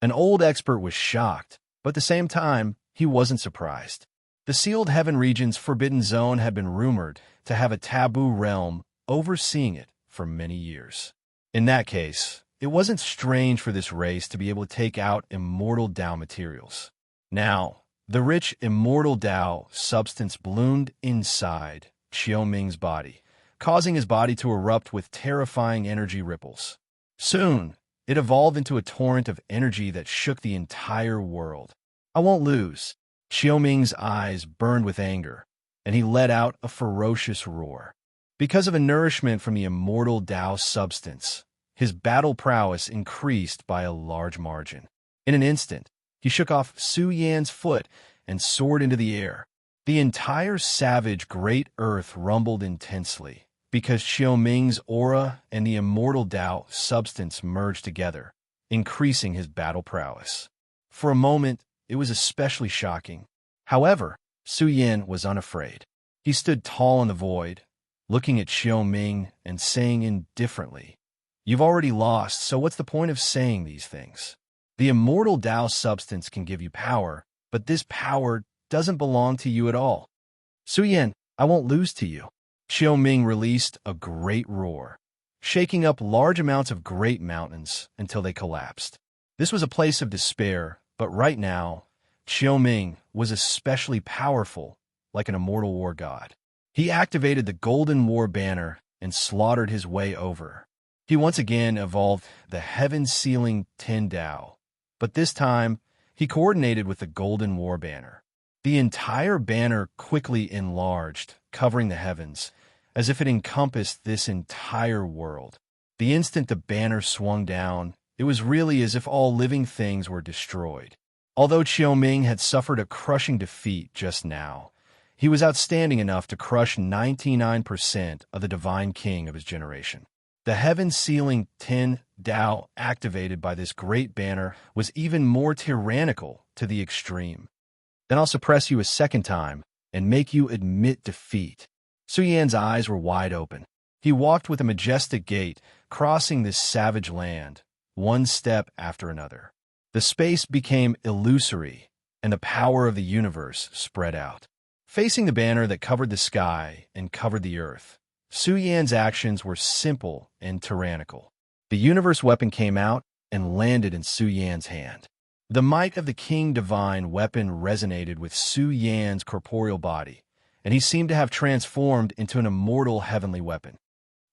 An old expert was shocked, but at the same time, he wasn't surprised. The sealed heaven region's forbidden zone had been rumored to have a taboo realm overseeing it for many years. In that case, it wasn't strange for this race to be able to take out immortal Dao materials. Now, the rich immortal Dao substance bloomed inside Qiu Ming's body, causing his body to erupt with terrifying energy ripples. Soon, it evolved into a torrent of energy that shook the entire world. I won't lose. Qiu Ming's eyes burned with anger, and he let out a ferocious roar. Because of a nourishment from the immortal Dao substance, his battle prowess increased by a large margin. In an instant, he shook off Su Yan's foot and soared into the air. The entire savage great earth rumbled intensely, because Xiao Ming's aura and the immortal Tao substance merged together, increasing his battle prowess. For a moment, it was especially shocking. However, Su Yan was unafraid. He stood tall in the void, looking at Xiao Ming and saying indifferently, "You've already lost, so what's the point of saying these things? The immortal Tao substance can give you power, but this power doesn't belong to you at all. Su Yan, I won't lose to you." Xiao Ming released a great roar, shaking up large amounts of great mountains until they collapsed. This was a place of despair, but right now, Xiao Ming was especially powerful, like an immortal war god. He activated the Golden War banner and slaughtered his way over. He once again evolved the heaven-sealing Ten Dao, but this time, he coordinated with the Golden War banner. The entire banner quickly enlarged, covering the heavens, as if it encompassed this entire world. The instant the banner swung down, it was really as if all living things were destroyed. Although Xiao Ming had suffered a crushing defeat just now, he was outstanding enough to crush 99% of the divine king of his generation. The heaven-sealing Ten Dao activated by this great banner was even more tyrannical to the extreme. "Then I'll suppress you a second time and make you admit defeat." Su Yan's eyes were wide open. He walked with a majestic gait, crossing this savage land, one step after another. The space became illusory, and the power of the universe spread out. Facing the banner that covered the sky and covered the earth, Su Yan's actions were simple and tyrannical. The universe weapon came out and landed in Su Yan's hand. The might of the King Divine weapon resonated with Su Yan's corporeal body, and he seemed to have transformed into an immortal heavenly weapon.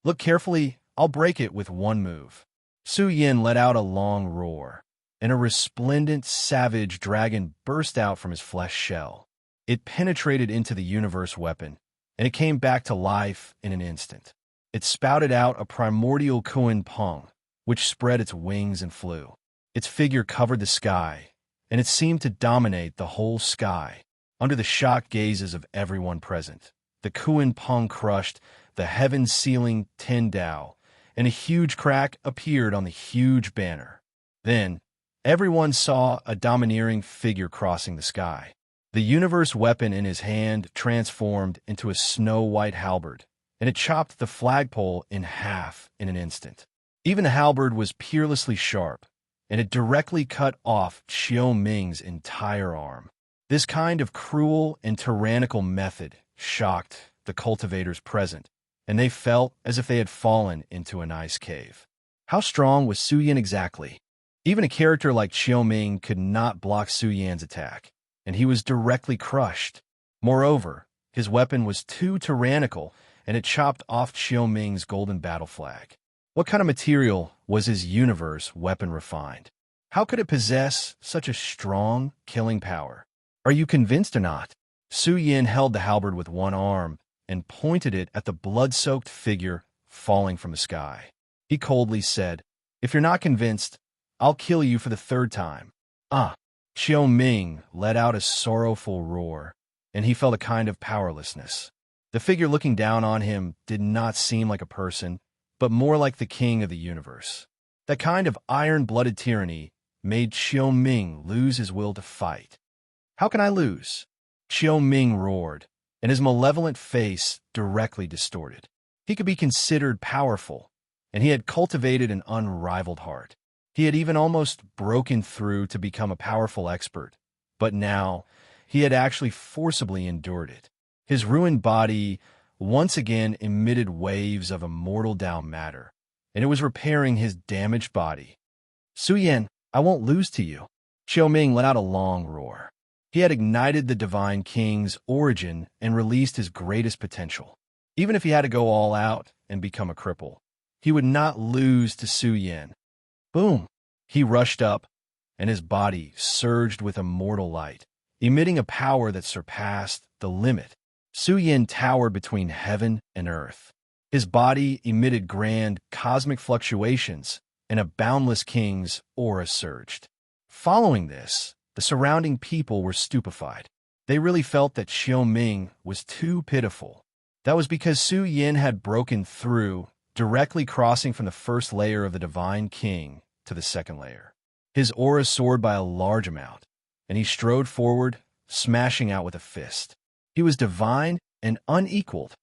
"Look carefully, I'll break it with one move." Su Yan let out a long roar, and a resplendent, savage dragon burst out from his flesh shell. It penetrated into the universe weapon, and it came back to life in an instant. It spouted out a primordial Kuan Peng, which spread its wings and flew. Its figure covered the sky, and it seemed to dominate the whole sky. Under the shocked gazes of everyone present, the Kuan Peng crushed the heaven-sealing Ten Dao, and a huge crack appeared on the huge banner. Then, everyone saw a domineering figure crossing the sky. The universe weapon in his hand transformed into a snow-white halberd, and it chopped the flagpole in half in an instant. Even the halberd was peerlessly sharp, and it directly cut off Xiao Ming's entire arm. This kind of cruel and tyrannical method shocked the cultivators present, and they felt as if they had fallen into an ice cave. How strong was Su Yan exactly? Even a character like Xiao Ming could not block Su Yan's attack, and he was directly crushed. Moreover, his weapon was too tyrannical, and it chopped off Xiao Ming's golden battle flag. What kind of material was his universe weapon refined? How could it possess such a strong, killing power? Are you convinced or not? Su Yan held the halberd with one arm and pointed it at the blood-soaked figure falling from the sky. He coldly said, "If you're not convinced, I'll kill you for the third time." "Ah!" Xiao Ming let out a sorrowful roar, and he felt a kind of powerlessness. The figure looking down on him did not seem like a person, but more like the king of the universe. That kind of iron-blooded tyranny made Xiao Ming lose his will to fight. "How can I lose?" Xiao Ming roared, and his malevolent face directly distorted. He could be considered powerful, and he had cultivated an unrivaled heart. He had even almost broken through to become a powerful expert, but now he had actually forcibly endured it. His ruined body once again emitted waves of immortal Tao matter, and it was repairing his damaged body. "Su Yan, I won't lose to you." Xiao Ming let out a long roar. He had ignited the Divine King's origin and released his greatest potential. Even if he had to go all out and become a cripple, he would not lose to Su Yan. Boom! He rushed up, and his body surged with immortal light, emitting a power that surpassed the limit. Su Yan towered between heaven and earth. His body emitted grand cosmic fluctuations, and a boundless king's aura surged. Following this, the surrounding people were stupefied. They really felt that Xiao Ming was too pitiful. That was because Su Yin had broken through, directly crossing from the first layer of the Divine King to the second layer. His aura soared by a large amount, and he strode forward, smashing out with a fist. He was divine and unequaled.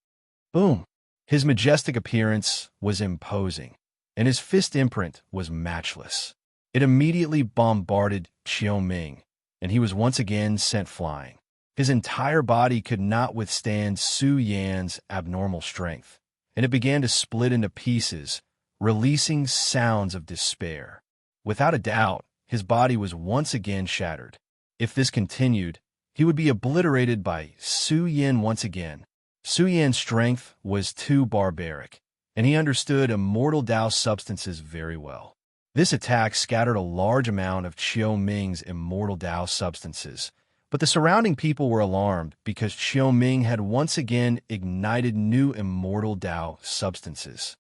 Boom! His majestic appearance was imposing, and his fist imprint was matchless. It immediately bombarded Qiuming, and he was once again sent flying. His entire body could not withstand Su Yan's abnormal strength, and it began to split into pieces, releasing sounds of despair. Without a doubt, his body was once again shattered. If this continued, he would be obliterated by Su Yin once again. Su Yan's strength was too barbaric, and he understood immortal Tao substances very well. This attack scattered a large amount of Qiuming's immortal Tao substances, but the surrounding people were alarmed because Qiuming had once again ignited new immortal Tao substances.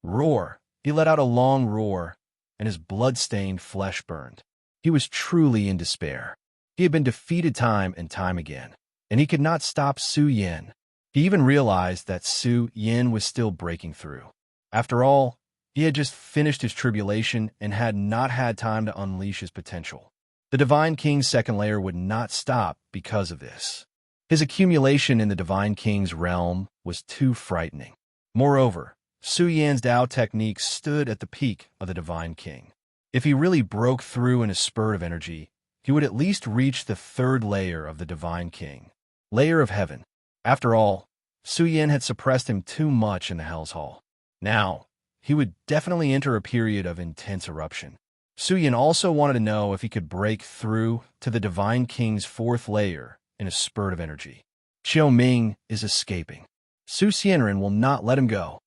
Roar! He let out a long roar, and his blood-stained flesh burned. He was truly in despair. He had been defeated time and time again, and he could not stop Su Yin. He even realized that Su Yin was still breaking through. After all, he had just finished his tribulation and had not had time to unleash his potential. The Divine King's second layer would not stop because of this. His accumulation in the Divine King's realm was too frightening. Moreover, Su Yan's Tao technique stood at the peak of the Divine King. If he really broke through in a spurt of energy, he would at least reach the third layer of the Divine King, layer of heaven. After all, Su Yan had suppressed him too much in the Hell's Hall. Now, he would definitely enter a period of intense eruption. Su Yan also wanted to know if he could break through to the Divine King's fourth layer in a spurt of energy. Qiuming is escaping. Su Xianren will not let him go.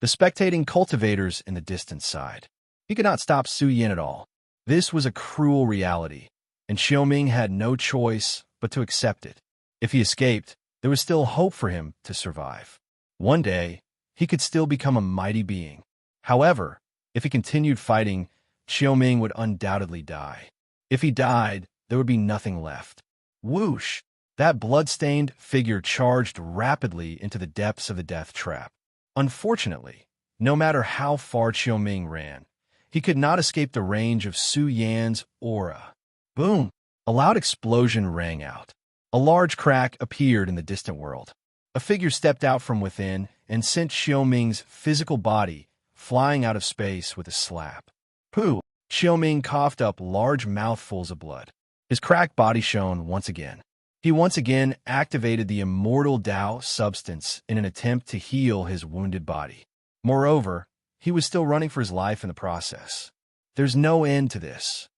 The spectating cultivators in the distant sighed. He could not stop Su Yin at all. This was a cruel reality, and Qiuming had no choice but to accept it. If he escaped, there was still hope for him to survive. One day, he could still become a mighty being. However, if he continued fighting, Qiuming would undoubtedly die. If he died, there would be nothing left. Whoosh! That blood-stained figure charged rapidly into the depths of the death trap. Unfortunately, no matter how far Qiuming ran, he could not escape the range of Su Yan's aura. Boom! A loud explosion rang out. A large crack appeared in the distant world. A figure stepped out from within and sent Qiuming's physical body flying out of space with a slap. Pooh! Qiuming coughed up large mouthfuls of blood. His cracked body shone once again. He once again activated the immortal Tao substance in an attempt to heal his wounded body. Moreover, he was still running for his life in the process. There's no end to this.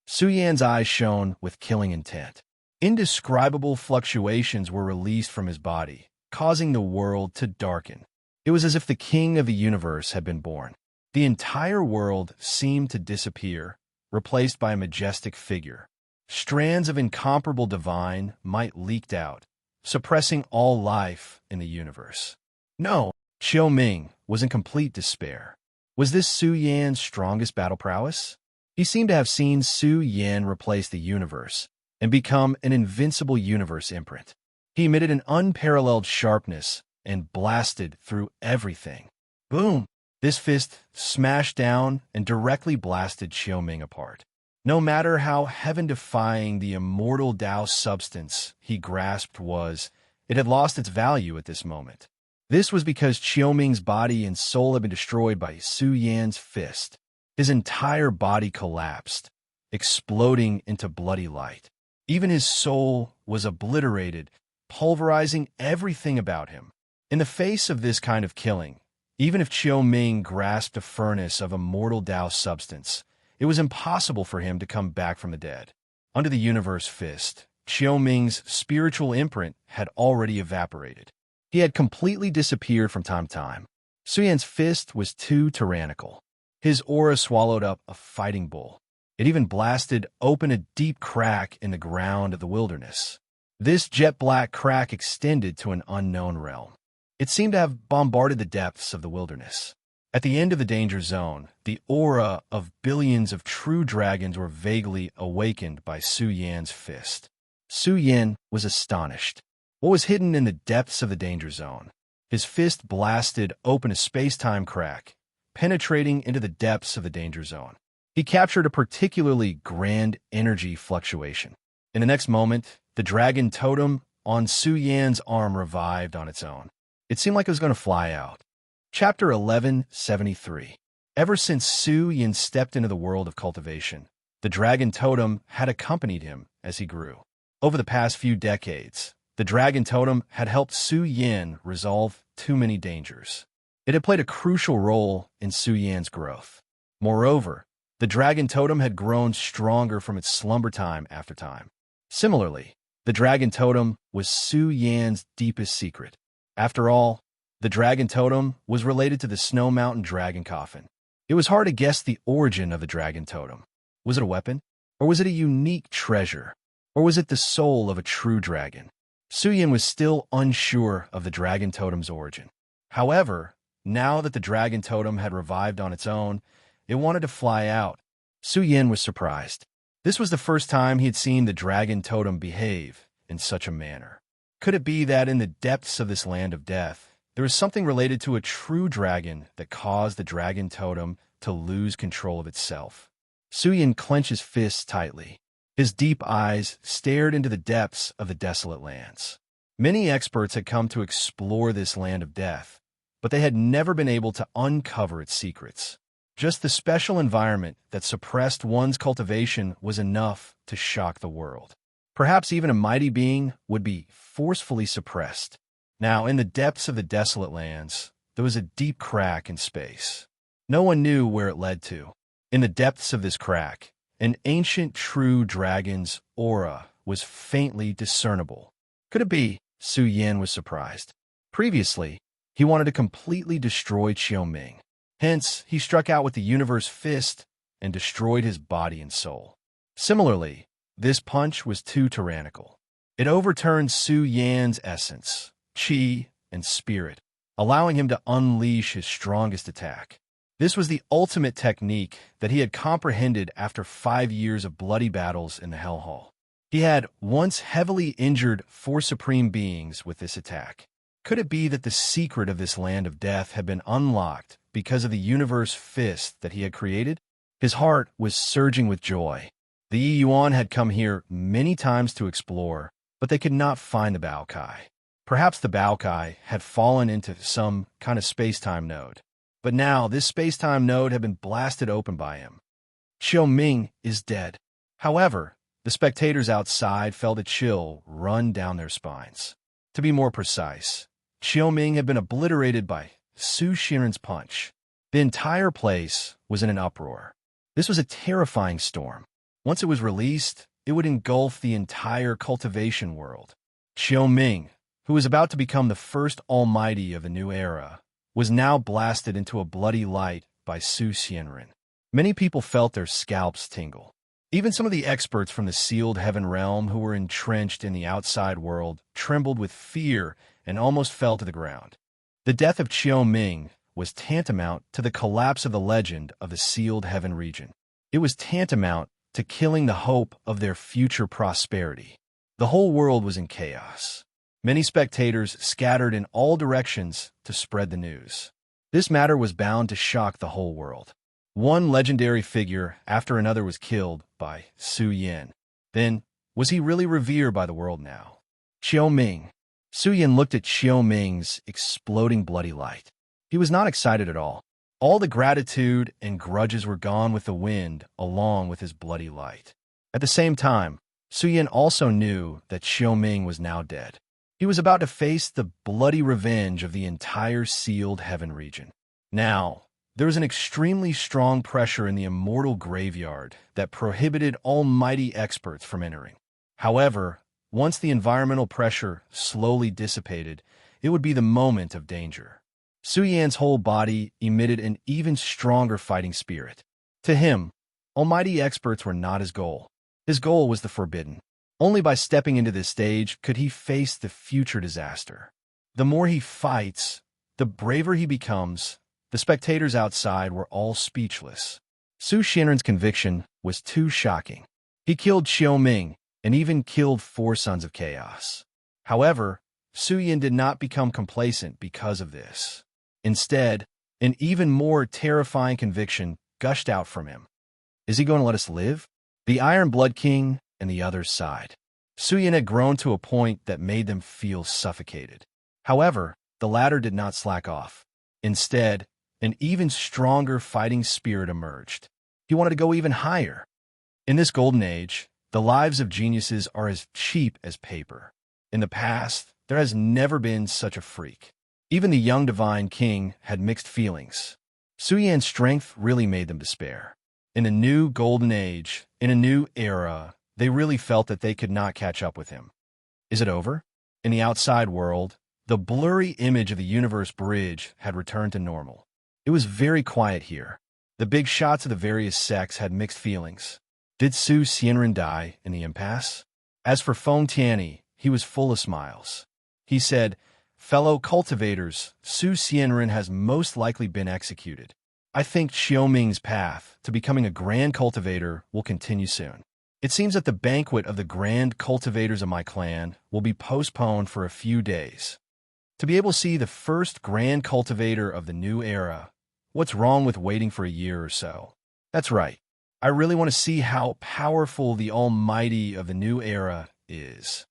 Su Yan's eyes shone with killing intent. Indescribable fluctuations were released from his body, causing the world to darken. It was as if the king of the universe had been born. The entire world seemed to disappear, replaced by a majestic figure. Strands of incomparable divine might leaked out, suppressing all life in the universe. No, Qiuming was in complete despair. Was this Su Yan's strongest battle prowess? He seemed to have seen Su Yan replace the universe and become an invincible universe imprint. He emitted an unparalleled sharpness and blasted through everything. Boom! This fist smashed down and directly blasted Qiuming apart. No matter how heaven-defying the immortal Tao substance he grasped was, it had lost its value at this moment. This was because Qiuming's body and soul had been destroyed by Su Yan's fist. His entire body collapsed, exploding into bloody light. Even his soul was obliterated, pulverizing everything about him. In the face of this kind of killing, even if Qiuming grasped a furnace of immortal Tao substance, it was impossible for him to come back from the dead. Under the universe fist, Qiuming's spiritual imprint had already evaporated. He had completely disappeared from time to time. Su Yan's fist was too tyrannical. His aura swallowed up a fighting bull. It even blasted open a deep crack in the ground of the wilderness. This jet-black crack extended to an unknown realm. It seemed to have bombarded the depths of the wilderness. At the end of the danger zone, the aura of billions of true dragons were vaguely awakened by Su Yan's fist. Su Yan was astonished. What was hidden in the depths of the danger zone? His fist blasted open a space-time crack, penetrating into the depths of the danger zone. He captured a particularly grand energy fluctuation. In the next moment, the dragon totem on Su Yan's arm revived on its own. It seemed like it was going to fly out. Chapter 1173. Ever since Su Yan stepped into the world of cultivation, the dragon totem had accompanied him as he grew. Over the past few decades, the dragon totem had helped Su Yan resolve too many dangers. It had played a crucial role in Su Yan's growth. Moreover, the dragon totem had grown stronger from its slumber time after time. Similarly, the dragon totem was Su Yan's deepest secret. After all, the dragon totem was related to the Snow Mountain dragon coffin. It was hard to guess the origin of the dragon totem. Was it a weapon? Or was it a unique treasure? Or was it the soul of a true dragon? Su Yan was still unsure of the dragon totem's origin. However, now that the dragon totem had revived on its own, it wanted to fly out. Su Yan was surprised. This was the first time he had seen the dragon totem behave in such a manner. Could it be that in the depths of this land of death, there was something related to a true dragon that caused the dragon totem to lose control of itself? Su Yan clenched his fists tightly. His deep eyes stared into the depths of the desolate lands. Many experts had come to explore this land of death, but they had never been able to uncover its secrets. Just the special environment that suppressed one's cultivation was enough to shock the world. Perhaps even a mighty being would be forcefully suppressed. Now, in the depths of the desolate lands, there was a deep crack in space. No one knew where it led to. In the depths of this crack, an ancient true dragon's aura was faintly discernible. Could it be? Su Yan was surprised. Previously, he wanted to completely destroy Qiuming. Hence, he struck out with the universe fist and destroyed his body and soul. Similarly, this punch was too tyrannical. It overturned Su Yan's essence, qi, and spirit, allowing him to unleash his strongest attack. This was the ultimate technique that he had comprehended after 5 years of bloody battles in the Hell Hall. He had once heavily injured 4 supreme beings with this attack. Could it be that the secret of this land of death had been unlocked because of the universe fist that he had created? His heart was surging with joy. The Yi Yuan had come here many times to explore, but they could not find the Baokai. Perhaps the Baokai had fallen into some kind of space-time node. But now this space-time node had been blasted open by him. Qiuming is dead. However, the spectators outside felt a chill run down their spines. To be more precise, Qiuming had been obliterated by Su Xianren's punch. The entire place was in an uproar. This was a terrifying storm. Once it was released, it would engulf the entire cultivation world. Qiuming, who was about to become the first almighty of a new era, was now blasted into a bloody light by Su Xianren. Many people felt their scalps tingle. Even some of the experts from the sealed heaven realm who were entrenched in the outside world trembled with fear and almost fell to the ground. The death of Qiuming was tantamount to the collapse of the legend of the sealed heaven region. It was tantamount to killing the hope of their future prosperity. The whole world was in chaos. Many spectators scattered in all directions to spread the news. This matter was bound to shock the whole world. One legendary figure after another was killed by Su Yan. Then, was he really revered by the world now? Qiuming. Su Yan looked at Qiuming's exploding bloody light. He was not excited at all. All the gratitude and grudges were gone with the wind along with his bloody light. At the same time, Su Yan also knew that Qiuming was now dead. He was about to face the bloody revenge of the entire sealed heaven region. Now, there was an extremely strong pressure in the immortal graveyard that prohibited almighty experts from entering. However, once the environmental pressure slowly dissipated, it would be the moment of danger. Su Yan's whole body emitted an even stronger fighting spirit. To him, almighty experts were not his goal. His goal was the forbidden. Only by stepping into this stage could he face the future disaster. The more he fights, the braver he becomes. The spectators outside were all speechless. Su Xianren's conviction was too shocking. He killed Qiuming and even killed 4 sons of chaos. However, Su Yin did not become complacent because of this. Instead, an even more terrifying conviction gushed out from him. Is he going to let us live? The Iron Blood King and the others sighed. Su Yin had grown to a point that made them feel suffocated. However, the latter did not slack off. Instead, an even stronger fighting spirit emerged. He wanted to go even higher. In this golden age, the lives of geniuses are as cheap as paper. In the past, there has never been such a freak. Even the young divine king had mixed feelings. Su Yan's strength really made them despair. In a new golden age, in a new era, they really felt that they could not catch up with him. Is it over? In the outside world, the blurry image of the universe bridge had returned to normal. It was very quiet here. The big shots of the various sects had mixed feelings. Did Su Xianren die in the impasse? As for Feng Tianyi, he was full of smiles. He said, "Fellow cultivators, Su Xianren has most likely been executed. I think Xiaoming's path to becoming a grand cultivator will continue soon. It seems that the banquet of the grand cultivators of my clan will be postponed for a few days. To be able to see the first grand cultivator of the new era, what's wrong with waiting for a year or so? That's right. I really want to see how powerful the Almighty of the new era is."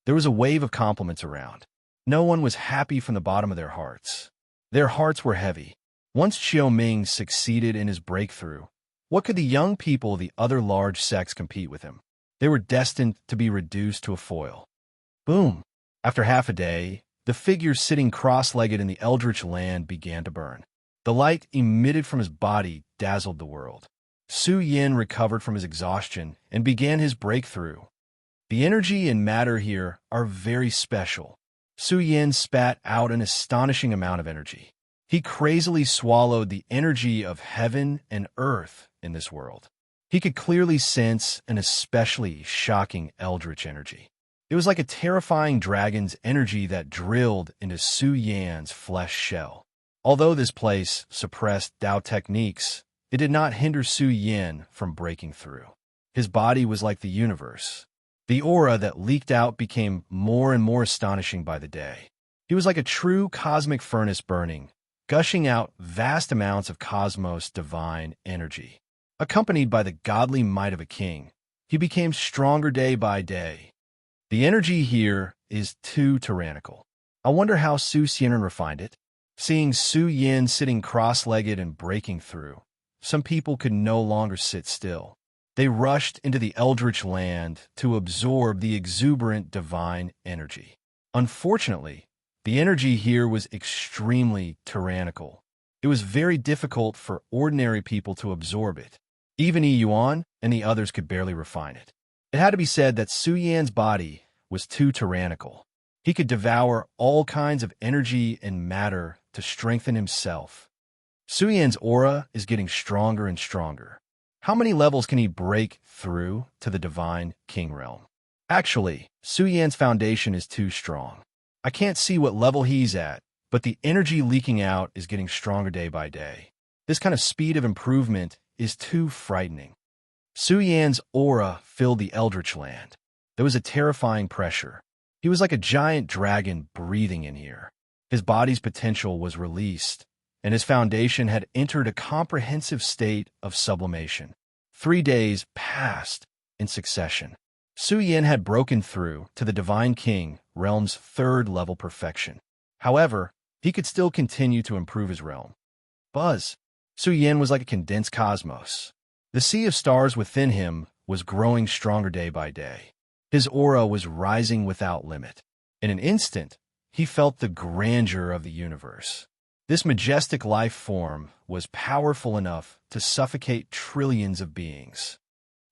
There was a wave of compliments around. No one was happy from the bottom of their hearts. Their hearts were heavy. Once Xiaoming succeeded in his breakthrough, what could the young people of the other large sects compete with him? They were destined to be reduced to a foil. Boom! After half a day, the figure sitting cross-legged in the eldritch land began to burn. The light emitted from his body dazzled the world. Su Yin recovered from his exhaustion and began his breakthrough. The energy and matter here are very special. Su Yin spat out an astonishing amount of energy. He crazily swallowed the energy of heaven and earth in this world. He could clearly sense an especially shocking eldritch energy. It was like a terrifying dragon's energy that drilled into Su Yan's flesh shell. Although this place suppressed Dao techniques, it did not hinder Su Yin from breaking through. His body was like the universe. The aura that leaked out became more and more astonishing by the day. He was like a true cosmic furnace burning, gushing out vast amounts of cosmos divine energy. Accompanied by the godly might of a king, he became stronger day by day. The energy here is too tyrannical. I wonder how Su Xianren refined it. Seeing Su Yin sitting cross-legged and breaking through, some people could no longer sit still. They rushed into the eldritch land to absorb the exuberant divine energy. Unfortunately, the energy here was extremely tyrannical. It was very difficult for ordinary people to absorb it. Even Yi Yuan and the others could barely refine it. It had to be said that Su Yan's body was too tyrannical. He could devour all kinds of energy and matter to strengthen himself. Su Yan's aura is getting stronger and stronger. How many levels can he break through to the divine king realm? Actually, Su Yan's foundation is too strong. I can't see what level he's at, but the energy leaking out is getting stronger day by day. This kind of speed of improvement is too frightening. Su Yan's aura filled the eldritch land. There was a terrifying pressure. He was like a giant dragon breathing in here. His body's potential was released, and his foundation had entered a comprehensive state of sublimation. 3 days passed in succession. Su Yin had broken through to the Divine King realm's 3rd level perfection. However, he could still continue to improve his realm. Buzz. Su Yin was like a condensed cosmos. The sea of stars within him was growing stronger day by day. His aura was rising without limit. In an instant, he felt the grandeur of the universe. This majestic life form was powerful enough to suffocate trillions of beings.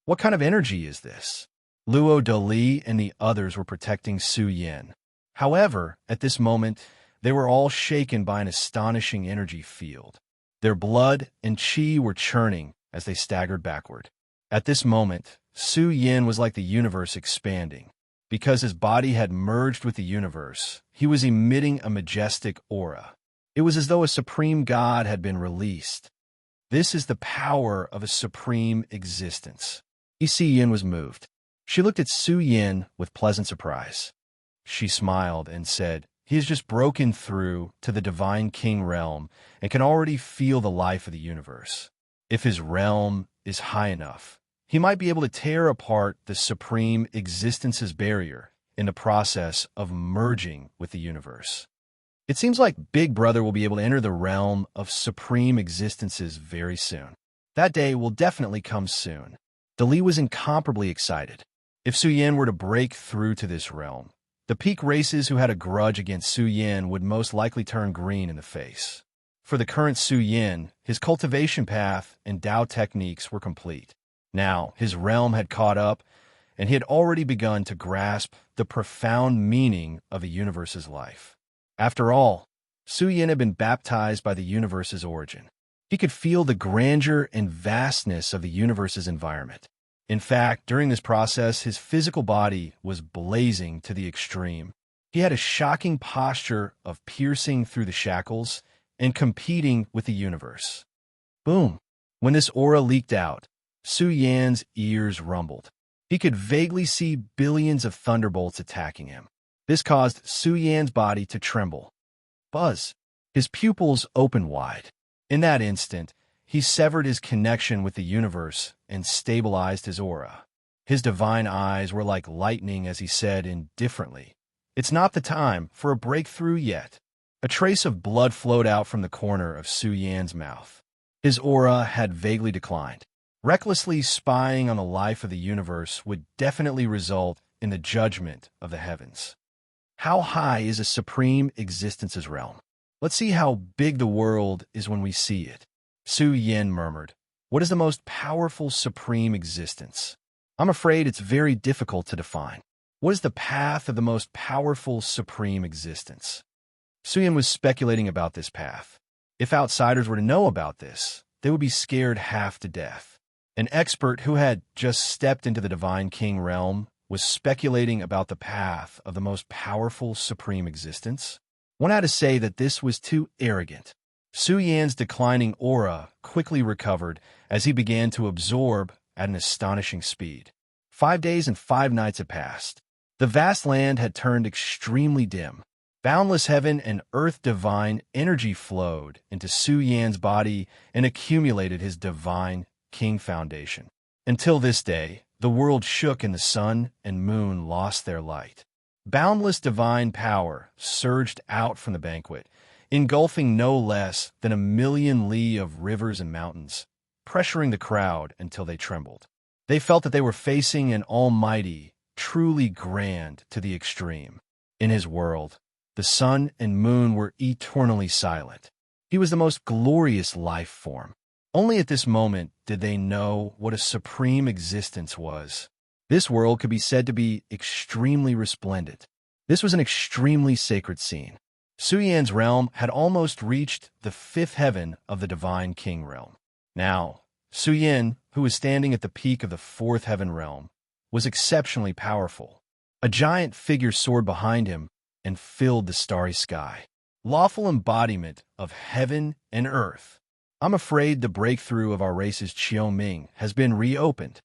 What kind of energy is this? Luo Dali and the others were protecting Su Yin. However, at this moment, they were all shaken by an astonishing energy field. Their blood and qi were churning as they staggered backward. At this moment, Su Yin was like the universe expanding. Because his body had merged with the universe, he was emitting a majestic aura. It was as though a supreme god had been released. This is the power of a supreme existence. Yi Yin was moved. She looked at Su Yin with pleasant surprise. She smiled and said, "He has just broken through to the divine king realm and can already feel the life of the universe. If his realm is high enough, he might be able to tear apart the supreme existence's barrier in the process of merging with the universe." It seems like Big Brother will be able to enter the realm of supreme existences very soon. That day will definitely come soon. Dali was incomparably excited. If Su Yin were to break through to this realm, the peak races who had a grudge against Su Yin would most likely turn green in the face. For the current Su Yin, his cultivation path and Dao techniques were complete. Now, his realm had caught up, and he had already begun to grasp the profound meaning of a universe's life. After all, Su Yin had been baptized by the universe's origin. He could feel the grandeur and vastness of the universe's environment. In fact, during this process, his physical body was blazing to the extreme. He had a shocking posture of piercing through the shackles and competing with the universe. Boom! When this aura leaked out, Su Yan's ears rumbled. He could vaguely see billions of thunderbolts attacking him. This caused Su Yan's body to tremble. Buzz! His pupils opened wide. In that instant, he severed his connection with the universe and stabilized his aura. His divine eyes were like lightning as he said indifferently, "It's not the time for a breakthrough yet." A trace of blood flowed out from the corner of Su Yan's mouth. His aura had vaguely declined. Recklessly spying on the life of the universe would definitely result in the judgment of the heavens. How high is a supreme existence's realm? Let's see how big the world is when we see it. Su Yin murmured, "What is the most powerful supreme existence?" "I'm afraid it's very difficult to define. What is the path of the most powerful supreme existence?" Su Yin was speculating about this path. If outsiders were to know about this, they would be scared half to death. An expert who had just stepped into the divine king realm was speculating about the path of the most powerful supreme existence. One had to say that this was too arrogant. Su Yan's declining aura quickly recovered as he began to absorb at an astonishing speed. 5 days and 5 nights had passed. The vast land had turned extremely dim. Boundless heaven and earth divine energy flowed into Su Yan's body and accumulated his divine king foundation. Until this day, the world shook and the sun and moon lost their light. Boundless divine power surged out from the banquet, engulfing no less than 1,000,000 li of rivers and mountains, pressuring the crowd until they trembled. They felt that they were facing an almighty, truly grand to the extreme. In his world, the sun and moon were eternally silent. He was the most glorious life form. Only at this moment did they know what a supreme existence was. This world could be said to be extremely resplendent. This was an extremely sacred scene. Su Yan's realm had almost reached the 5th heaven of the divine king realm. Now, Su Yan, who was standing at the peak of the 4th heaven realm, was exceptionally powerful. A giant figure soared behind him and filled the starry sky. Lawful embodiment of heaven and earth. "I'm afraid the breakthrough of our race's Qiuming has been reopened."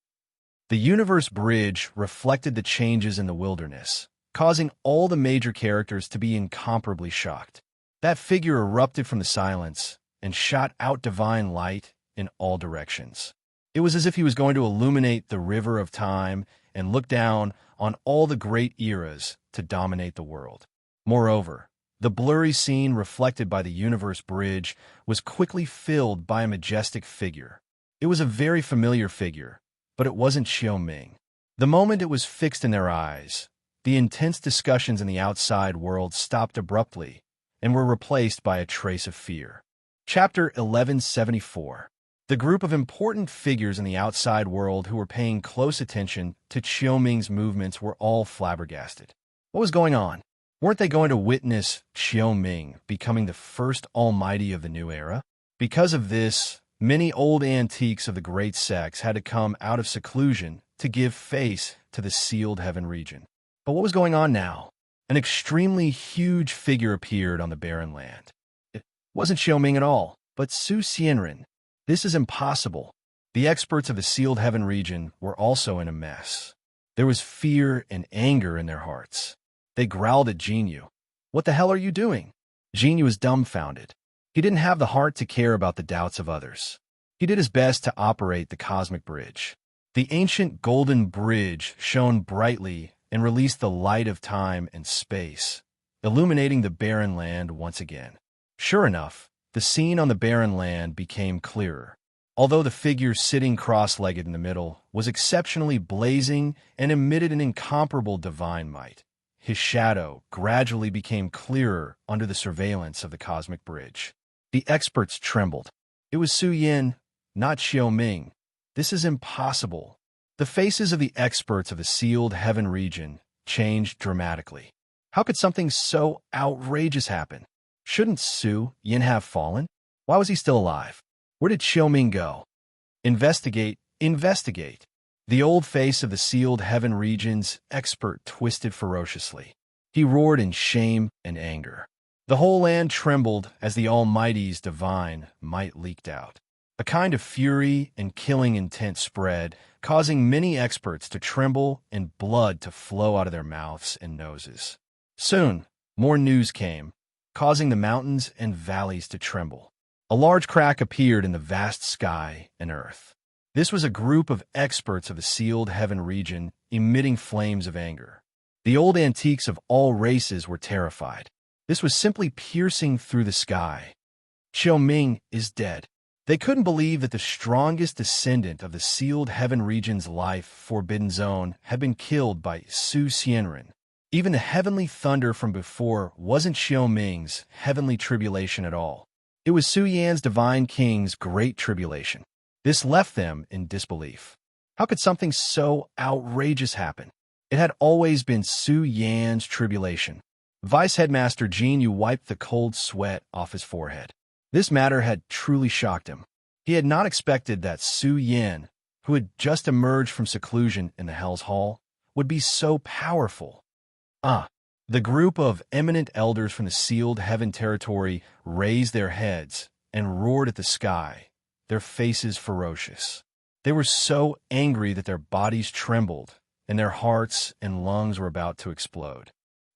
The universe bridge reflected the changes in the wilderness, causing all the major characters to be incomparably shocked. That figure erupted from the silence and shot out divine light in all directions. It was as if he was going to illuminate the river of time and look down on all the great eras to dominate the world. Moreover, the blurry scene reflected by the universe bridge was quickly filled by a majestic figure. It was a very familiar figure, but it wasn't Qiuming. The moment it was fixed in their eyes, the intense discussions in the outside world stopped abruptly and were replaced by a trace of fear. Chapter 1174. The group of important figures in the outside world who were paying close attention to Qiuming's movements were all flabbergasted. What was going on? Weren't they going to witness Qiuming becoming the first almighty of the new era? Because of this, many old antiques of the great sects had to come out of seclusion to give face to the sealed heaven region. But what was going on now? An extremely huge figure appeared on the barren land. It wasn't Qiuming at all, but Su Xianren. This is impossible. The experts of the sealed heaven region were also in a mess. There was fear and anger in their hearts. They growled at Jinyu. What the hell are you doing? Jinyu was dumbfounded. He didn't have the heart to care about the doubts of others. He did his best to operate the cosmic bridge. The ancient golden bridge shone brightly and released the light of time and space, illuminating the barren land once again. Sure enough, the scene on the barren land became clearer. Although the figure sitting cross-legged in the middle was exceptionally blazing and emitted an incomparable divine might, his shadow gradually became clearer under the surveillance of the cosmic bridge. The experts trembled. It was Su Yin, not Xiao Ming. This is impossible. The faces of the experts of the sealed heaven region changed dramatically. How could something so outrageous happen? Shouldn't Su Yin have fallen? Why was he still alive? Where did Xiao Ming go? Investigate, investigate. The old face of the sealed heaven region's expert twisted ferociously. He roared in shame and anger. The whole land trembled as the Almighty's divine might leaked out. A kind of fury and killing intent spread, causing many experts to tremble and blood to flow out of their mouths and noses. Soon, more news came, causing the mountains and valleys to tremble. A large crack appeared in the vast sky and earth. This was a group of experts of the sealed heaven region emitting flames of anger. The old antiques of all races were terrified. This was simply piercing through the sky. Xiao Ming is dead. They couldn't believe that the strongest descendant of the sealed heaven region's life forbidden zone had been killed by Su Xianren. Even the heavenly thunder from before wasn't Xiao Ming's heavenly tribulation at all. It was Su Yan's divine king's great tribulation. This left them in disbelief. How could something so outrageous happen? It had always been Su Yan's tribulation. Vice Headmaster Jinyu wiped the cold sweat off his forehead. This matter had truly shocked him. He had not expected that Su Yan, who had just emerged from seclusion in the Hell's Hall, would be so powerful. The group of eminent elders from the sealed heaven territory raised their heads and roared at the sky, their faces ferocious. They were so angry that their bodies trembled and their hearts and lungs were about to explode.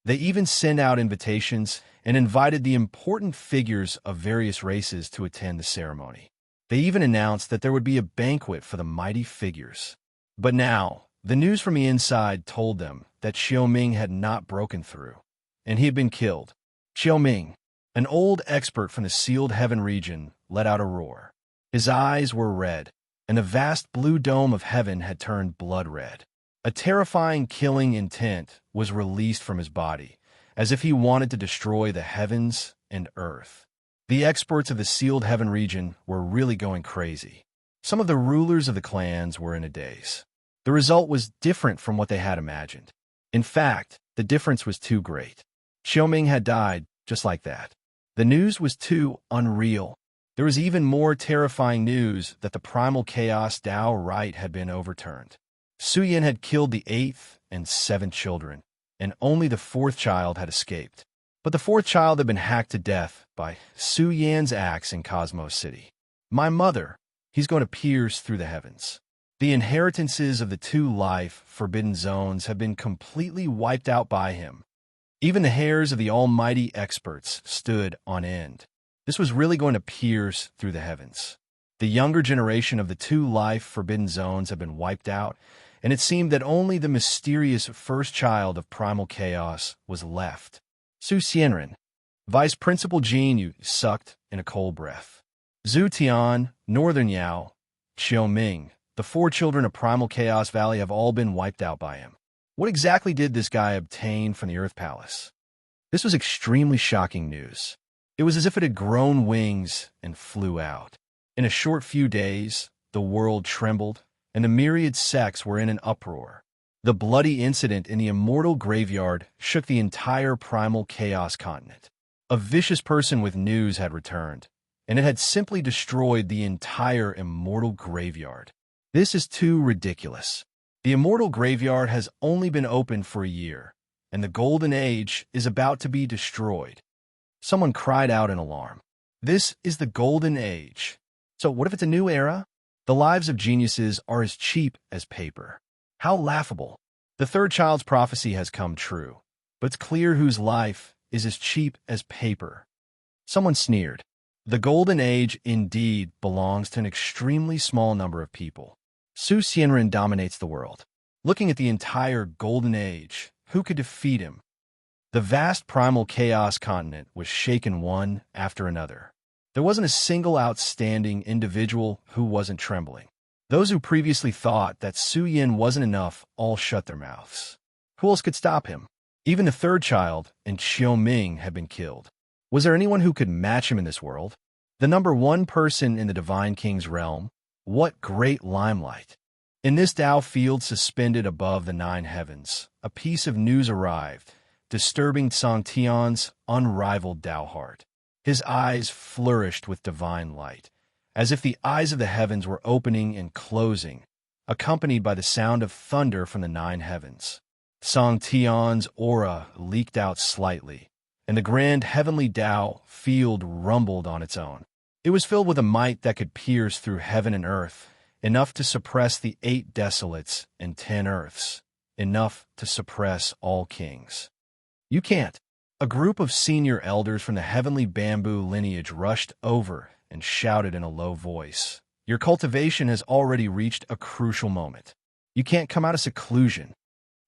They even sent out invitations and invited the important figures of various races to attend the ceremony. They even announced that there would be a banquet for the mighty figures. But now, the news from the inside told them that Xiao Ming had not broken through, and he had been killed. Xiao Ming, an old expert from the sealed heaven region, let out a roar. His eyes were red, and the vast blue dome of heaven had turned blood red. A terrifying killing intent was released from his body, as if he wanted to destroy the heavens and earth. The experts of the sealed heaven region were really going crazy. Some of the rulers of the clans were in a daze. The result was different from what they had imagined. In fact, the difference was too great. Xiao Ming had died just like that. The news was too unreal. There was even more terrifying news that the primal chaos Tao right had been overturned. Su Yin had killed the 8th and 7th children, and only the 4th child had escaped. But the 4th child had been hacked to death by Su Yan's axe in Cosmos City. My mother, he's going to pierce through the heavens. The inheritances of the 2 life forbidden zones have been completely wiped out by him. Even the hairs of the almighty experts stood on end. This was really going to pierce through the heavens. The younger generation of the 2 life forbidden zones had been wiped out, and it seemed that only the mysterious first child of primal chaos was left. Su Xianren, Vice Principal Jinyu, sucked in a cold breath. Zhu Tian, Northern Yao, Xiao Ming, the 4 children of Primal Chaos Valley have all been wiped out by him. What exactly did this guy obtain from the Earth Palace? This was extremely shocking news. It was as if it had grown wings and flew out. In a short few days, the world trembled, and the myriad sects were in an uproar. The bloody incident in the immortal graveyard shook the entire Primal Chaos continent. A vicious person with news had returned, and it had simply destroyed the entire immortal graveyard. This is too ridiculous. The immortal graveyard has only been open for a year, and the golden age is about to be destroyed. Someone cried out in alarm. This is the golden age. So what if it's a new era? The lives of geniuses are as cheap as paper. How laughable. The 3rd child's prophecy has come true. but it's clear whose life is as cheap as paper. Someone sneered. The Golden Age indeed belongs to an extremely small number of people. Su Xianren dominates the world. Looking at the entire Golden Age, who could defeat him? The vast primal chaos continent was shaken one after another. There wasn't a single outstanding individual who wasn't trembling. Those who previously thought that Su Yin wasn't enough all shut their mouths. Who else could stop him? Even the third child, and Qiu Ming, had been killed. Was there anyone who could match him in this world? The number one person in the Divine King's realm? What great limelight! In this Tao field suspended above the 9 heavens, a piece of news arrived, disturbing Song Tian's unrivaled Tao heart. His eyes flourished with divine light, as if the eyes of the heavens were opening and closing, accompanied by the sound of thunder from the 9 heavens. Song Tian's aura leaked out slightly, and the grand heavenly Tao field rumbled on its own. It was filled with a might that could pierce through heaven and earth, enough to suppress the 8 desolates and 10 earths, enough to suppress all kings. You can't. A group of senior elders from the heavenly bamboo lineage rushed over and shouted in a low voice, "Your cultivation has already reached a crucial moment. You can't come out of seclusion."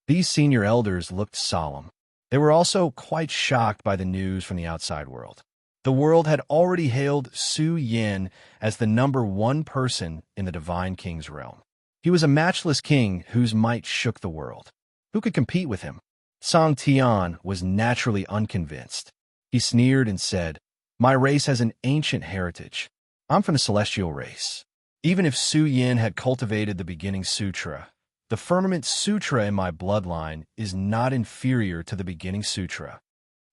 These senior elders looked solemn. They were also quite shocked by the news from the outside world. The world had already hailed Su Yin as the number one person in the Divine King's realm. He was a matchless king whose might shook the world. Who could compete with him? Song Tian was naturally unconvinced. He sneered and said, "My race has an ancient heritage. I'm from the celestial race. Even if Su Yin had cultivated the beginning sutra, the firmament sutra in my bloodline is not inferior to the beginning sutra."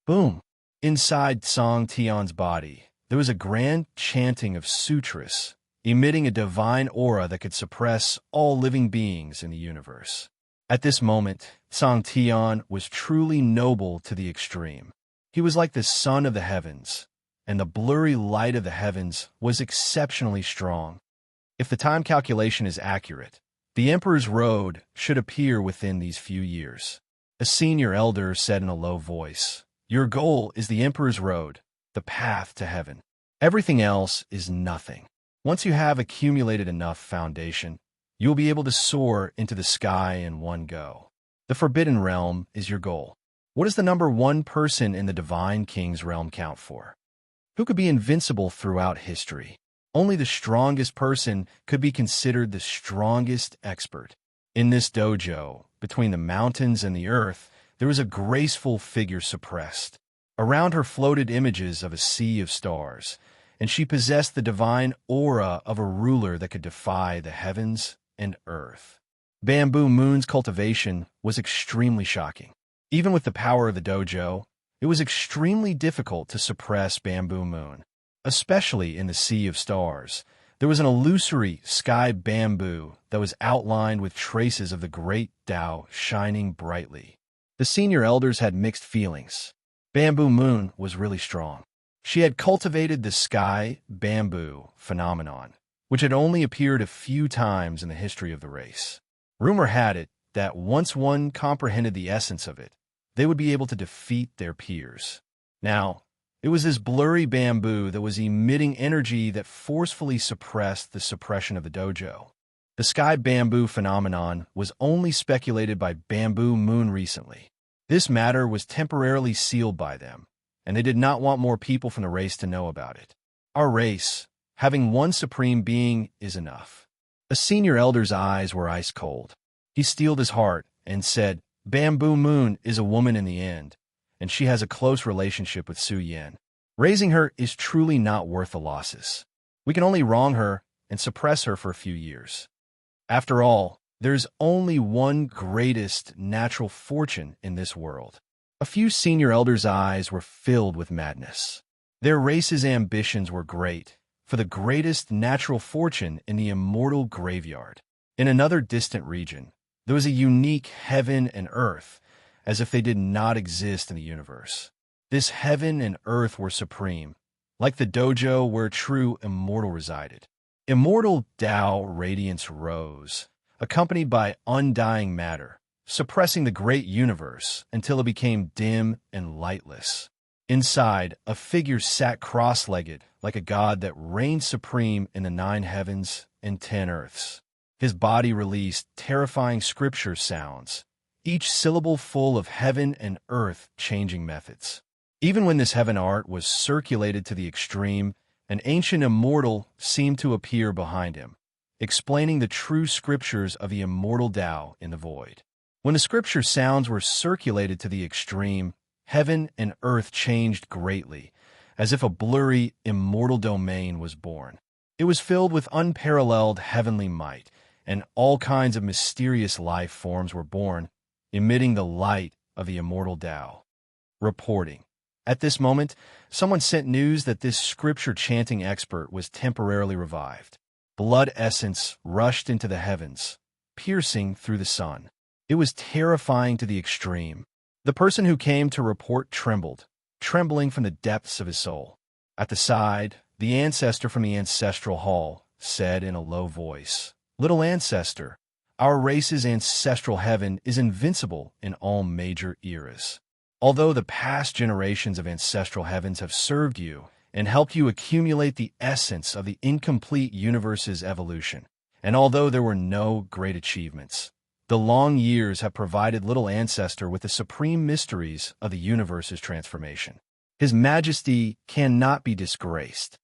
Boom! Inside Song Tian's body, there was a grand chanting of sutras, emitting a divine aura that could suppress all living beings in the universe. At this moment, Song Tian was truly noble to the extreme. He was like the sun of the heavens, and the blurry light of the heavens was exceptionally strong. If the time calculation is accurate, the Emperor's Road should appear within these few years. A senior elder said in a low voice, "Your goal is the Emperor's Road, the path to heaven. Everything else is nothing. Once you have accumulated enough foundation, you will be able to soar into the sky in one go. The Forbidden Realm is your goal." What does the number one person in the Divine King's realm count for? Who could be invincible throughout history? Only the strongest person could be considered the strongest expert. In this dojo, between the mountains and the earth, there was a graceful figure suppressed. Around her floated images of a sea of stars, and she possessed the divine aura of a ruler that could defy the heavens and earth. Bamboo Moon's cultivation was extremely shocking. Even with the power of the dojo, it was extremely difficult to suppress Bamboo Moon, especially in the sea of stars. There was an illusory sky bamboo that was outlined with traces of the great Tao shining brightly. The senior elders had mixed feelings. Bamboo Moon was really strong. She had cultivated the sky bamboo phenomenon, which had only appeared a few times in the history of the race. Rumor had it that once one comprehended the essence of it, they would be able to defeat their peers. Now, it was this blurry bamboo that was emitting energy that forcefully suppressed the suppression of the dojo. The sky bamboo phenomenon was only speculated by Bamboo Moon recently. This matter was temporarily sealed by them, and they did not want more people from the race to know about it. Our race, having one supreme being, is enough. A senior elder's eyes were ice cold. He steeled his heart and said, "Bamboo Moon is a woman in the end, and she has a close relationship with Su Yin. Raising her is truly not worth the losses. We can only wrong her and suppress her for a few years. After all, there's only one greatest natural fortune in this world." A few senior elders' eyes were filled with madness. Their race's ambitions were great, for the greatest natural fortune in the immortal graveyard. In another distant region, there was a unique heaven and earth, as if they did not exist in the universe. This heaven and earth were supreme, like the dojo where true immortal resided. Immortal Tao radiance rose, accompanied by undying matter, suppressing the great universe until it became dim and lightless. Inside, a figure sat cross-legged, like a god that reigned supreme in the 9 heavens and 10 earths. His body released terrifying scripture sounds, each syllable full of heaven and earth changing methods. Even when this heaven art was circulated to the extreme, an ancient immortal seemed to appear behind him, explaining the true scriptures of the immortal Tao in the void. When the scripture sounds were circulated to the extreme, heaven and earth changed greatly, as if a blurry, immortal domain was born. It was filled with unparalleled heavenly might, and all kinds of mysterious life forms were born, emitting the light of the immortal Tao. Reporting. At this moment, someone sent news that this scripture-chanting expert was temporarily revived. Blood essence rushed into the heavens, piercing through the sun. It was terrifying to the extreme. The person who came to report trembled, trembling from the depths of his soul. At the side, the ancestor from the ancestral hall said in a low voice, "Little ancestor, our race's ancestral heaven is invincible in all major eras. Although the past generations of ancestral heavens have served you and helped you accumulate the essence of the incomplete universe's evolution, and although there were no great achievements, the long years have provided little ancestor with the supreme mysteries of the universe's transformation. His majesty cannot be disgraced.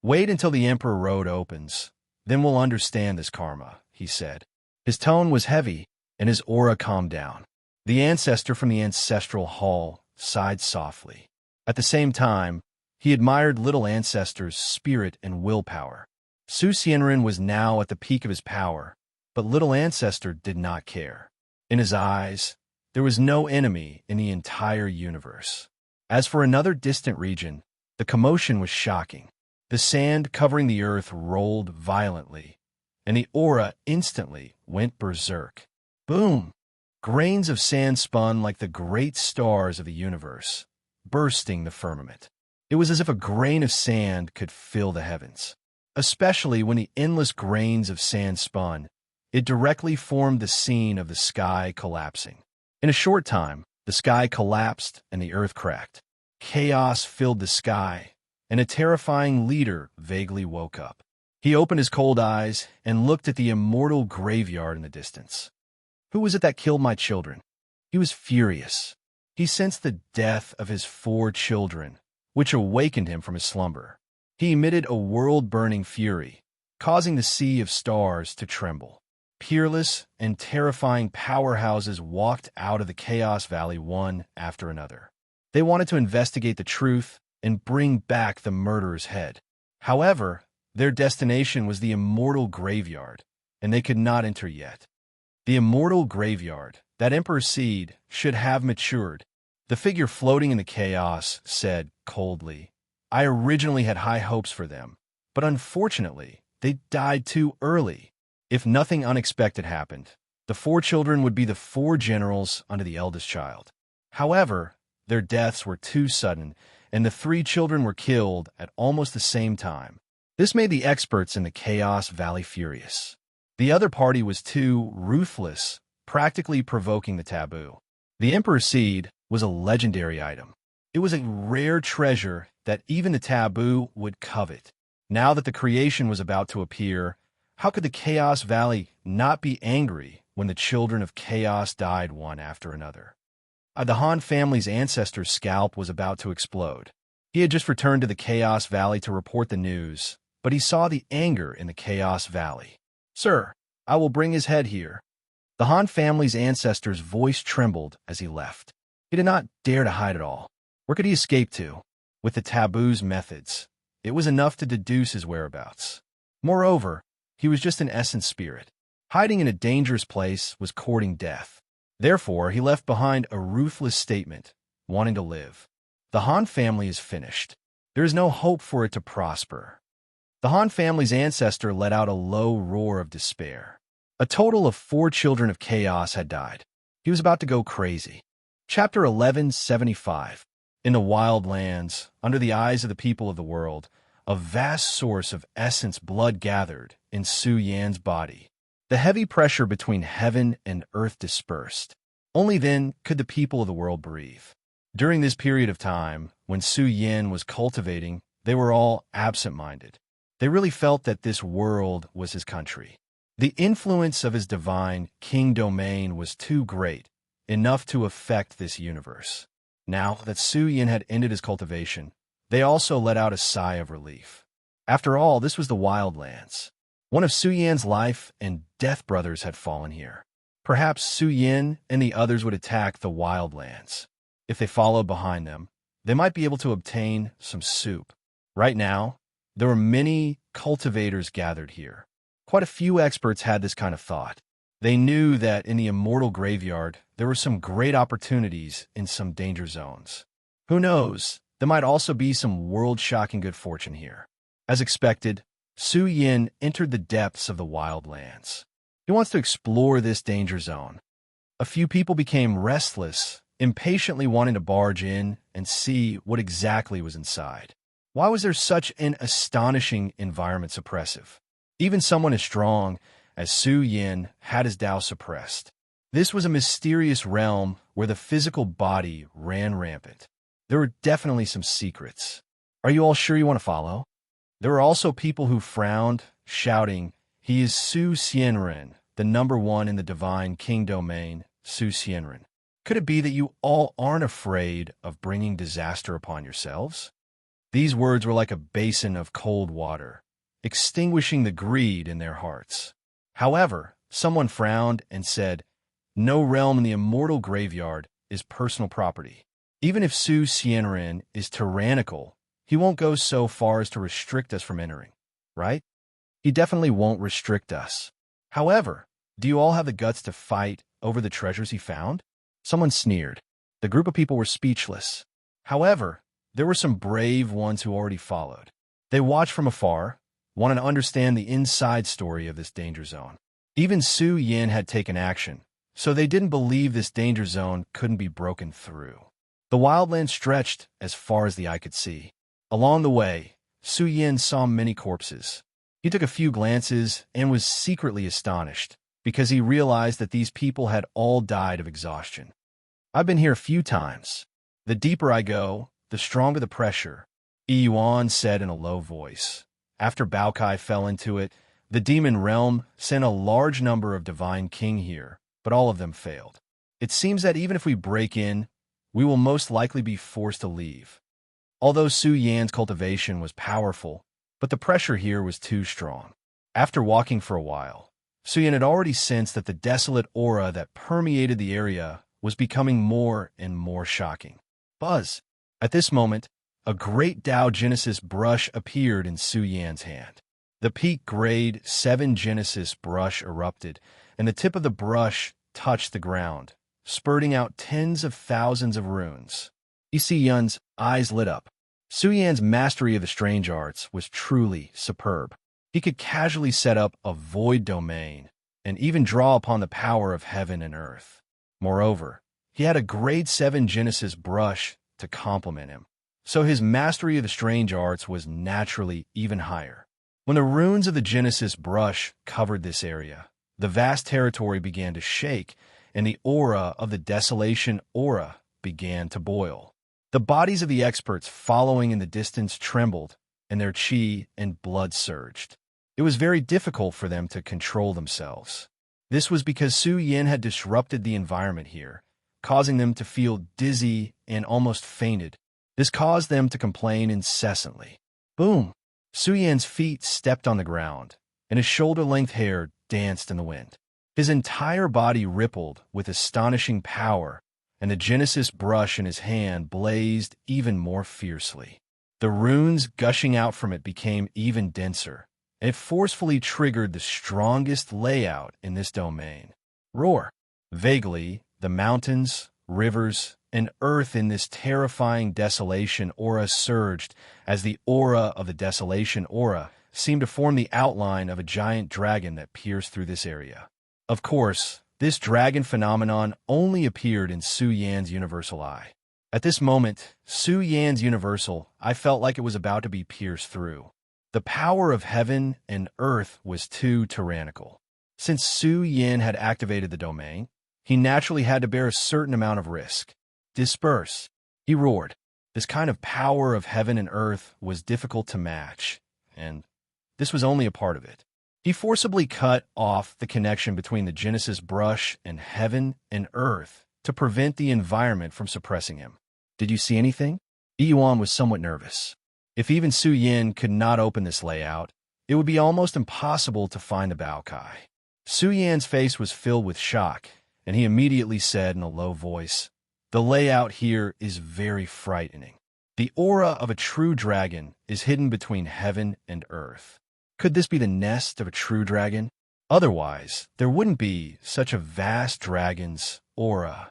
Wait until the Emperor Road opens, then we'll understand this karma," he said. His tone was heavy, and his aura calmed down. The ancestor from the ancestral hall sighed softly. At the same time, he admired little ancestor's spirit and willpower. Su Xianren was now at the peak of his power, but little ancestor did not care. In his eyes, there was no enemy in the entire universe. As for another distant region, the commotion was shocking. The sand covering the earth rolled violently, and the aura instantly went berserk. Boom! Grains of sand spun like the great stars of the universe, bursting the firmament. It was as if a grain of sand could fill the heavens. Especially when the endless grains of sand spun, it directly formed the scene of the sky collapsing. In a short time, the sky collapsed and the earth cracked. Chaos filled the sky, and a terrifying leader vaguely woke up. He opened his cold eyes and looked at the immortal graveyard in the distance. Who was it that killed my children? He was furious. He sensed the death of his 4 children, which awakened him from his slumber. He emitted a world-burning fury, causing the sea of stars to tremble. Peerless and terrifying powerhouses walked out of the Chaos Valley one after another. They wanted to investigate the truth and bring back the murderer's head. However, their destination was the immortal graveyard, and they could not enter yet. The immortal graveyard, that Emperor's seed, should have matured. The figure floating in the chaos said coldly, "I originally had high hopes for them, but unfortunately, they died too early. If nothing unexpected happened, the 4 children would be the 4 generals under the eldest child. However, their deaths were too sudden, and the 3 children were killed at almost the same time. This made the experts in the Chaos Valley furious. The other party was too ruthless, practically provoking the taboo. The Emperor's seed was a legendary item. It was a rare treasure that even the taboo would covet. Now that the creation was about to appear, how could the Chaos Valley not be angry when the children of chaos died one after another? The Han family's ancestor's scalp was about to explode. He had just returned to the Chaos Valley to report the news, but he saw the anger in the Chaos Valley. "Sir, I will bring his head here." The Han family's ancestor's voice trembled as he left. He did not dare to hide it all. Where could he escape to? With the taboo's methods, it was enough to deduce his whereabouts. Moreover, he was just an essence spirit. Hiding in a dangerous place was courting death. Therefore, he left behind a ruthless statement, wanting to live. The Han family is finished. There is no hope for it to prosper. The Han family's ancestor let out a low roar of despair. A total of 4 children of chaos had died. He was about to go crazy. Chapter 1175. In the wild lands, under the eyes of the people of the world, a vast source of essence blood gathered in Su Yan's body. The heavy pressure between heaven and earth dispersed. Only then could the people of the world breathe. During this period of time, when Su Yin was cultivating, they were all absent-minded. They really felt that this world was his country. The influence of his divine king domain was too great, enough to affect this universe. Now that Su Yin had ended his cultivation, they also let out a sigh of relief. After all, this was the Wildlands. One of Su Yan's life and death brothers had fallen here. Perhaps Su Yin and the others would attack the Wildlands. If they followed behind them, they might be able to obtain some soup. Right now, there were many cultivators gathered here. Quite a few experts had this kind of thought. They knew that in the immortal graveyard, there were some great opportunities in some danger zones. Who knows, there might also be some world-shocking good fortune here. As expected, Su Yin entered the depths of the Wildlands. He wants to explore this danger zone. A few people became restless, impatiently wanting to barge in and see what exactly was inside. Why was there such an astonishing environment suppressive? Even someone as strong as Su Yin had his Tao suppressed. This was a mysterious realm where the physical body ran rampant. There were definitely some secrets. Are you all sure you want to follow? There were also people who frowned, shouting, "He is Su Xianren, the number one in the divine king domain, Su Xianren. Could it be that you all aren't afraid of bringing disaster upon yourselves?" These words were like a basin of cold water, extinguishing the greed in their hearts. However, someone frowned and said, "No realm in the immortal graveyard is personal property. Even if Su Xianren is tyrannical, he won't go so far as to restrict us from entering, right? He definitely won't restrict us. However, do you all have the guts to fight over the treasures he found?" Someone sneered. The group of people were speechless. However, there were some brave ones who already followed. They watched from afar, wanted to understand the inside story of this danger zone. Even Su Yin had taken action, so they didn't believe this danger zone couldn't be broken through. The wildland stretched as far as the eye could see. Along the way, Su Yin saw many corpses. He took a few glances and was secretly astonished, because he realized that these people had all died of exhaustion. "I've been here a few times. The deeper I go, the stronger the pressure," Yuan said in a low voice. After Baokai fell into it, the demon realm sent a large number of divine king here, but all of them failed. It seems that even if we break in, we will most likely be forced to leave. Although Su Yan's cultivation was powerful, but the pressure here was too strong. After walking for a while, Su Yan had already sensed that the desolate aura that permeated the area was becoming more and more shocking. Buzz! At this moment, a great Tao Genesis brush appeared in Su Yan's hand. The peak grade 7 Genesis brush erupted, and the tip of the brush touched the ground, spurting out tens of thousands of runes. Isi Yun's eyes lit up. Su Yan's mastery of the strange arts was truly superb. He could casually set up a void domain and even draw upon the power of heaven and earth. Moreover, he had a grade 7 Genesis brush to complement him, so his mastery of the strange arts was naturally even higher. When the runes of the Genesis brush covered this area, the vast territory began to shake, and the aura of the desolation aura began to boil. The bodies of the experts following in the distance trembled, and their chi and blood surged. It was very difficult for them to control themselves. This was because Su Yin had disrupted the environment here, causing them to feel dizzy and almost fainted. This caused them to complain incessantly. Boom! Su Yan's feet stepped on the ground, and his shoulder-length hair danced in the wind. His entire body rippled with astonishing power, and the Genesis brush in his hand blazed even more fiercely. The runes gushing out from it became even denser, and it forcefully triggered the strongest layout in this domain. Roar! Vaguely, the mountains, rivers, and earth in this terrifying desolation aura surged as the aura of the desolation aura seemed to form the outline of a giant dragon that pierced through this area. Of course, this dragon phenomenon only appeared in Su Yan's universal eye. At this moment, Su Yan's universal eye felt like it was about to be pierced through. The power of heaven and earth was too tyrannical. Since Su Yan had activated the domain, he naturally had to bear a certain amount of risk. Disperse, he roared. This kind of power of heaven and earth was difficult to match, and this was only a part of it. He forcibly cut off the connection between the Genesis brush and heaven and earth to prevent the environment from suppressing him. Did you see anything? Yuan was somewhat nervous. If even Su Yin could not open this layout, it would be almost impossible to find the Baokai. Su Yan's face was filled with shock, and he immediately said in a low voice, "The layout here is very frightening. The aura of a true dragon is hidden between heaven and earth. Could this be the nest of a true dragon? Otherwise, there wouldn't be such a vast dragon's aura."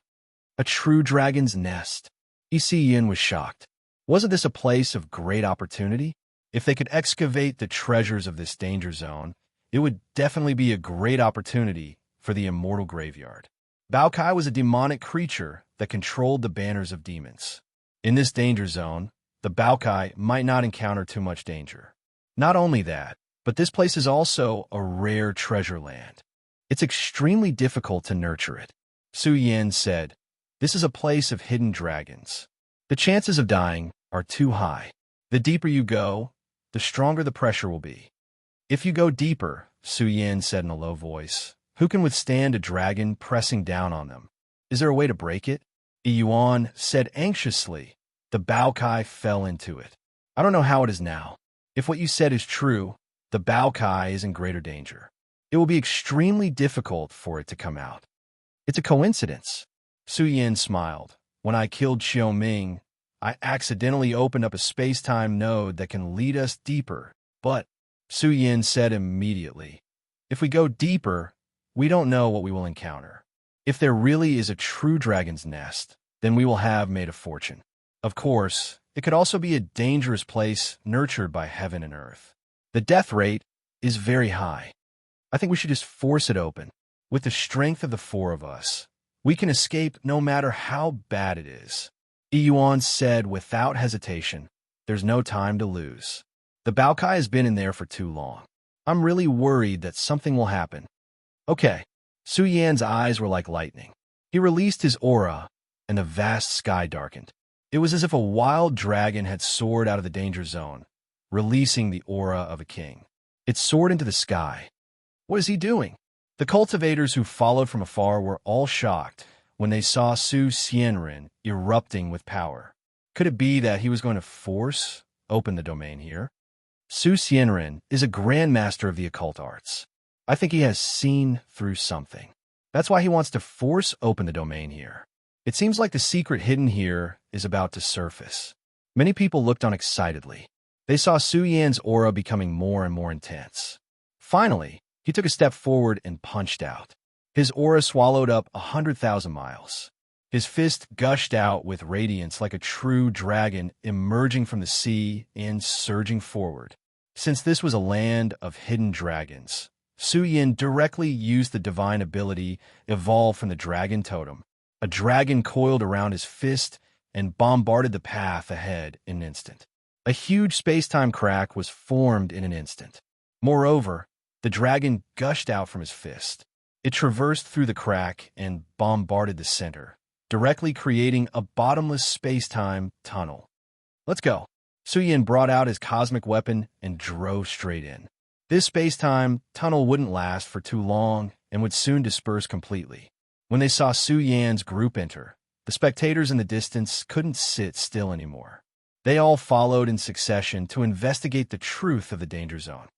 A true dragon's nest? Yin was shocked. Wasn't this a place of great opportunity? If they could excavate the treasures of this danger zone, it would definitely be a great opportunity for the immortal graveyard. Baokai was a demonic creature that controlled the banners of demons. In this danger zone, the Baokai might not encounter too much danger. Not only that, but this place is also a rare treasure land. It's extremely difficult to nurture it. Su Yin said, "This is a place of hidden dragons. The chances of dying are too high. The deeper you go, the stronger the pressure will be." "If you go deeper," Su Yin said in a low voice, "who can withstand a dragon pressing down on them? Is there a way to break it?" Yuan said anxiously. The Baokai fell into it. "I don't know how it is now. If what you said is true, the Baokai is in greater danger. It will be extremely difficult for it to come out." "It's a coincidence." Su Yin smiled. "When I killed Xiao Ming, I accidentally opened up a space-time node that can lead us deeper. But," Su Yin said immediately, "if we go deeper, we don't know what we will encounter. If there really is a true dragon's nest, then we will have made a fortune. Of course, it could also be a dangerous place nurtured by heaven and earth. The death rate is very high. I think we should just force it open. With the strength of the four of us, we can escape no matter how bad it is." Yuan said without hesitation, "There's no time to lose. The Baokai has been in there for too long. I'm really worried that something will happen." "Okay." Su Yan's eyes were like lightning. He released his aura, and the vast sky darkened. It was as if a wild dragon had soared out of the danger zone, releasing the aura of a king. It soared into the sky. What is he doing? The cultivators who followed from afar were all shocked when they saw Su Xianren erupting with power. Could it be that he was going to force open the domain here? Su Xianren is a grandmaster of the occult arts. I think he has seen through something. That's why he wants to force open the domain here. It seems like the secret hidden here is about to surface. Many people looked on excitedly. They saw Su Yan's aura becoming more and more intense. Finally, he took a step forward and punched out. His aura swallowed up 100,000 miles. His fist gushed out with radiance like a true dragon emerging from the sea and surging forward. Since this was a land of hidden dragons, Su Yin directly used the divine ability evolved from the dragon totem. A dragon coiled around his fist and bombarded the path ahead in an instant. A huge space-time crack was formed in an instant. Moreover, the dragon gushed out from his fist. It traversed through the crack and bombarded the center, directly creating a bottomless space-time tunnel. "Let's go." Su Yin brought out his cosmic weapon and drove straight in. This space-time tunnel wouldn't last for too long and would soon disperse completely. When they saw Su Yan's group enter, the spectators in the distance couldn't sit still anymore. They all followed in succession to investigate the truth of the danger zone.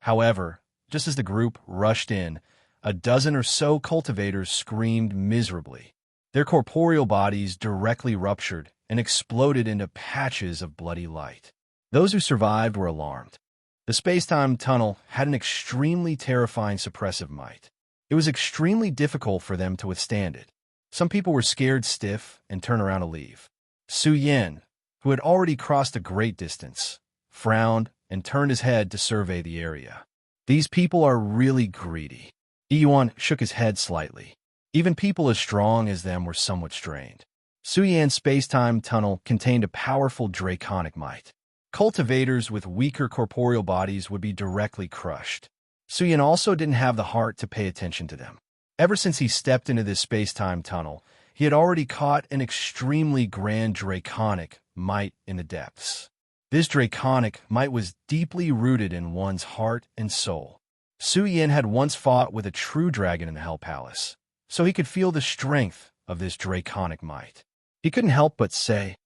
However, just as the group rushed in, a dozen or so cultivators screamed miserably. Their corporeal bodies directly ruptured and exploded into patches of bloody light. Those who survived were alarmed. The space-time tunnel had an extremely terrifying suppressive might. It was extremely difficult for them to withstand it. Some people were scared stiff and turned around to leave. Su Yin, who had already crossed a great distance, frowned and turned his head to survey the area. "These people are really greedy." Yuan shook his head slightly. Even people as strong as them were somewhat strained. Su Yan's space-time tunnel contained a powerful draconic might. Cultivators with weaker corporeal bodies would be directly crushed. Su Yan also didn't have the heart to pay attention to them. Ever since he stepped into this space-time tunnel, he had already caught an extremely grand draconic might in the depths. This draconic might was deeply rooted in one's heart and soul. Su Yin had once fought with a true dragon in the Hell Palace, so he could feel the strength of this draconic might. He couldn't help but say,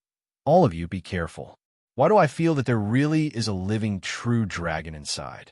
"All of you be careful. Why do I feel that there really is a living true dragon inside?"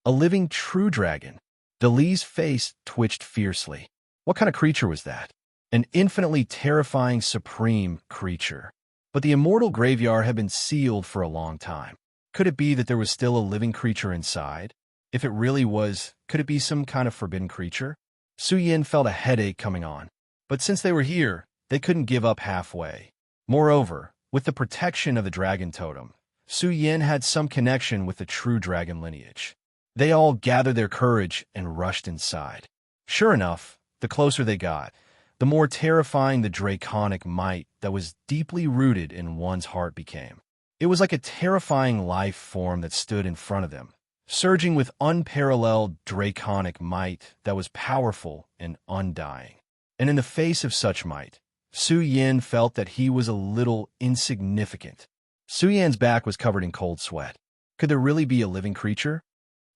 A living true dragon? Dali's face twitched fiercely. What kind of creature was that? An infinitely terrifying supreme creature. But the immortal graveyard had been sealed for a long time. Could it be that there was still a living creature inside? If it really was, could it be some kind of forbidden creature? Su Yin felt a headache coming on. But since they were here, they couldn't give up halfway. Moreover, with the protection of the dragon totem, Su Yin had some connection with the true dragon lineage. They all gathered their courage and rushed inside. Sure enough, the closer they got, the more terrifying the draconic might that was deeply rooted in one's heart became. It was like a terrifying life form that stood in front of them, surging with unparalleled draconic might that was powerful and undying. And in the face of such might, Su Yin felt that he was a little insignificant. Su Yin's back was covered in cold sweat. Could there really be a living creature?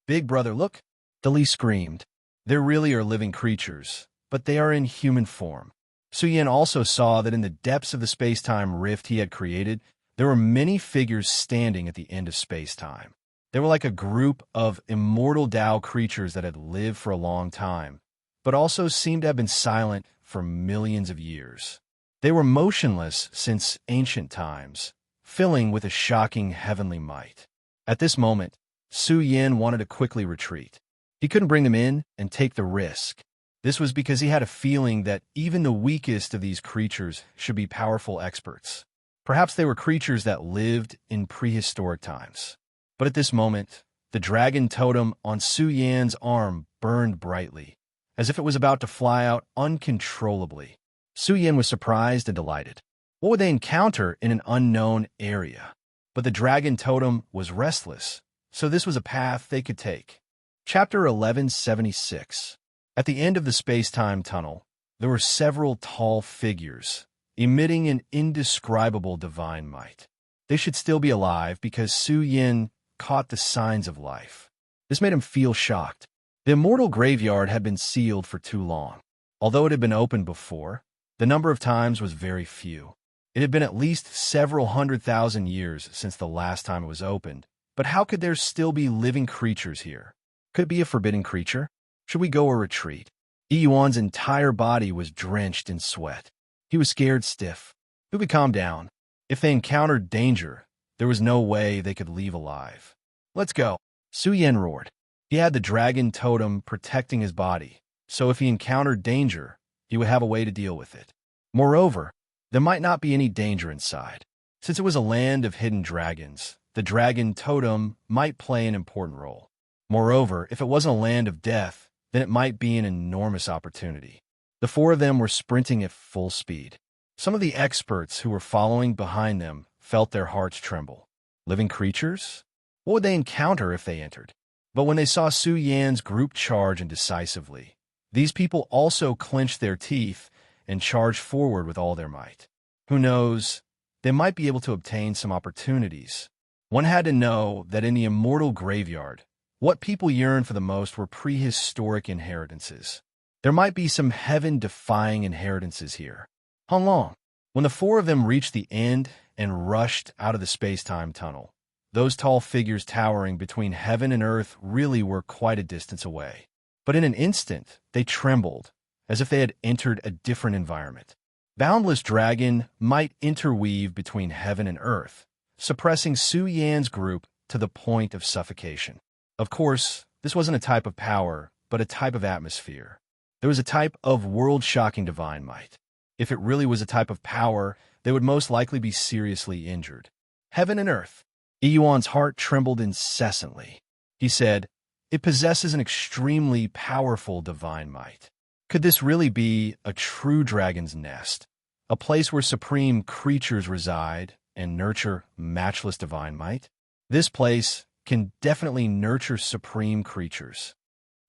"Big brother, look!" Dali screamed. There really are living creatures, but they are in human form. Su Yin also saw that in the depths of the space-time rift he had created, there were many figures standing at the end of space-time. They were like a group of immortal Tao creatures that had lived for a long time, but also seemed to have been silent for millions of years. They were motionless since ancient times, filling with a shocking heavenly might. At this moment, Su Yin wanted to quickly retreat. He couldn't bring them in and take the risk. This was because he had a feeling that even the weakest of these creatures should be powerful experts. Perhaps they were creatures that lived in prehistoric times. But at this moment, the dragon totem on Su Yin's arm burned brightly, as if it was about to fly out uncontrollably. Su Yin was surprised and delighted. What would they encounter in an unknown area? But the dragon totem was restless, so this was a path they could take. Chapter 1176. At the end of the space-time tunnel, there were several tall figures, emitting an indescribable divine might. They should still be alive because Su Yin caught the signs of life. This made him feel shocked. The immortal graveyard had been sealed for too long. Although it had been opened before, the number of times was very few. It had been at least several 100,000 years since the last time it was opened. But how could there still be living creatures here? Could it be a forbidden creature? Should we go or retreat? Yuan's entire body was drenched in sweat. He was scared stiff. He would calm down. If they encountered danger, there was no way they could leave alive. "Let's go," Su Yin roared. He had the dragon totem protecting his body, so if he encountered danger, he would have a way to deal with it. Moreover, there might not be any danger inside. Since it was a land of hidden dragons, the dragon totem might play an important role. Moreover, if it wasn't a land of death, then it might be an enormous opportunity. The four of them were sprinting at full speed. Some of the experts who were following behind them felt their hearts tremble. Living creatures? What would they encounter if they entered? But when they saw Su Yan's group charge decisively, these people also clenched their teeth and charged forward with all their might. Who knows, they might be able to obtain some opportunities. One had to know that in the immortal graveyard, what people yearned for the most were prehistoric inheritances. There might be some heaven-defying inheritances here. How long? When the four of them reached the end and rushed out of the space-time tunnel, those tall figures towering between heaven and earth really were quite a distance away. But in an instant, they trembled, as if they had entered a different environment. Boundless dragon might interweave between heaven and earth, suppressing Su Yan's group to the point of suffocation. Of course, this wasn't a type of power, but a type of atmosphere. There was a type of world-shocking divine might. If it really was a type of power, they would most likely be seriously injured. Heaven and earth. Yuan's heart trembled incessantly. He said, "It possesses an extremely powerful divine might. Could this really be a true dragon's nest, a place where supreme creatures reside and nurture matchless divine might? This place can definitely nurture supreme creatures."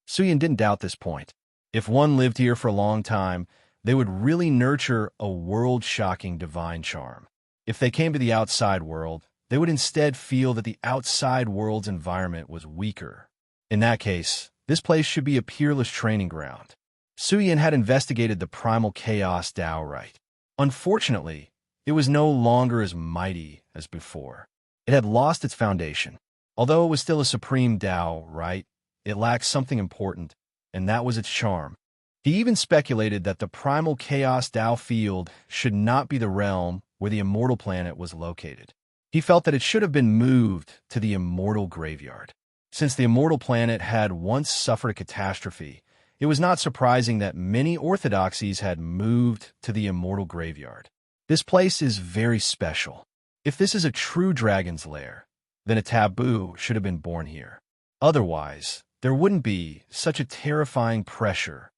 Su Yin didn't doubt this point. If one lived here for a long time, they would really nurture a world-shocking divine charm. If they came to the outside world, they would instead feel that the outside world's environment was weaker. In that case, this place should be a peerless training ground. Suyin had investigated the primal chaos Tao right. Unfortunately, it was no longer as mighty as before. It had lost its foundation. Although it was still a supreme Tao right, it lacked something important, and that was its charm. He even speculated that the primal chaos Tao field should not be the realm where the immortal planet was located. He felt that it should have been moved to the immortal graveyard. Since the immortal planet had once suffered a catastrophe, it was not surprising that many orthodoxies had moved to the immortal graveyard. This place is very special. If this is a true dragon's lair, then a taboo should have been born here. Otherwise, there wouldn't be such a terrifying pressure.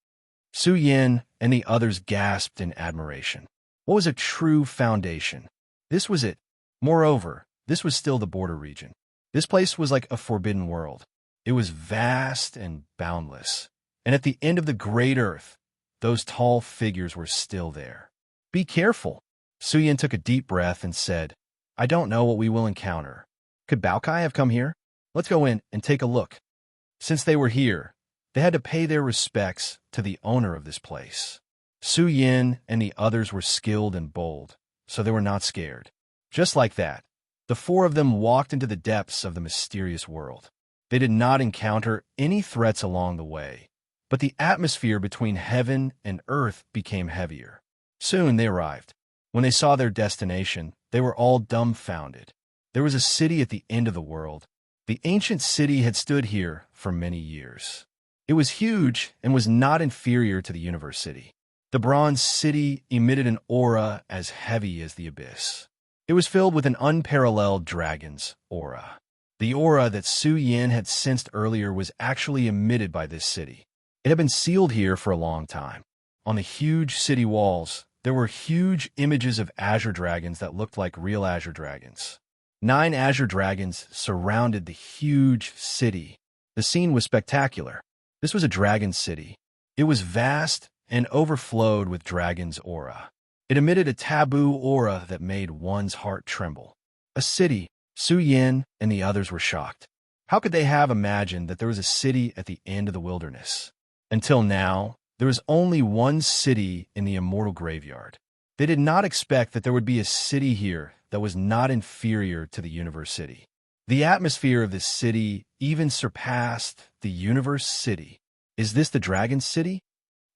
Su Yin and the others gasped in admiration. What was a true foundation? This was it. Moreover, this was still the border region. This place was like a forbidden world. It was vast and boundless. And at the end of the great earth, those tall figures were still there. Be careful. Su Yin took a deep breath and said, I don't know what we will encounter. Could Baokai have come here? Let's go in and take a look. Since they were here, they had to pay their respects to the owner of this place. Su Yin and the others were skilled and bold, so they were not scared. Just like that, the four of them walked into the depths of the mysterious world. They did not encounter any threats along the way, but the atmosphere between heaven and earth became heavier. Soon they arrived. When they saw their destination, they were all dumbfounded. There was a city at the end of the world. The ancient city had stood here for many years. It was huge and was not inferior to the universe city. The bronze city emitted an aura as heavy as the abyss. It was filled with an unparalleled dragon's aura. The aura that Su Yin had sensed earlier was actually emitted by this city. It had been sealed here for a long time. On the huge city walls, there were huge images of azure dragons that looked like real azure dragons. 9 azure dragons surrounded the huge city. The scene was spectacular. This was a dragon city. It was vast and overflowed with dragon's aura. It emitted a taboo aura that made one's heart tremble. A city. Su Yin and the others were shocked. How could they have imagined that there was a city at the end of the wilderness? Until now, there was only one city in the immortal graveyard. They did not expect that there would be a city here that was not inferior to the universe city. The atmosphere of this city even surpassed the universe city. Is this the dragon city?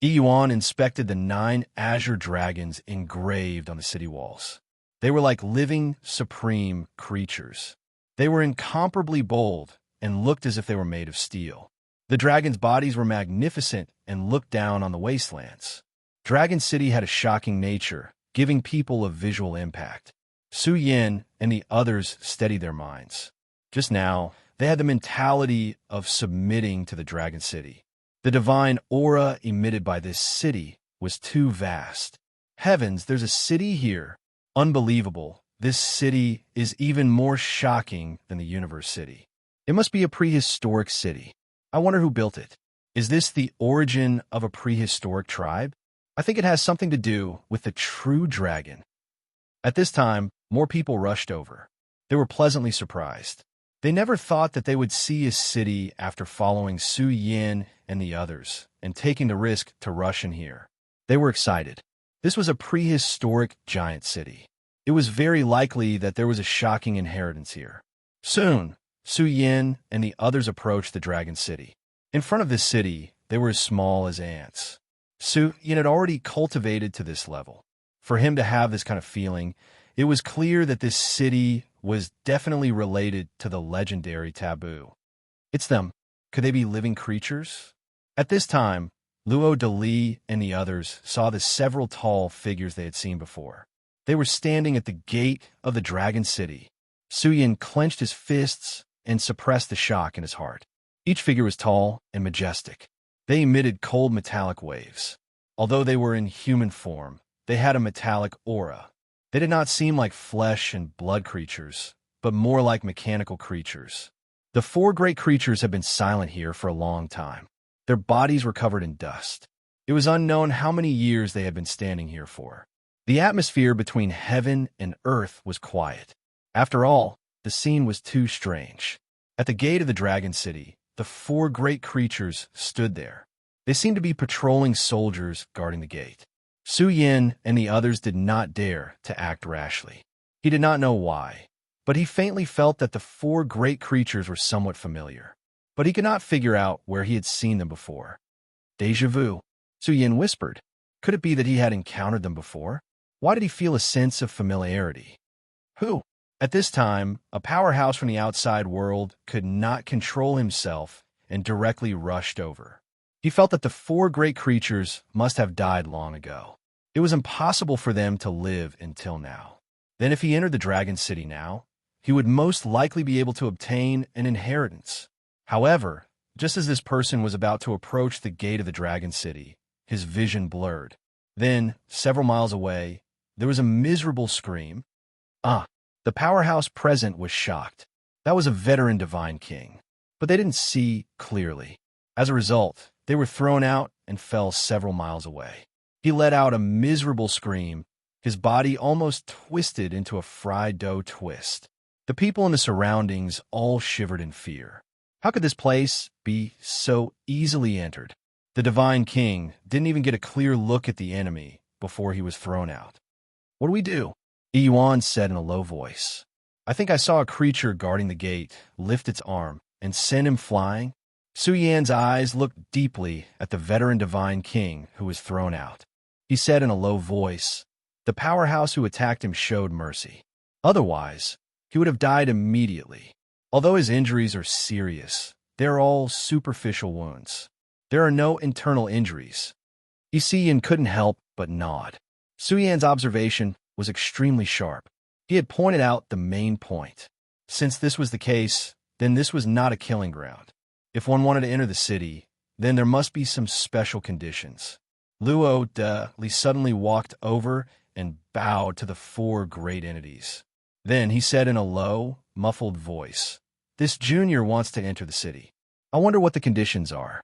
Yuan inspected the 9 azure dragons engraved on the city walls. They were like living, supreme creatures. They were incomparably bold and looked as if they were made of steel. The dragons' bodies were magnificent and looked down on the wastelands. Dragon City had a shocking nature, giving people a visual impact. Su Yin and the others steadied their minds. Just now, they had the mentality of submitting to the Dragon City. The divine aura emitted by this city was too vast. Heavens, there's a city here. Unbelievable. This city is even more shocking than the universe city. It must be a prehistoric city. I wonder who built it. Is this the origin of a prehistoric tribe? I think it has something to do with the true dragon. At this time, more people rushed over. They were pleasantly surprised. They never thought that they would see a city after following Su Yin and the others and taking the risk to rush in here. They were excited. This was a prehistoric giant city. It was very likely that there was a shocking inheritance here. Soon, Su Yin and the others approached the Dragon City. In front of this city, they were as small as ants. Su Yin had already cultivated to this level. For him to have this kind of feeling, it was clear that this city was definitely related to the legendary taboo. It's them. Could they be living creatures? At this time, Luo Dali and the others saw the several tall figures they had seen before. They were standing at the gate of the Dragon City. Su Yin clenched his fists and suppressed the shock in his heart. Each figure was tall and majestic. They emitted cold metallic waves. Although they were in human form, they had a metallic aura. They did not seem like flesh and blood creatures, but more like mechanical creatures. The 4 great creatures had been silent here for a long time. Their bodies were covered in dust. It was unknown how many years they had been standing here for. The atmosphere between heaven and earth was quiet. After all, the scene was too strange. At the gate of the Dragon City, the four great creatures stood there. They seemed to be patrolling soldiers guarding the gate. Su Yin and the others did not dare to act rashly. He did not know why, but he faintly felt that the four great creatures were somewhat familiar. But he could not figure out where he had seen them before. Déjà vu, Su Yin whispered. Could it be that he had encountered them before? Why did he feel a sense of familiarity? Who? At this time, a powerhouse from the outside world could not control himself and directly rushed over. He felt that the four great creatures must have died long ago. It was impossible for them to live until now. Then if he entered the Dragon City now, he would most likely be able to obtain an inheritance. However, just as this person was about to approach the gate of the Dragon City, his vision blurred. Then, several miles away, there was a miserable scream. The powerhouse present was shocked. That was a veteran divine king. But they didn't see clearly. As a result, they were thrown out and fell several miles away. He let out a miserable scream, his body almost twisted into a fried dough twist. The people in the surroundings all shivered in fear. How could this place be so easily entered? The divine king didn't even get a clear look at the enemy before he was thrown out. What do we do? Yuan said in a low voice. I think I saw a creature guarding the gate lift its arm and send him flying. Su Yan's eyes looked deeply at the veteran divine king who was thrown out. He said in a low voice, the powerhouse who attacked him showed mercy. Otherwise, he would have died immediately. Although his injuries are serious, they're all superficial wounds. There are no internal injuries. Yin couldn't help but nod. Su Yan's observation was extremely sharp. He had pointed out the main point. Since this was the case, then this was not a killing ground. If one wanted to enter the city, then there must be some special conditions. Luo de Li suddenly walked over and bowed to the four great entities. Then he said in a low, muffled voice, this junior wants to enter the city. I wonder what the conditions are.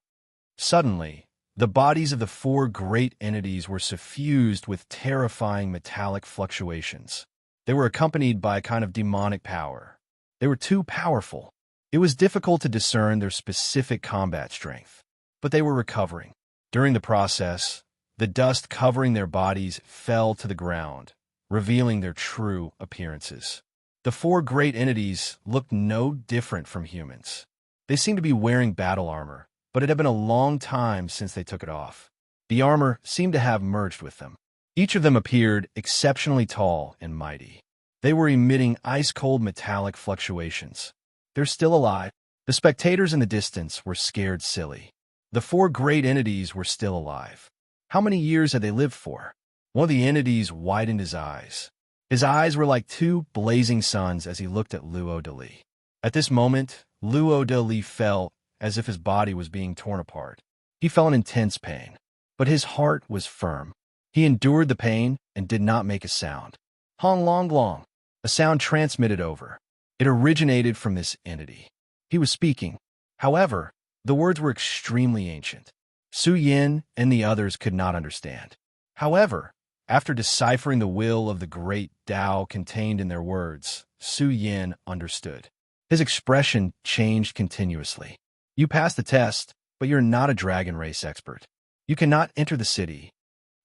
Suddenly, the bodies of the four great entities were suffused with terrifying metallic fluctuations. They were accompanied by a kind of demonic power. They were too powerful. It was difficult to discern their specific combat strength, but they were recovering. During the process, the dust covering their bodies fell to the ground, revealing their true appearances. The four great entities looked no different from humans. They seemed to be wearing battle armor, but it had been a long time since they took it off. The armor seemed to have merged with them. Each of them appeared exceptionally tall and mighty. They were emitting ice-cold metallic fluctuations. They're still alive. The spectators in the distance were scared silly. The four great entities were still alive. How many years had they lived for? One of the entities widened his eyes. His eyes were like two blazing suns as he looked at Luo de Li. At this moment, Luo de Li felt as if his body was being torn apart. He felt an intense pain, but his heart was firm. He endured the pain and did not make a sound. Hong long long. A sound transmitted over. It originated from this entity. He was speaking. However, the words were extremely ancient. Su Yin and the others could not understand. However, after deciphering the will of the great Tao contained in their words, Su Yin understood. His expression changed continuously. You passed the test, but you're not a dragon race expert. You cannot enter the city.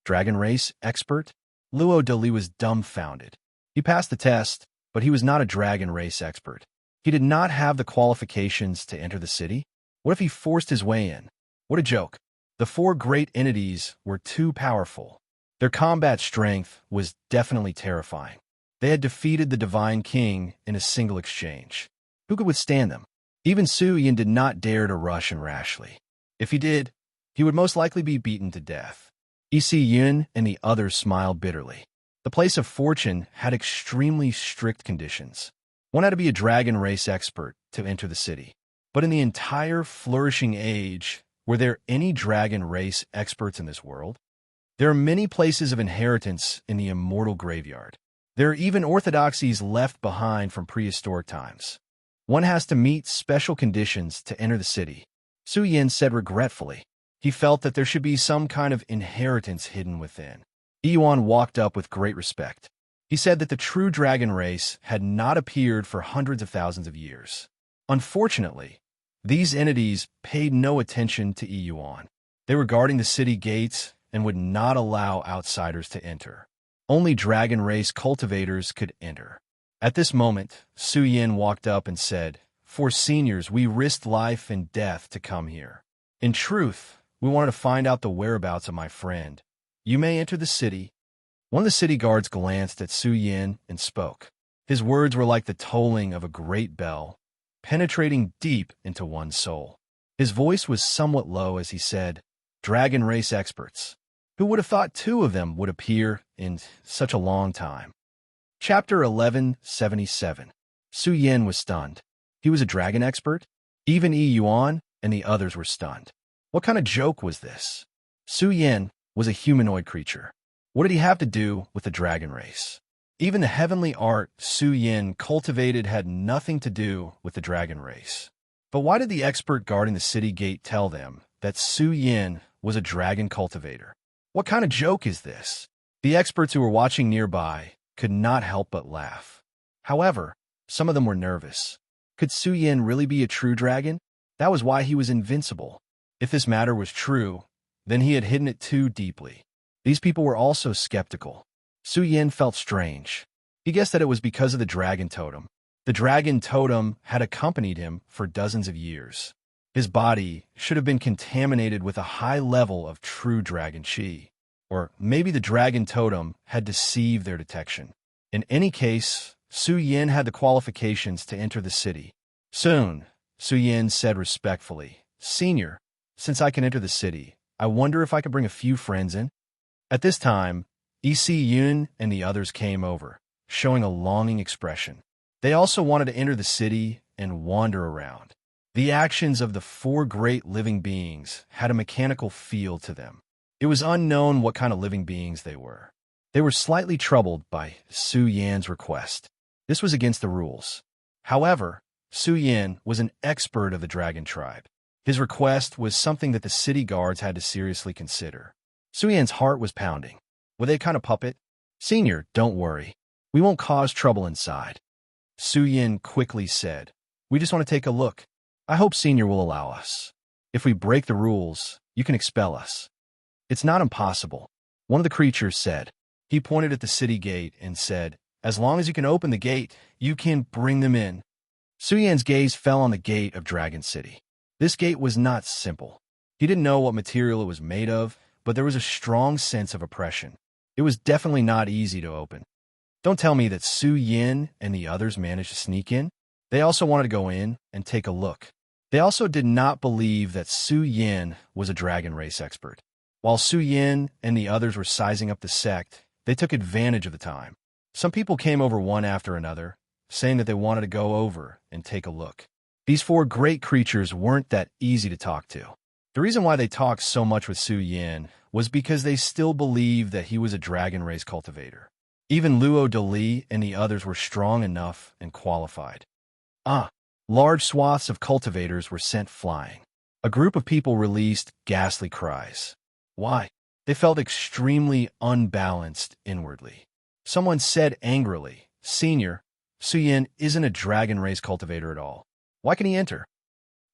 Dragon race expert? Luo de Li was dumbfounded. He passed the test, but he was not a dragon race expert. He did not have the qualifications to enter the city. What if he forced his way in? What a joke. The four great entities were too powerful. Their combat strength was definitely terrifying. They had defeated the Divine King in a single exchange. Who could withstand them? Even Su Yin did not dare to rush in rashly. If he did, he would most likely be beaten to death. Yun and the others smiled bitterly. The place of fortune had extremely strict conditions. One had to be a dragon race expert to enter the city. But in the entire flourishing age, were there any dragon race experts in this world? There are many places of inheritance in the immortal graveyard. There are even orthodoxies left behind from prehistoric times. One has to meet special conditions to enter the city. Su Yin said regretfully. He felt that there should be some kind of inheritance hidden within. Yuan walked up with great respect. He said that the true dragon race had not appeared for hundreds of thousands of years. Unfortunately, these entities paid no attention to Yuan. They were guarding the city gates and would not allow outsiders to enter. Only dragon race cultivators could enter. At this moment, Su Yin walked up and said, "For seniors, we risked life and death to come here. In truth, we wanted to find out the whereabouts of my friend. You may enter the city." One of the city guards glanced at Su Yin and spoke. His words were like the tolling of a great bell, penetrating deep into one's soul. His voice was somewhat low as he said, "Dragon race experts. Who would have thought 2 of them would appear in such a long time?" Chapter 1177. Su Yin was stunned. He was a dragon expert? Even Yuan and the others were stunned. What kind of joke was this? Su Yin was a humanoid creature. What did he have to do with the dragon race? Even the heavenly art Su Yin cultivated had nothing to do with the dragon race. But why did the expert guarding the city gate tell them that Su Yin was a dragon cultivator? What kind of joke is this? The experts who were watching nearby could not help but laugh. However, some of them were nervous. Could Su Yin really be a true dragon? That was why he was invincible. If this matter was true, then he had hidden it too deeply. These people were also skeptical. Su Yin felt strange. He guessed that it was because of the dragon totem. The dragon totem had accompanied him for dozens of years. His body should have been contaminated with a high level of true dragon chi. Or maybe the dragon totem had deceived their detection. In any case, Su Yin had the qualifications to enter the city. Soon, Su Yin said respectfully, "Senior, since I can enter the city, I wonder if I could bring a few friends in?" At this time, Yun and the others came over, showing a longing expression. They also wanted to enter the city and wander around. The actions of the 4 great living beings had a mechanical feel to them. It was unknown what kind of living beings they were. They were slightly troubled by Su Yin's request. This was against the rules. However, Su Yin was an expert of the dragon tribe. His request was something that the city guards had to seriously consider. Su Yin's heart was pounding. Were they a kind of puppet? "Senior, don't worry. We won't cause trouble inside." Su Yin quickly said, "We just want to take a look. I hope Senior will allow us. If we break the rules, you can expel us." "It's not impossible," one of the creatures said. He pointed at the city gate and said, "As long as you can open the gate, you can bring them in." Su Yin's gaze fell on the gate of Dragon City. This gate was not simple. He didn't know what material it was made of, but there was a strong sense of oppression. It was definitely not easy to open. Don't tell me that Su Yin and the others managed to sneak in. They also wanted to go in and take a look. They also did not believe that Su Yin was a dragon race expert. While Su Yin and the others were sizing up the sect, they took advantage of the time. Some people came over one after another, saying that they wanted to go over and take a look. These 4 great creatures weren't that easy to talk to. The reason why they talked so much with Su Yin was because they still believed that he was a dragon race cultivator. Even Luo Dali and the others were strong enough and qualified. Large swaths of cultivators were sent flying. A group of people released ghastly cries. Why? They felt extremely unbalanced inwardly. Someone said angrily, "Senior, Su Yin isn't a dragon race cultivator at all. Why can he enter?"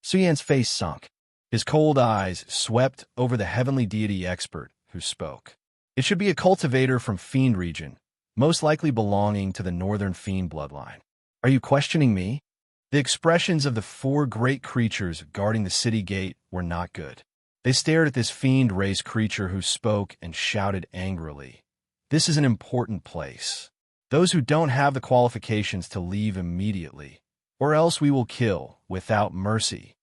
Su Yin's face sunk. His cold eyes swept over the heavenly deity expert who spoke. "It should be a cultivator from Fiend region, most likely belonging to the northern Fiend bloodline. Are you questioning me?" The expressions of the 4 great creatures guarding the city gate were not good. They stared at this Fiend race creature who spoke and shouted angrily, "This is an important place. Those who don't have the qualifications to leave immediately, or else we will kill without mercy."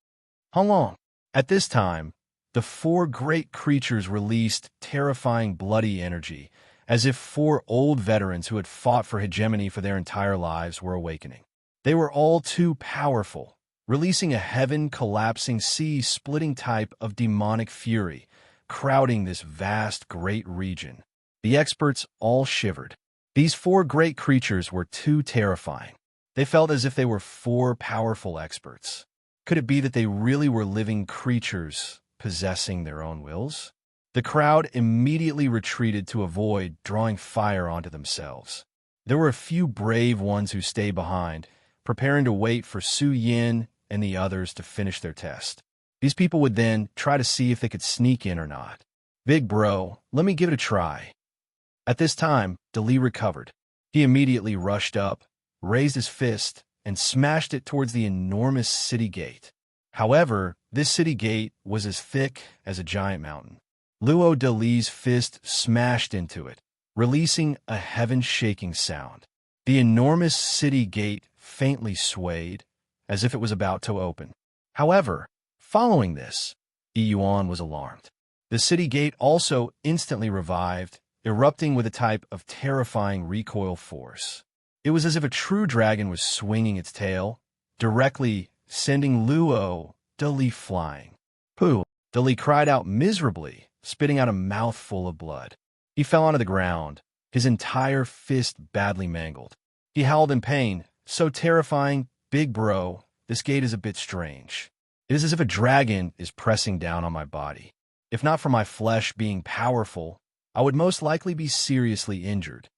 How long? At this time, the 4 great creatures released terrifying bloody energy, as if 4 old veterans who had fought for hegemony for their entire lives were awakening. They were all too powerful, releasing a heaven-collapsing, sea-splitting type of demonic fury, crowding this vast, great region. The experts all shivered. These 4 great creatures were too terrifying. They felt as if they were 4 powerful experts. Could it be that they really were living creatures, possessing their own wills? The crowd immediately retreated to avoid drawing fire onto themselves. There were a few brave ones who stayed behind, preparing to wait for Su Yin and the others to finish their test. These people would then try to see if they could sneak in or not. Big bro, let me give it a try. At this time, Dali recovered. He immediately rushed up, raised his fist, and smashed it towards the enormous city gate. However, this city gate was as thick as a giant mountain. Luo Dali's fist smashed into it, releasing a heaven-shaking sound. The enormous city gate faintly swayed, as if it was about to open. However, following this, Yuan was alarmed. The city gate also instantly revived, erupting with a type of terrifying recoil force. It was as if a true dragon was swinging its tail, directly sending Luo Dali flying. Pooh! Dali cried out miserably, spitting out a mouthful of blood. He fell onto the ground, his entire fist badly mangled. He howled in pain, so terrifying, big bro, this gate is a bit strange. It is as if a dragon is pressing down on my body. If not for my flesh being powerful, I would most likely be seriously injured.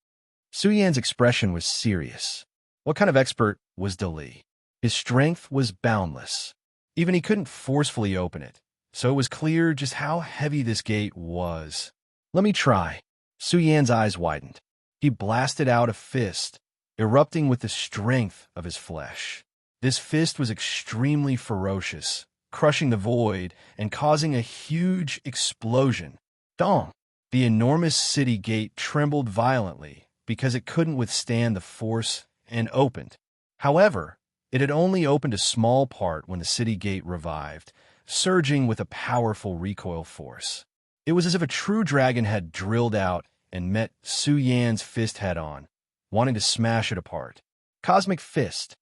Su Yan's expression was serious. What kind of expert was Dali? His strength was boundless. Even he couldn't forcefully open it, so it was clear just how heavy this gate was. Let me try. Su Yan's eyes widened. He blasted out a fist, erupting with the strength of his flesh. This fist was extremely ferocious, crushing the void and causing a huge explosion. Dong! The enormous city gate trembled violently because it couldn't withstand the force and opened. However, it had only opened a small part when the city gate revived, surging with a powerful recoil force. It was as if a true dragon had drilled out and met Su Yan's fist head-on, wanting to smash it apart. Cosmic Fist.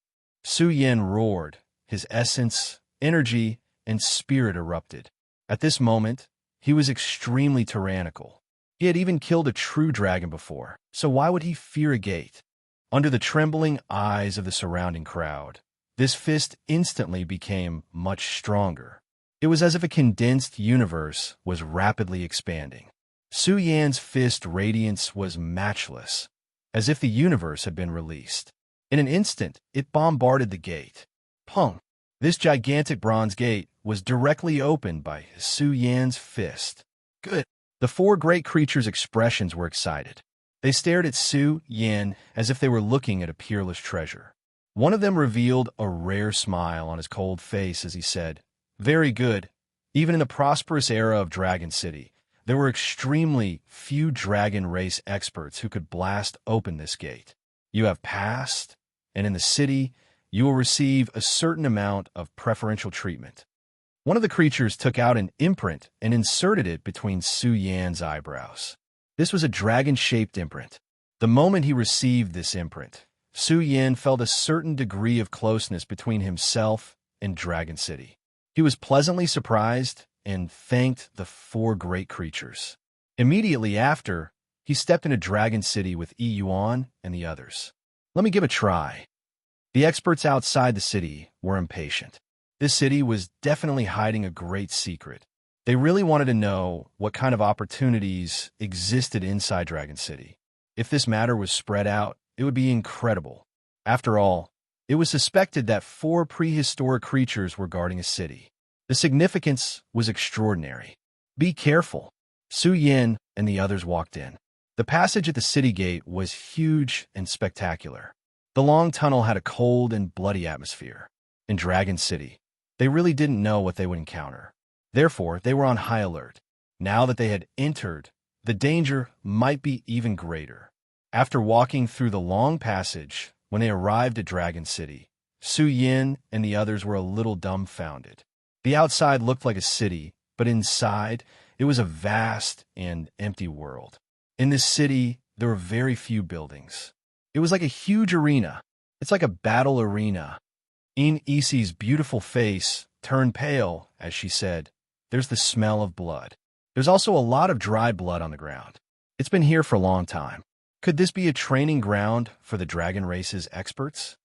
Su Yan roared, his essence, energy, and spirit erupted. At this moment, he was extremely tyrannical. He had even killed a true dragon before, so why would he fear a gate? Under the trembling eyes of the surrounding crowd, this fist instantly became much stronger. It was as if a condensed universe was rapidly expanding. Su Yan's fist radiance was matchless, as if the universe had been released. In an instant, it bombarded the gate. Pung! This gigantic bronze gate was directly opened by Su Yan's fist. Good! The four great creatures' expressions were excited. They stared at Su Yan as if they were looking at a peerless treasure. One of them revealed a rare smile on his cold face as he said, "Very good. Even in the prosperous era of Dragon City, there were extremely few dragon race experts who could blast open this gate. You have passed, and in the city, you will receive a certain amount of preferential treatment." One of the creatures took out an imprint and inserted it between Su Yan's eyebrows. This was a dragon-shaped imprint. The moment he received this imprint, Su Yan felt a certain degree of closeness between himself and Dragon City. He was pleasantly surprised and thanked the four great creatures. Immediately after, he stepped into Dragon City with Yuan and the others. Let me give a try. The experts outside the city were impatient. This city was definitely hiding a great secret. They really wanted to know what kind of opportunities existed inside Dragon City. If this matter was spread out, it would be incredible. After all, it was suspected that 4 prehistoric creatures were guarding a city. The significance was extraordinary. Be careful. Su Yan and the others walked in. The passage at the city gate was huge and spectacular. The long tunnel had a cold and bloody atmosphere. In Dragon City, they really didn't know what they would encounter. Therefore, they were on high alert. Now that they had entered, the danger might be even greater. After walking through the long passage, when they arrived at Dragon City, Su Yan and the others were a little dumbfounded. The outside looked like a city, but inside, it was a vast and empty world. In this city, there were very few buildings. It was like a huge arena. It's like a battle arena. In Isi's beautiful face turned pale as she said, "There's the smell of blood. There's also a lot of dry blood on the ground. It's been here for a long time. Could this be a training ground for the dragon race's experts?"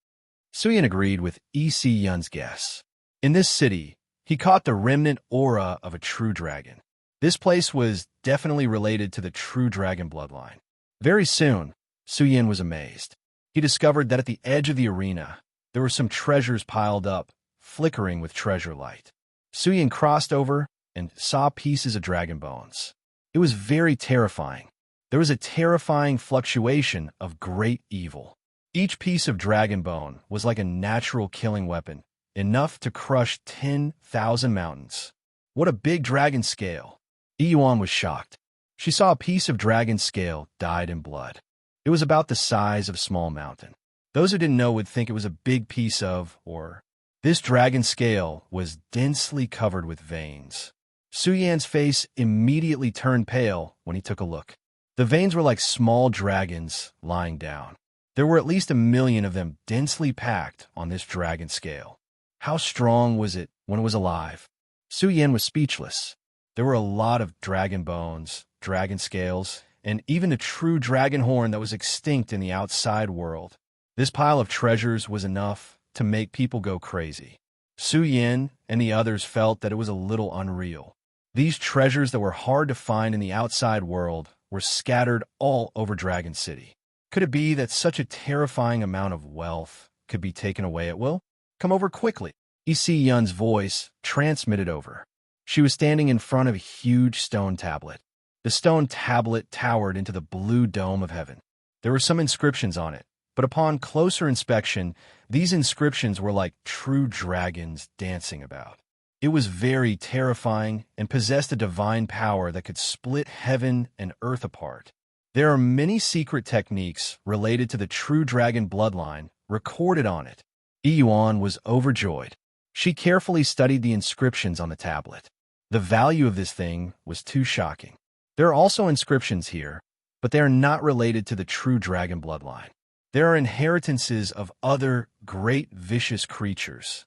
Suyin agreed with Isi Yun's guess. In this city, He caught the remnant aura of a true dragon. This place was definitely related to the true dragon bloodline. Very soon, Suyin was amazed. He discovered that at the edge of the arena, there were some treasures piled up, flickering with treasure light. Suyin crossed over and saw pieces of dragon bones. It was very terrifying. There was a terrifying fluctuation of great evil. Each piece of dragon bone was like a natural killing weapon, enough to crush 10,000 mountains. What a big dragon scale! Yuan was shocked. She saw a piece of dragon scale dyed in blood. It was about the size of a small mountain. Those who didn't know would think it was a big piece of, or this dragon scale was densely covered with veins. Suyan's face immediately turned pale when he took a look. The veins were like small dragons lying down. There were at least 1,000,000 of them densely packed on this dragon scale. How strong was it when it was alive? Suyan was speechless. There were a lot of dragon bones, dragon scales, and even a true dragon horn that was extinct in the outside world. This pile of treasures was enough to make people go crazy. Suyin and the others felt that it was a little unreal. These treasures that were hard to find in the outside world were scattered all over Dragon City. Could it be that such a terrifying amount of wealth could be taken away at will? Come over quickly. Isi Yun's voice transmitted over. She was standing in front of a huge stone tablet. The stone tablet towered into the blue dome of heaven. There were some inscriptions on it, but upon closer inspection, these inscriptions were like true dragons dancing about. It was very terrifying and possessed a divine power that could split heaven and earth apart. There are many secret techniques related to the true dragon bloodline recorded on it. Yuan was overjoyed. She carefully studied the inscriptions on the tablet. The value of this thing was too shocking. There are also inscriptions here, but they are not related to the true dragon bloodline. There are inheritances of other great vicious creatures.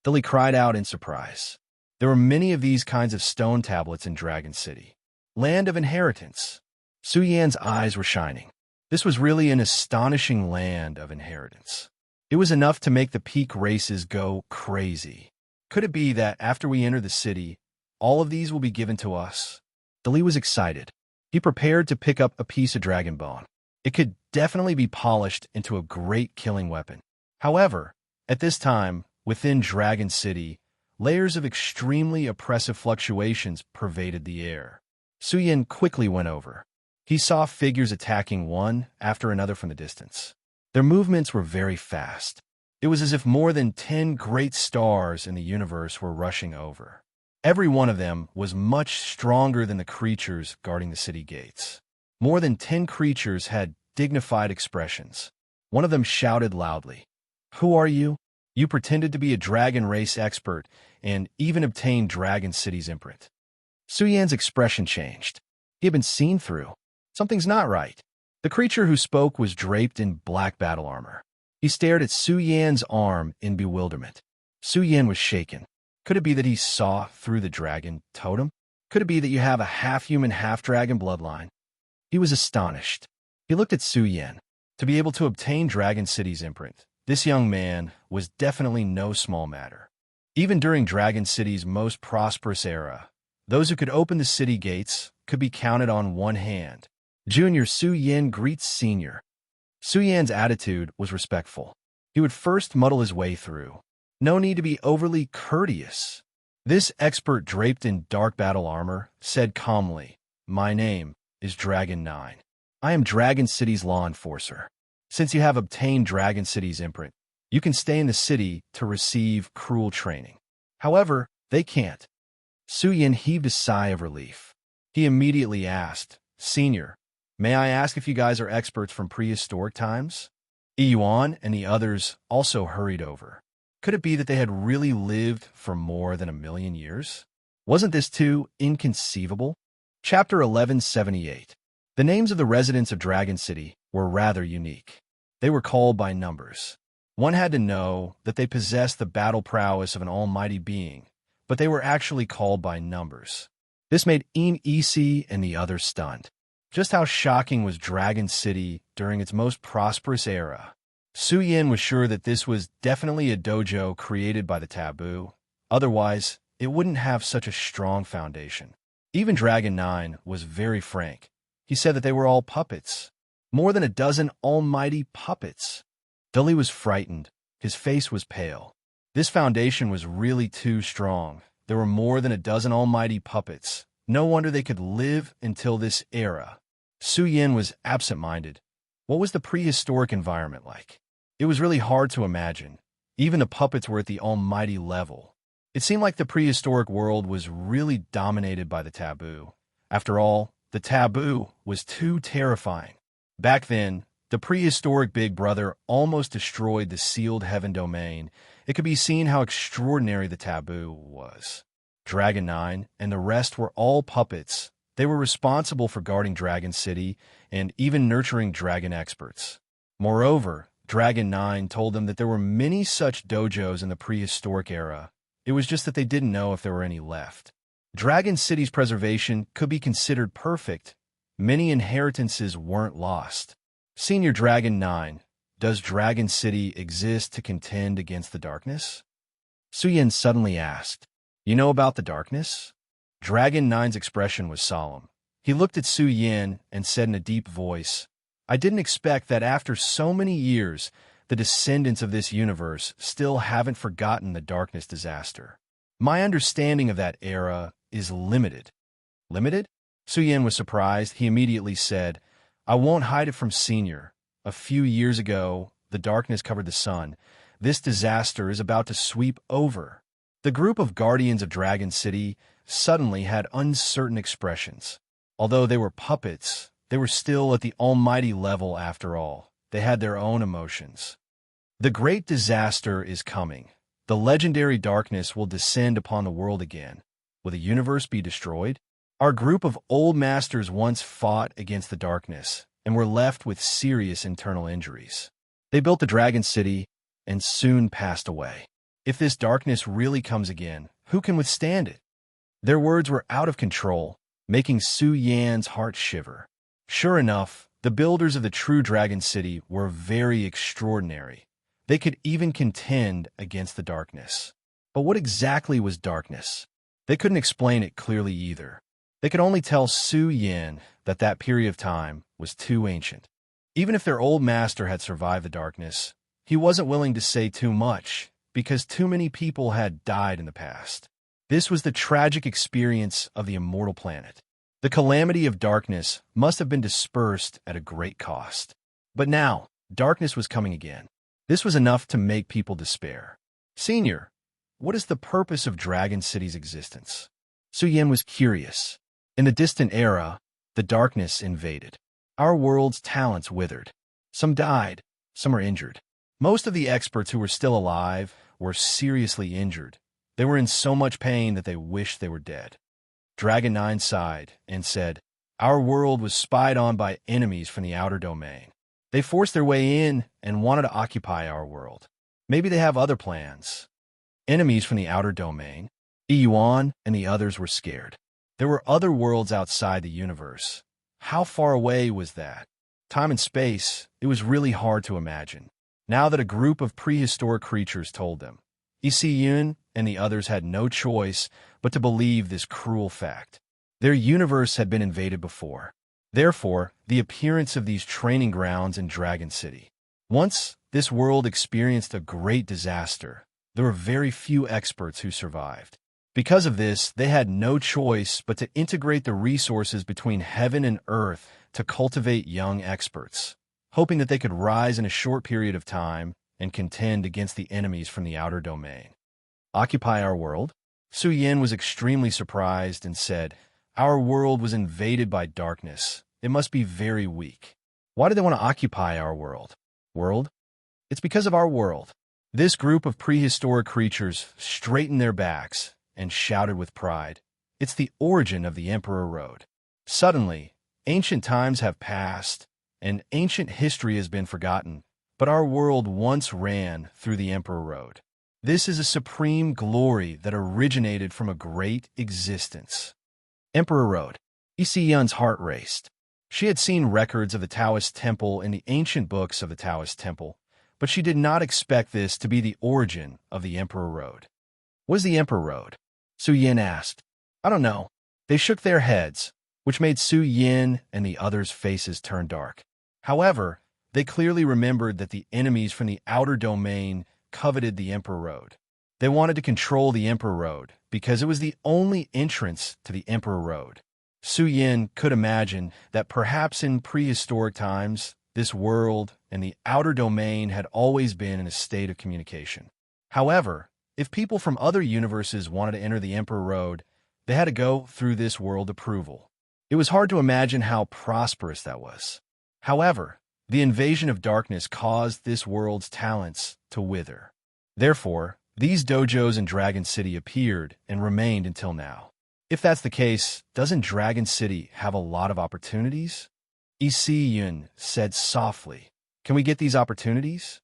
Lily cried out in surprise. There were many of these kinds of stone tablets in Dragon City. Land of inheritance. Suyan's eyes were shining. This was really an astonishing land of inheritance. It was enough to make the peak races go crazy. Could it be that after we enter the city, all of these will be given to us? Dali was excited. He prepared to pick up a piece of dragon bone. It could definitely be polished into a great killing weapon. However, at this time, within Dragon City, layers of extremely oppressive fluctuations pervaded the air. Suyin quickly went over. He saw figures attacking one after another from the distance. Their movements were very fast. It was as if more than 10 great stars in the universe were rushing over. Every one of them was much stronger than the creatures guarding the city gates. More than 10 creatures had dignified expressions. One of them shouted loudly, "Who are you?" You pretended to be a dragon race expert and even obtained Dragon City's imprint. Suyan's expression changed. He had been seen through. Something's not right. The creature who spoke was draped in black battle armor. He stared at Suyan's arm in bewilderment. Suyan was shaken. Could it be that he saw through the dragon totem? Could it be that you have a half-human, half-dragon bloodline? He was astonished. He looked at Suyan. To be able to obtain Dragon City's imprint, this young man was definitely no small matter. Even during Dragon City's most prosperous era, those who could open the city gates could be counted on one hand. Junior Suyan greets Senior. Suyan's attitude was respectful. He would first muddle his way through. No need to be overly courteous. This expert draped in dark battle armor said calmly, "My name is Dragon 9. I am Dragon City's law enforcer. Since you have obtained Dragon City's imprint, you can stay in the city to receive cruel training. However, they can't." Suyin heaved a sigh of relief. He immediately asked, "Senior, may I ask if you guys are experts from prehistoric times?" Yuan and the others also hurried over. Could it be that they had really lived for more than 1,000,000 years? Wasn't this too inconceivable? Chapter 1178. The names of the residents of Dragon City were rather unique. They were called by numbers. One had to know that they possessed the battle prowess of an almighty being, but they were actually called by numbers. This made Isi and the others stunned. Just how shocking was Dragon City during its most prosperous era? Suyin was sure that this was definitely a dojo created by the taboo. Otherwise, it wouldn't have such a strong foundation. Even Dragon 9 was very frank. He said that they were all puppets. More than a dozen almighty puppets. Dully was frightened. His face was pale. This foundation was really too strong. There were more than a dozen almighty puppets. No wonder they could live until this era. Su Yin was absent-minded. What was the prehistoric environment like? It was really hard to imagine. Even the puppets were at the almighty level. It seemed like the prehistoric world was really dominated by the taboo. After all, the taboo was too terrifying. Back then, the prehistoric Big Brother almost destroyed the sealed heaven domain. It could be seen how extraordinary the taboo was. Dragon 9 and the rest were all puppets. They were responsible for guarding Dragon City and even nurturing dragon experts. Moreover, Dragon 9 told them that there were many such dojos in the prehistoric era. It was just that they didn't know if there were any left. Dragon City's preservation could be considered perfect. Many inheritances weren't lost. Senior Dragon 9, does Dragon City exist to contend against the darkness? Su Yin suddenly asked, "You know about the darkness?" Dragon 9's expression was solemn. He looked at Su Yin and said in a deep voice, "I didn't expect that after so many years, the descendants of this universe still haven't forgotten the darkness disaster. My understanding of that era is limited." Limited? Su Yin was surprised. He immediately said, "I won't hide it from Senior. A few years ago, the darkness covered the sun. This disaster is about to sweep over." The group of guardians of Dragon City suddenly had uncertain expressions. Although they were puppets, they were still at the almighty level after all. They had their own emotions. The great disaster is coming. The legendary darkness will descend upon the world again. Will the universe be destroyed? Our group of old masters once fought against the darkness and were left with serious internal injuries. They built the Dragon City and soon passed away. If this darkness really comes again, who can withstand it? Their words were out of control, making Su Yan's heart shiver. Sure enough, the builders of the true Dragon City were very extraordinary. They could even contend against the darkness. But what exactly was darkness? They couldn't explain it clearly either. They could only tell Su Yin that that period of time was too ancient. Even if their old master had survived the darkness, he wasn't willing to say too much because too many people had died in the past. This was the tragic experience of the immortal planet. The calamity of darkness must have been dispersed at a great cost. But now, darkness was coming again. This was enough to make people despair. "Senior, what is the purpose of Dragon City's existence?" Su Yin was curious. In the distant era, the darkness invaded. Our world's talents withered. Some died, some were injured. Most of the experts who were still alive were seriously injured. They were in so much pain that they wished they were dead. Dragon 9 sighed and said, "Our world was spied on by enemies from the outer domain. They forced their way in and wanted to occupy our world. Maybe they have other plans." Enemies from the outer domain? Yuan and the others were scared. There were other worlds outside the universe. How far away was that? Time and space, it was really hard to imagine. Now that a group of prehistoric creatures told them, Yun and the others had no choice but to believe this cruel fact. Their universe had been invaded before. Therefore, the appearance of these training grounds in Dragon City. Once this world experienced a great disaster, there were very few experts who survived. Because of this, they had no choice but to integrate the resources between heaven and earth to cultivate young experts, hoping that they could rise in a short period of time and contend against the enemies from the outer domain. Occupy our world? Su Yin was extremely surprised and said, "Our world was invaded by darkness. It must be very weak. Why do they want to occupy our world?" World? It's because of our world. This group of prehistoric creatures straightened their backs and shouted with pride, "It's the origin of the Emperor Road." Suddenly, ancient times have passed, and ancient history has been forgotten, but our world once ran through the Emperor Road. This is a supreme glory that originated from a great existence. Emperor Road. Yun's heart raced. She had seen records of the Taoist temple in the ancient books of the Taoist temple, but she did not expect this to be the origin of the Emperor Road. What is the Emperor Road? Su Yin asked. I don't know. They shook their heads, which made Su Yin and the others' faces turn dark. However, they clearly remembered that the enemies from the outer domain coveted the Emperor Road. They wanted to control the Emperor Road because it was the only entrance to the Emperor Road. Su Yin could imagine that perhaps in prehistoric times, this world and the outer domain had always been in a state of communication. However, if people from other universes wanted to enter the Emperor Road, they had to go through this world approval. It was hard to imagine how prosperous that was. However, the invasion of darkness caused this world's talents to wither. Therefore, these dojos in Dragon City appeared and remained until now. If that's the case, doesn't Dragon City have a lot of opportunities? Isi Yun said softly. Can we get these opportunities?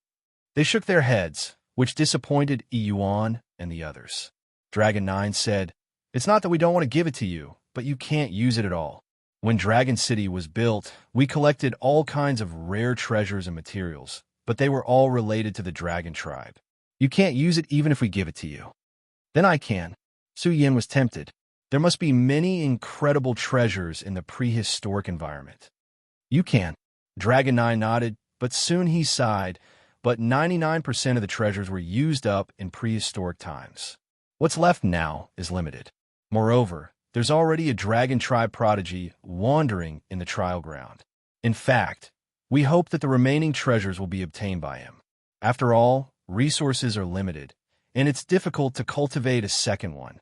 They shook their heads, which disappointed Yuan and the others. Dragon 9 said, It's not that we don't want to give it to you, but you can't use it at all. When Dragon City was built, we collected all kinds of rare treasures and materials, but they were all related to the dragon tribe. You can't use it even if we give it to you. Then I can. Su Yin was tempted. There must be many incredible treasures in the prehistoric environment. You can. Dragon 9 nodded, but soon he sighed, but 99% of the treasures were used up in prehistoric times. What's left now is limited. Moreover, there's already a dragon tribe prodigy wandering in the trial ground. In fact, we hope that the remaining treasures will be obtained by him. After all, resources are limited, and it's difficult to cultivate a second one.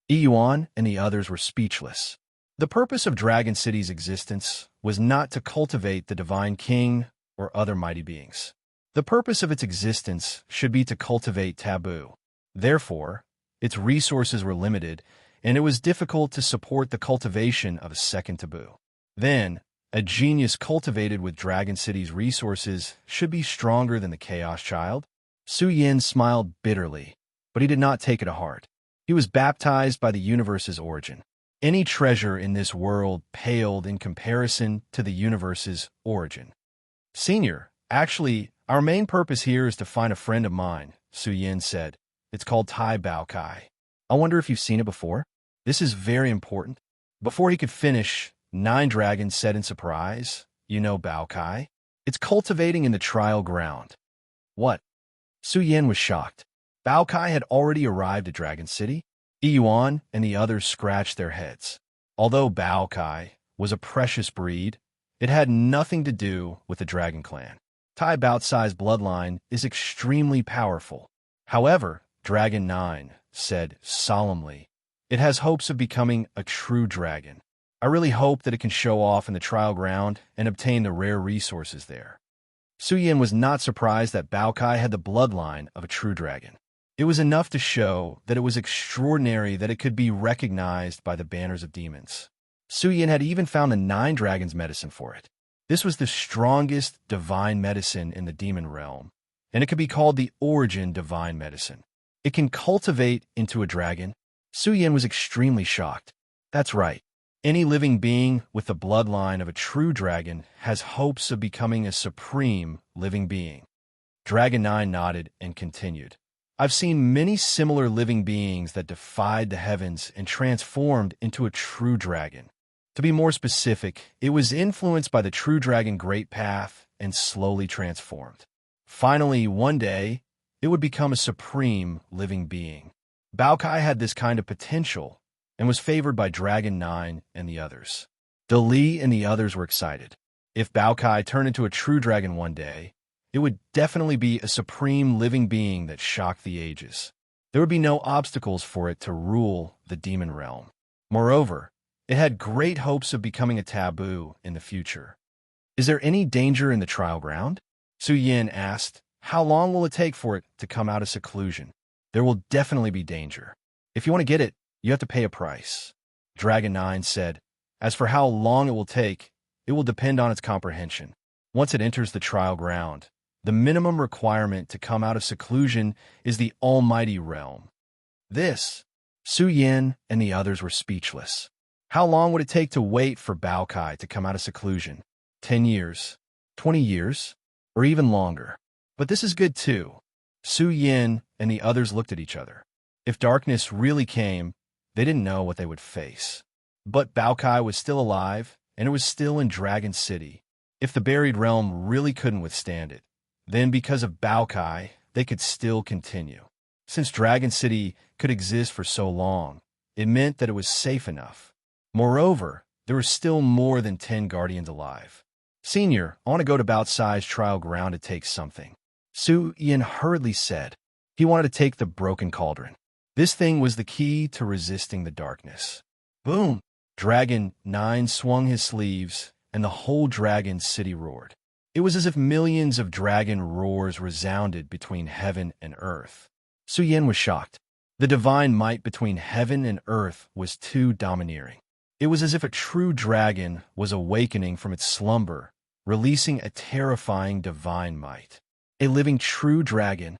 Yuan and the others were speechless. The purpose of Dragon City's existence was not to cultivate the Divine King or other mighty beings. The purpose of its existence should be to cultivate taboo. Therefore, its resources were limited, and it was difficult to support the cultivation of a second taboo. Then, a genius cultivated with Dragon City's resources should be stronger than the Chaos Child. Su Yin smiled bitterly, but he did not take it to heart. He was baptized by the universe's origin. Any treasure in this world paled in comparison to the universe's origin. Senior, actually, our main purpose here is to find a friend of mine, Su Yin said. It's called Tai Bao Kai. I wonder if you've seen it before? This is very important. Before he could finish, 9 Dragons said in surprise, You know Bao Kai? It's cultivating in the trial ground. What? Su Yin was shocked. Bao Kai had already arrived at Dragon City. Yuan and the others scratched their heads. Although Bao Kai was a precious breed, it had nothing to do with the Dragon Clan. Tai Bao's bloodline is extremely powerful. However, Dragon 9 said solemnly, It has hopes of becoming a true dragon. I really hope that it can show off in the trial ground and obtain the rare resources there. Su Yin was not surprised that Bao Kai had the bloodline of a true dragon. It was enough to show that it was extraordinary that it could be recognized by the banners of demons. Su Yin had even found the 9 Dragons medicine for it. This was the strongest divine medicine in the demon realm, and it could be called the Origin Divine Medicine. It can cultivate into a dragon. Su Yin was extremely shocked. That's right. Any living being with the bloodline of a true dragon has hopes of becoming a supreme living being. Dragon 9 nodded and continued. I've seen many similar living beings that defied the heavens and transformed into a true dragon. To be more specific, it was influenced by the true dragon Great Path and slowly transformed. Finally, one day, it would become a supreme living being. Bao Kai had this kind of potential and was favored by Dragon 9 and the others. De Li and the others were excited. If Bao Kai turned into a true dragon one day, it would definitely be a supreme living being that shocked the ages. There would be no obstacles for it to rule the demon realm. Moreover, it had great hopes of becoming a taboo in the future. Is there any danger in the trial ground? Su Yin asked. How long will it take for it to come out of seclusion? There will definitely be danger. If you want to get it, you have to pay a price. Dragon 9 said. As for how long it will take, it will depend on its comprehension. Once it enters the trial ground, the minimum requirement to come out of seclusion is the almighty realm. This, Su Yin and the others were speechless. How long would it take to wait for Bao Kai to come out of seclusion? 10 years, 20 years, or even longer. But this is good too. Su Yin and the others looked at each other. If darkness really came, They didn't know what they would face. But Baokai was still alive, and it was still in Dragon City. If the buried realm really couldn't withstand it, then because of Baokai, they could still continue. Since Dragon City could exist for so long, it meant that it was safe enough. Moreover, there were still more than 10 guardians alive. Senior, I want to go to Bao-Cai's trial ground to take something. Su Yin hurriedly said. He wanted to take the broken cauldron. This thing was the key to resisting the darkness. Boom! Dragon 9 swung his sleeves, and the whole Dragon City roared. It was as if millions of dragon roars resounded between heaven and earth. Su Yin was shocked. The divine might between heaven and earth was too domineering. It was as if a true dragon was awakening from its slumber, releasing a terrifying divine might. A living true dragon.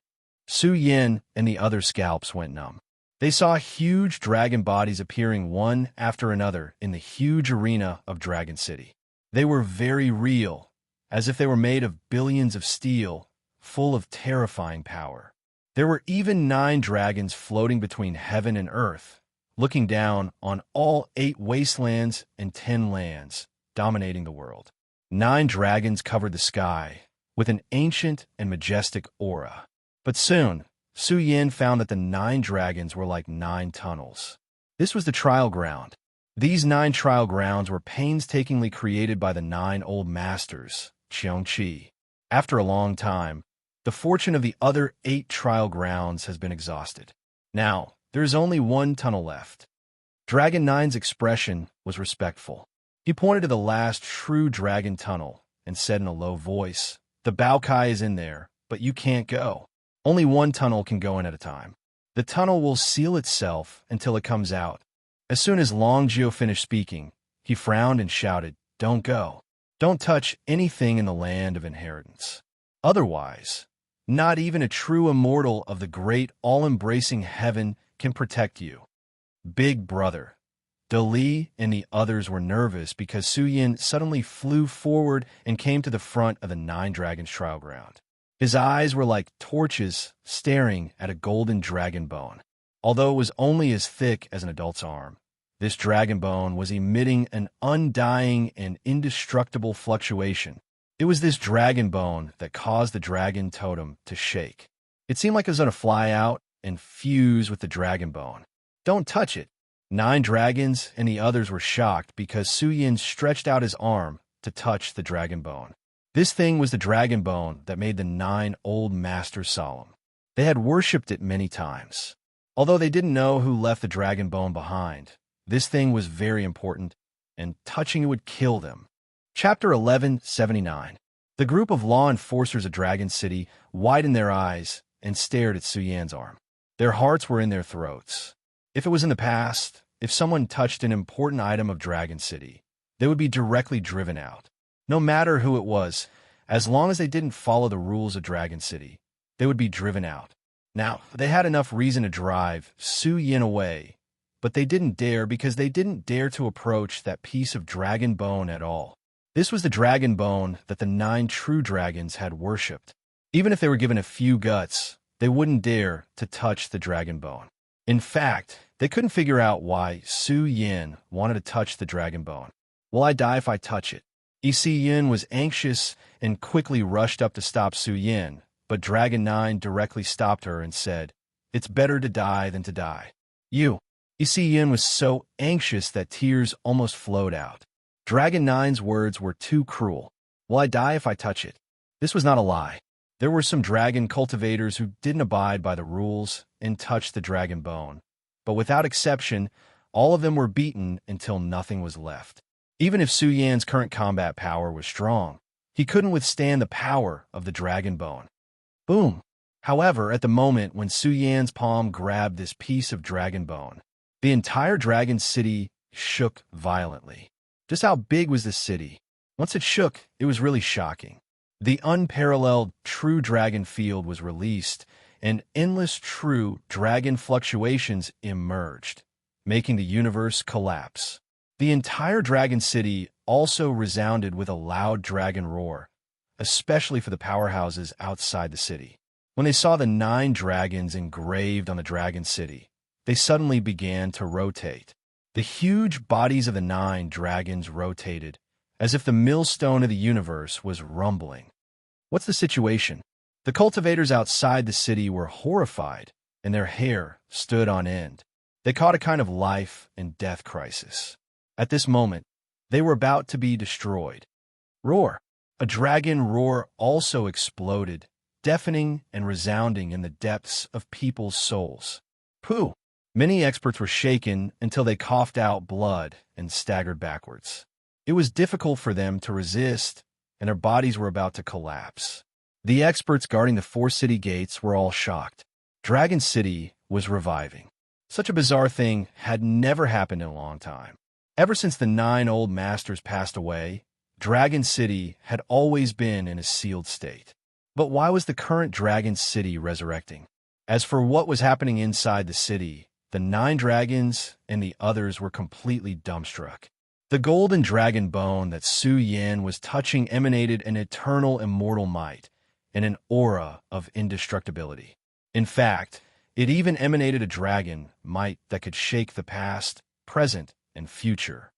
Su Yin and the other scalps went numb. They saw huge dragon bodies appearing one after another in the huge arena of Dragon City. They were very real, as if they were made of billions of steel, full of terrifying power. There were even 9 dragons floating between heaven and earth, looking down on all 8 wastelands and 10 lands, dominating the world. 9 dragons covered the sky with an ancient and majestic aura. But soon, Su Yin found that the 9 dragons were like 9 tunnels. This was the trial ground. These 9 trial grounds were painstakingly created by the 9 old masters, Qiongqi. After a long time, the fortune of the other 8 trial grounds has been exhausted. Now, there is only 1 tunnel left. Dragon 9's expression was respectful. He pointed to the last true dragon tunnel and said in a low voice, "The Baokai is in there, but you can't go. Only 1 tunnel can go in at a time. The tunnel will seal itself until it comes out." As soon as Long Jiu finished speaking, he frowned and shouted, "Don't go. Don't touch anything in the land of inheritance. Otherwise, not even a true immortal of the great all-embracing heaven can protect you." Big brother. De Li and the others were nervous because Su Yin suddenly flew forward and came to the front of the 9 dragons trial ground. His eyes were like torches staring at a golden dragon bone. Although it was only as thick as an adult's arm, this dragon bone was emitting an undying and indestructible fluctuation. It was this dragon bone that caused the dragon totem to shake. It seemed like it was going to fly out and fuse with the dragon bone. "Don't touch it." 9 dragons and the others were shocked because Su Yin stretched out his arm to touch the dragon bone. This thing was the dragon bone that made the 9 old masters solemn. They had worshipped it many times. Although they didn't know who left the dragon bone behind, this thing was very important, and touching it would kill them. Chapter 1179. The group of law enforcers of Dragon City widened their eyes and stared at Su Yan's arm. Their hearts were in their throats. If it was in the past, if someone touched an important item of Dragon City, they would be directly driven out. No matter who it was, as long as they didn't follow the rules of Dragon City, they would be driven out. Now, they had enough reason to drive Su Yin away, but they didn't dare because they didn't dare to approach that piece of dragon bone at all. This was the dragon bone that the 9 true dragons had worshipped. Even if they were given a few guts, they wouldn't dare to touch the dragon bone. In fact, they couldn't figure out why Su Yin wanted to touch the dragon bone. "Will I die if I touch it?" Su Yin was anxious and quickly rushed up to stop Su Yin, but Dragon 9 directly stopped her and said, "It's better to die than to die." Su Yin was so anxious that tears almost flowed out. Dragon 9's words were too cruel. "Will I die if I touch it?" This was not a lie. There were some dragon cultivators who didn't abide by the rules and touched the dragon bone. But without exception, all of them were beaten until nothing was left. Even if Su Yan's current combat power was strong, he couldn't withstand the power of the dragon bone. Boom! However, at the moment when Su Yan's palm grabbed this piece of dragon bone, the entire Dragon City shook violently. Just how big was this city? Once it shook, it was really shocking. The unparalleled true dragon field was released, and endless true dragon fluctuations emerged, making the universe collapse. The entire Dragon City also resounded with a loud dragon roar, especially for the powerhouses outside the city. When they saw the 9 dragons engraved on the Dragon City, they suddenly began to rotate. The huge bodies of the 9 dragons rotated, as if the millstone of the universe was rumbling. What's the situation? The cultivators outside the city were horrified, and their hair stood on end. They caught a kind of life and death crisis. At this moment, they were about to be destroyed. Roar! A dragon roar also exploded, deafening and resounding in the depths of people's souls. Pooh! Many experts were shaken until they coughed out blood and staggered backwards. It was difficult for them to resist, and their bodies were about to collapse. The experts guarding the 4 city gates were all shocked. Dragon City was reviving. Such a bizarre thing had never happened in a long time. Ever since the 9 old masters passed away, Dragon City had always been in a sealed state. But why was the current Dragon City resurrecting? As for what was happening inside the city, the 9 dragons and the others were completely dumbstruck. The golden dragon bone that Su Yan was touching emanated an eternal immortal might and an aura of indestructibility. In fact, it even emanated a dragon might that could shake the past, present, and future.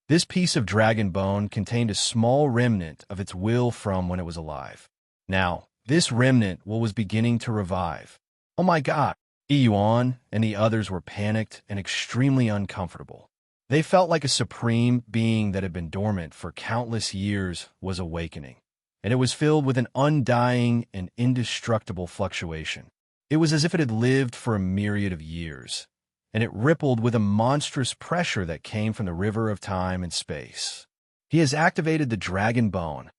This piece of dragon bone contained a small remnant of its will from when it was alive. Now, this remnant was beginning to revive. Oh my God! Yuan and the others were panicked and extremely uncomfortable. They felt like a supreme being that had been dormant for countless years was awakening, and it was filled with an undying and indestructible fluctuation. It was as if it had lived for a myriad of years, and it rippled with a monstrous pressure that came from the river of time and space. He has activated the dragon bone.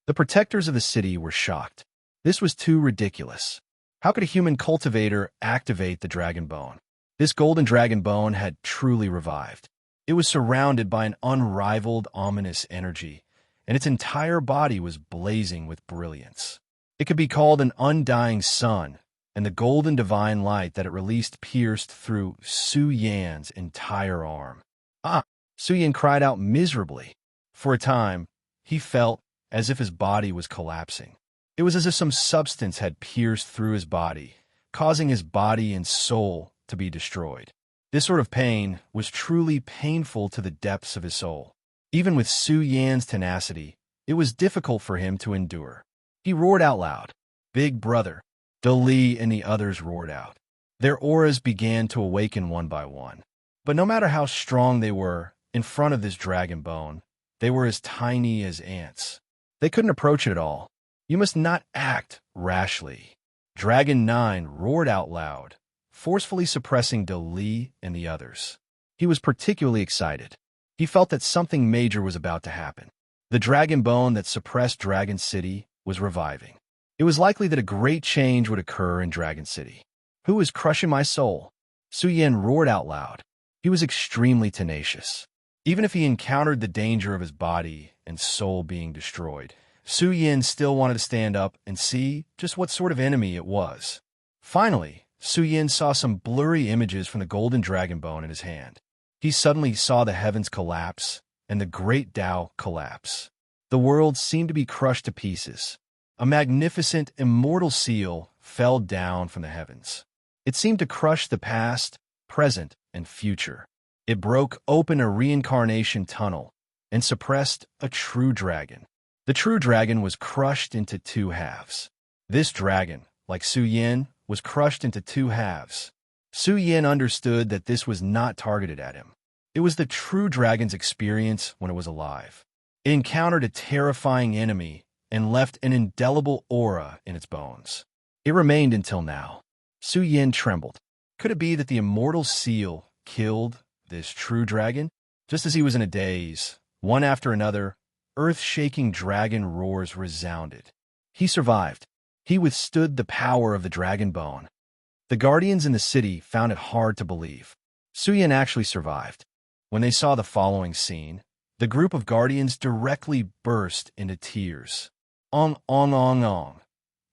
The protectors of the city were shocked. This was too ridiculous. How could a human cultivator activate the dragon bone? This golden dragon bone had truly revived. It was surrounded by an unrivaled, ominous energy, and its entire body was blazing with brilliance. It could be called an undying sun, and the golden divine light that it released pierced through Su Yan's entire arm. Ah! Su Yan cried out miserably. For a time, he felt as if his body was collapsing. It was as if some substance had pierced through his body, causing his body and soul to be destroyed. This sort of pain was truly painful to the depths of his soul. Even with Su Yan's tenacity, it was difficult for him to endure. He roared out loud. Big brother! De Li and the others roared out. Their auras began to awaken one by one. But no matter how strong they were, in front of this dragon bone, they were as tiny as ants. They couldn't approach it at all. You must not act rashly. Dragon 9 roared out loud, forcefully suppressing De Li and the others. He was particularly excited. He felt that something major was about to happen. The dragon bone that suppressed Dragon City was reviving. It was likely that a great change would occur in Dragon City. Who is crushing my soul? Su Yan roared out loud. He was extremely tenacious. Even if he encountered the danger of his body and soul being destroyed, Su Yan still wanted to stand up and see just what sort of enemy it was. Finally, Su Yan saw some blurry images from the golden dragon bone in his hand. He suddenly saw the heavens collapse and the great Tao collapse. The world seemed to be crushed to pieces. A magnificent, immortal seal fell down from the heavens. It seemed to crush the past, present, and future. It broke open a reincarnation tunnel and suppressed a true dragon. The true dragon was crushed into 2 halves. This dragon, like Su Yan, was crushed into 2 halves. Su Yan understood that this was not targeted at him. It was the true dragon's experience when it was alive. It encountered a terrifying enemy and left an indelible aura in its bones. It remained until now. Su Yan trembled. Could it be that the immortal seal killed this true dragon? Just as he was in a daze, one after another, earth-shaking dragon roars resounded. He survived. He withstood the power of the dragon bone. The guardians in the city found it hard to believe. Su Yan actually survived. When they saw the following scene, the group of guardians directly burst into tears. Ong, ong, ong, ong.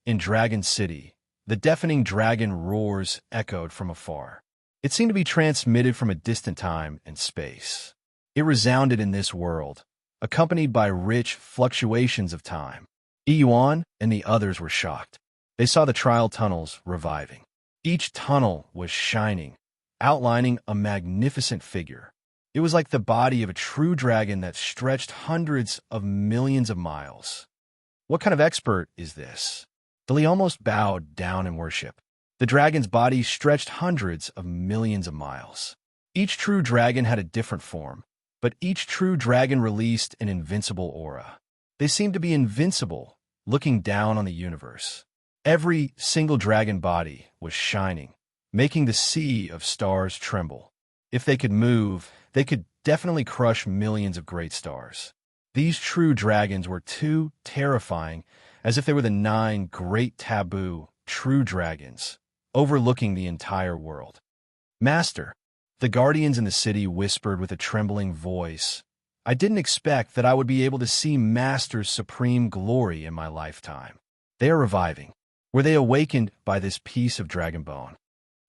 In Dragon City, the deafening dragon roars echoed from afar. It seemed to be transmitted from a distant time and space. It resounded in this world, accompanied by rich fluctuations of time. Yuan and the others were shocked. They saw the trial tunnels reviving. Each tunnel was shining, outlining a magnificent figure. It was like the body of a true dragon that stretched hundreds of millions of miles. What kind of expert is this? Dali almost bowed down in worship. The dragon's body stretched hundreds of millions of miles. Each true dragon had a different form, but each true dragon released an invincible aura. They seemed to be invincible, looking down on the universe. Every single dragon body was shining, making the sea of stars tremble. If they could move, they could definitely crush millions of great stars. These true dragons were too terrifying, as if they were the 9 great taboo true dragons, overlooking the entire world. Master, the guardians in the city whispered with a trembling voice, I didn't expect that I would be able to see Master's supreme glory in my lifetime. They are reviving. Were they awakened by this piece of dragon bone?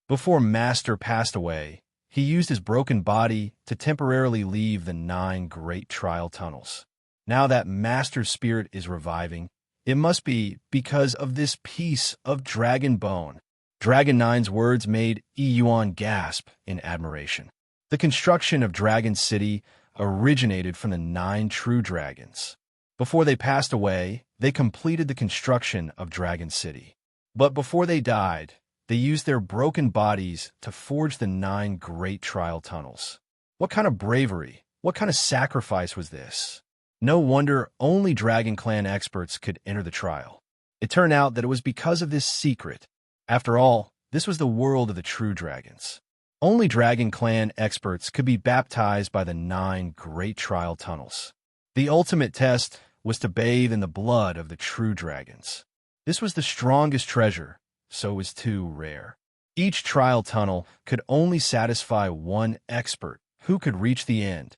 Before Master passed away, he used his broken body to temporarily leave the 9 great trial tunnels. Now that Master's spirit is reviving, it must be because of this piece of dragon bone. Dragon 9's words made Yuan gasp in admiration. The construction of Dragon City originated from the 9 true dragons. Before they passed away, they completed the construction of Dragon City. But before they died, they used their broken bodies to forge the 9 great trial tunnels. What kind of bravery, what kind of sacrifice was this? No wonder only Dragon Clan experts could enter the trial. It turned out that it was because of this secret. After all, this was the world of the true dragons. Only Dragon Clan experts could be baptized by the 9 great trial tunnels. The ultimate test was to bathe in the blood of the true dragons. This was the strongest treasure, so it was too rare. Each trial tunnel could only satisfy 1 expert who could reach the end.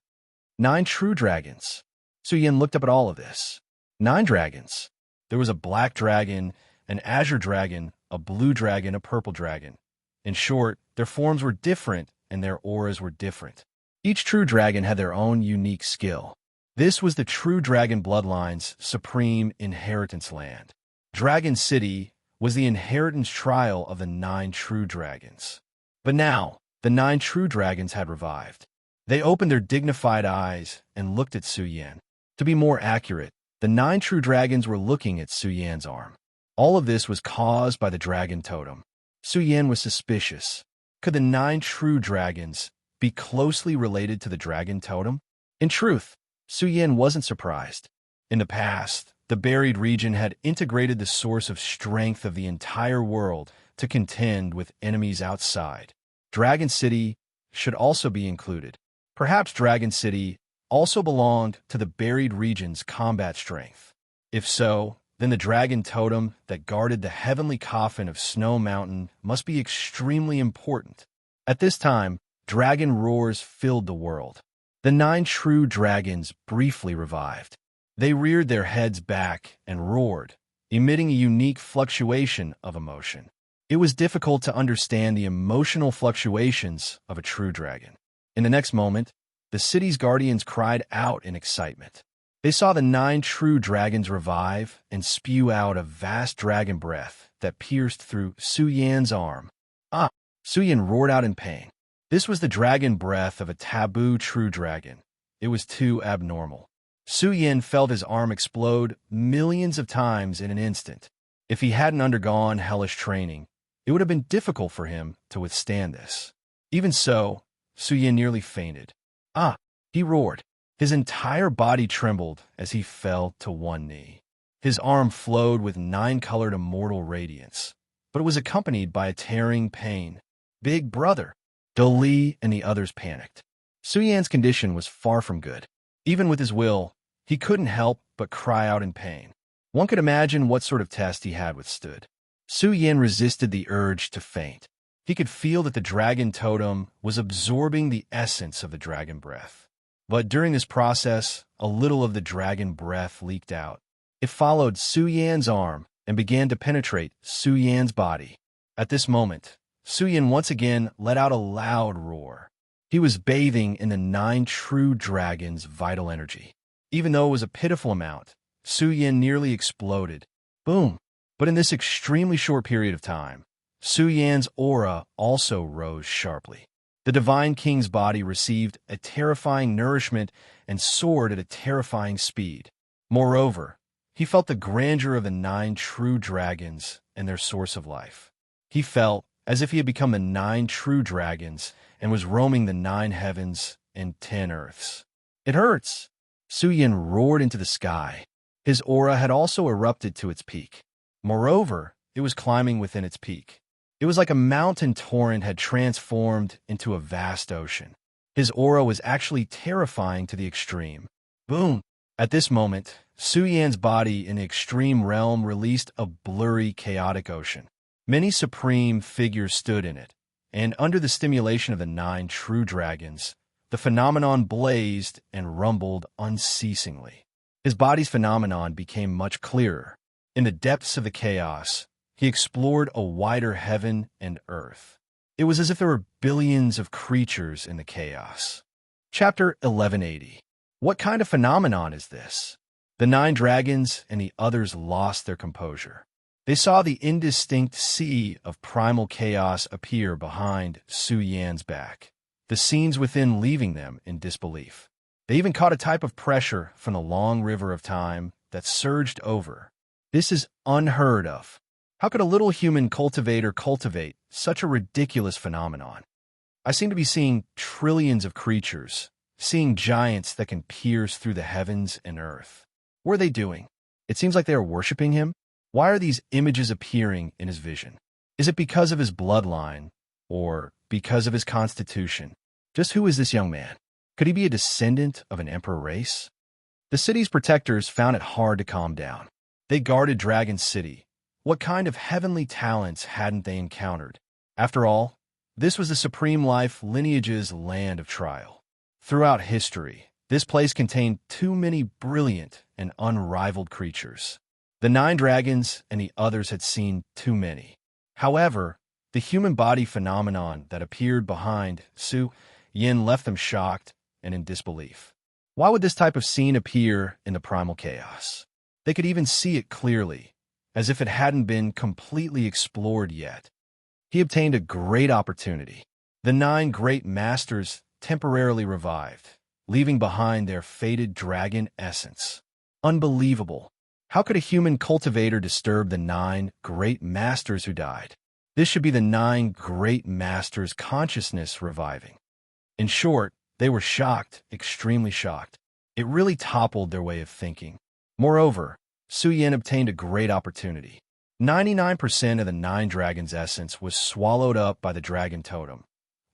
9 true dragons. Suyin looked up at all of this. 9 dragons. There was a black dragon, an azure dragon, a blue dragon, a purple dragon. In short, their forms were different and their auras were different. Each true dragon had their own unique skill. This was the true dragon bloodline's supreme inheritance land. Dragon City was the inheritance trial of the 9 true dragons. But now, the 9 true dragons had revived. They opened their dignified eyes and looked at Su Yan. To be more accurate, the 9 true dragons were looking at Su Yan's arm. All of this was caused by the dragon totem. Su Yan was suspicious. Could the 9 true dragons be closely related to the dragon totem? In truth, Su Yan wasn't surprised. In the past, the buried region had integrated the source of strength of the entire world to contend with enemies outside. Dragon City should also be included. Perhaps Dragon City also belonged to the buried region's combat strength. If so, then the dragon totem that guarded the heavenly coffin of Snow Mountain must be extremely important. At this time, dragon roars filled the world. The 9 true dragons briefly revived. They reared their heads back and roared, emitting a unique fluctuation of emotion. It was difficult to understand the emotional fluctuations of a true dragon. In the next moment, the city's guardians cried out in excitement. They saw the 9 true dragons revive and spew out a vast dragon breath that pierced through Su Yan's arm. Ah! Su Yan roared out in pain. This was the dragon breath of a taboo true dragon. It was too abnormal. Su Yan felt his arm explode millions of times in an instant. If he hadn't undergone hellish training, it would have been difficult for him to withstand this. Even so, Su Yan nearly fainted. Ah! He roared. His entire body trembled as he fell to one knee. His arm flowed with 9-colored immortal radiance, but it was accompanied by a tearing pain. Big brother! Doli and the others panicked. Su Yan's condition was far from good. Even with his will, he couldn't help but cry out in pain. One could imagine what sort of test he had withstood. Su Yan resisted the urge to faint. He could feel that the dragon totem was absorbing the essence of the dragon breath. But during this process, a little of the dragon breath leaked out. It followed Su Yan's arm and began to penetrate Su Yan's body. At this moment, Su Yan once again let out a loud roar. He was bathing in the 9 true dragons' vital energy. Even though it was a pitiful amount, Su Yan nearly exploded. Boom! But in this extremely short period of time, Su Yan's aura also rose sharply. The divine king's body received a terrifying nourishment and soared at a terrifying speed. Moreover, he felt the grandeur of the 9 true dragons and their source of life. He felt as if he had become the 9 true dragons and was roaming the 9 heavens and 10 earths. It hurts! Su Yin roared into the sky. His aura had also erupted to its peak. Moreover, it was climbing within its peak. It was like a mountain torrent had transformed into a vast ocean. His aura was actually terrifying to the extreme. Boom! At this moment, Su Yan's body in the extreme realm released a blurry, chaotic ocean. Many supreme figures stood in it, and under the stimulation of the 9 true dragons, the phenomenon blazed and rumbled unceasingly. His body's phenomenon became much clearer. In the depths of the chaos, he explored a wider heaven and earth. It was as if there were billions of creatures in the chaos. Chapter 1180. What kind of phenomenon is this? The 9 dragons and the others lost their composure. They saw the indistinct sea of primal chaos appear behind Su Yan's back, the scenes within leaving them in disbelief. They even caught a type of pressure from the long river of time that surged over. This is unheard of. How could a little human cultivator cultivate such a ridiculous phenomenon? I seem to be seeing trillions of creatures, seeing giants that can pierce through the heavens and earth. What are they doing? It seems like they are worshiping him. Why are these images appearing in his vision? Is it because of his bloodline, or because of his constitution? Just who is this young man? Could he be a descendant of an emperor race? The city's protectors found it hard to calm down. They guarded Dragon City. What kind of heavenly talents hadn't they encountered? After all, this was the Supreme Life lineage's land of trial. Throughout history, this place contained too many brilliant and unrivaled creatures. The 9 dragons and the others had seen too many. However, the human body phenomenon that appeared behind Su Yin left them shocked and in disbelief. Why would this type of scene appear in the primal chaos? They could even see it clearly, as if it hadn't been completely explored yet. He obtained a great opportunity. The 9 great masters temporarily revived, leaving behind their fated dragon essence. Unbelievable. How could a human cultivator disturb the 9 great masters who died? This should be the 9 great masters' consciousness reviving. In short, they were shocked, extremely shocked. It really toppled their way of thinking. Moreover, Su Yin obtained a great opportunity. 99% of the 9 dragons' essence was swallowed up by the dragon totem,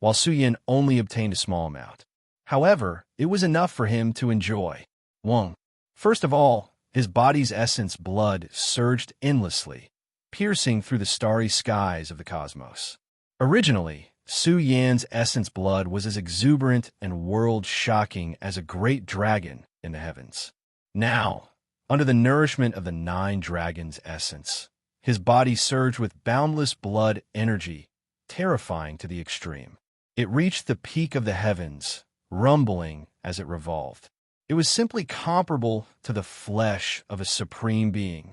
while Su Yin only obtained a small amount. However, it was enough for him to enjoy. 1. First of all, his body's essence blood surged endlessly, piercing through the starry skies of the cosmos. Originally, Su Yan's essence blood was as exuberant and world-shocking as a great dragon in the heavens. Now, under the nourishment of the 9 dragons' essence, his body surged with boundless blood energy, terrifying to the extreme. It reached the peak of the heavens, rumbling as it revolved. It was simply comparable to the flesh of a supreme being.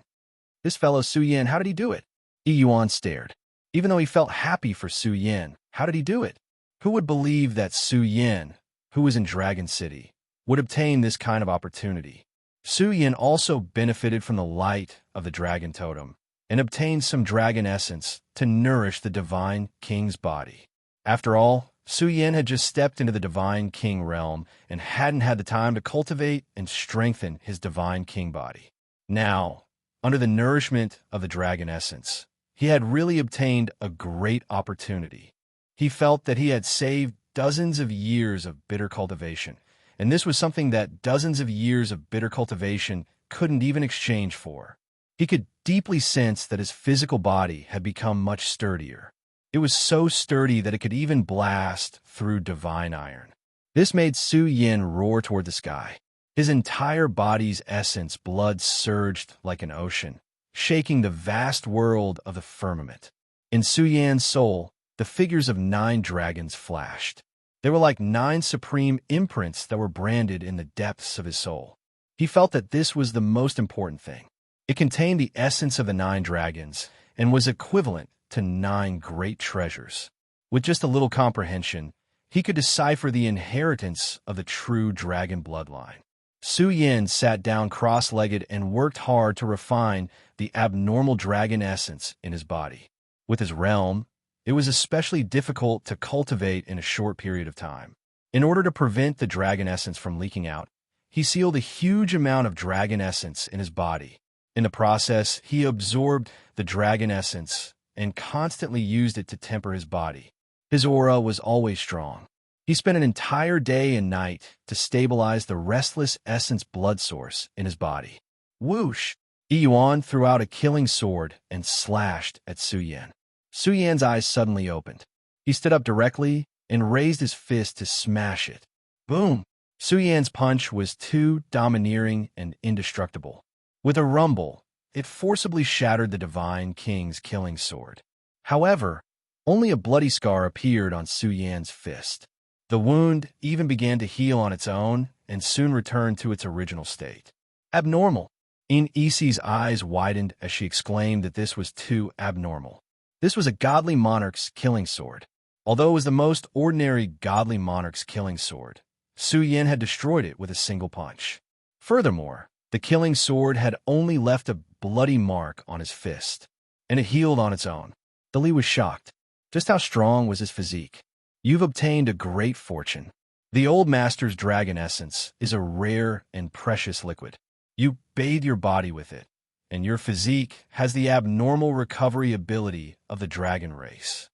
This fellow Su Yin, how did he do it? Yi Yuan stared. Even though he felt happy for Su Yin, how did he do it? Who would believe that Su Yin, who was in Dragon City, would obtain this kind of opportunity? Su Yin also benefited from the light of the dragon totem and obtained some dragon essence to nourish the divine king's body. After all, Su Yin had just stepped into the divine king realm and hadn't had the time to cultivate and strengthen his divine king body. Now, under the nourishment of the dragon essence, he had really obtained a great opportunity. He felt that he had saved dozens of years of bitter cultivation, and this was something that dozens of years of bitter cultivation couldn't even exchange for. He could deeply sense that his physical body had become much sturdier. It was so sturdy that it could even blast through divine iron. This made Su Yin roar toward the sky. His entire body's essence blood surged like an ocean, shaking the vast world of the firmament. In Su Yan's soul, the figures of 9 dragons flashed. They were like 9 supreme imprints that were branded in the depths of his soul. He felt that this was the most important thing. It contained the essence of the 9 dragons and was equivalent to 9 great treasures. With just a little comprehension, he could decipher the inheritance of the true dragon bloodline. Su Yin sat down cross-legged and worked hard to refine the abnormal dragon essence in his body. With his realm, it was especially difficult to cultivate in a short period of time. In order to prevent the dragon essence from leaking out, he sealed a huge amount of dragon essence in his body. In the process, he absorbed the dragon essence and constantly used it to temper his body. His aura was always strong. He spent an entire day and night to stabilize the restless essence blood source in his body. Whoosh! Yuan threw out a killing sword and slashed at Su Yin. Su Yin's eyes suddenly opened. He stood up directly and raised his fist to smash it. Boom! Su Yin's punch was too domineering and indestructible. With a rumble, it forcibly shattered the Divine King's killing sword. However, only a bloody scar appeared on Su Yin's fist. The wound even began to heal on its own and soon returned to its original state. Abnormal. In Isi's eyes widened as she exclaimed that this was too abnormal. This was a godly monarch's killing sword. Although it was the most ordinary godly monarch's killing sword, Su Yin had destroyed it with a single punch. Furthermore, the killing sword had only left a bloody mark on his fist, and it healed on its own. Li was shocked. Just how strong was his physique? You've obtained a great fortune. The old master's dragon essence is a rare and precious liquid. You bathe your body with it, and your physique has the abnormal recovery ability of the dragon race.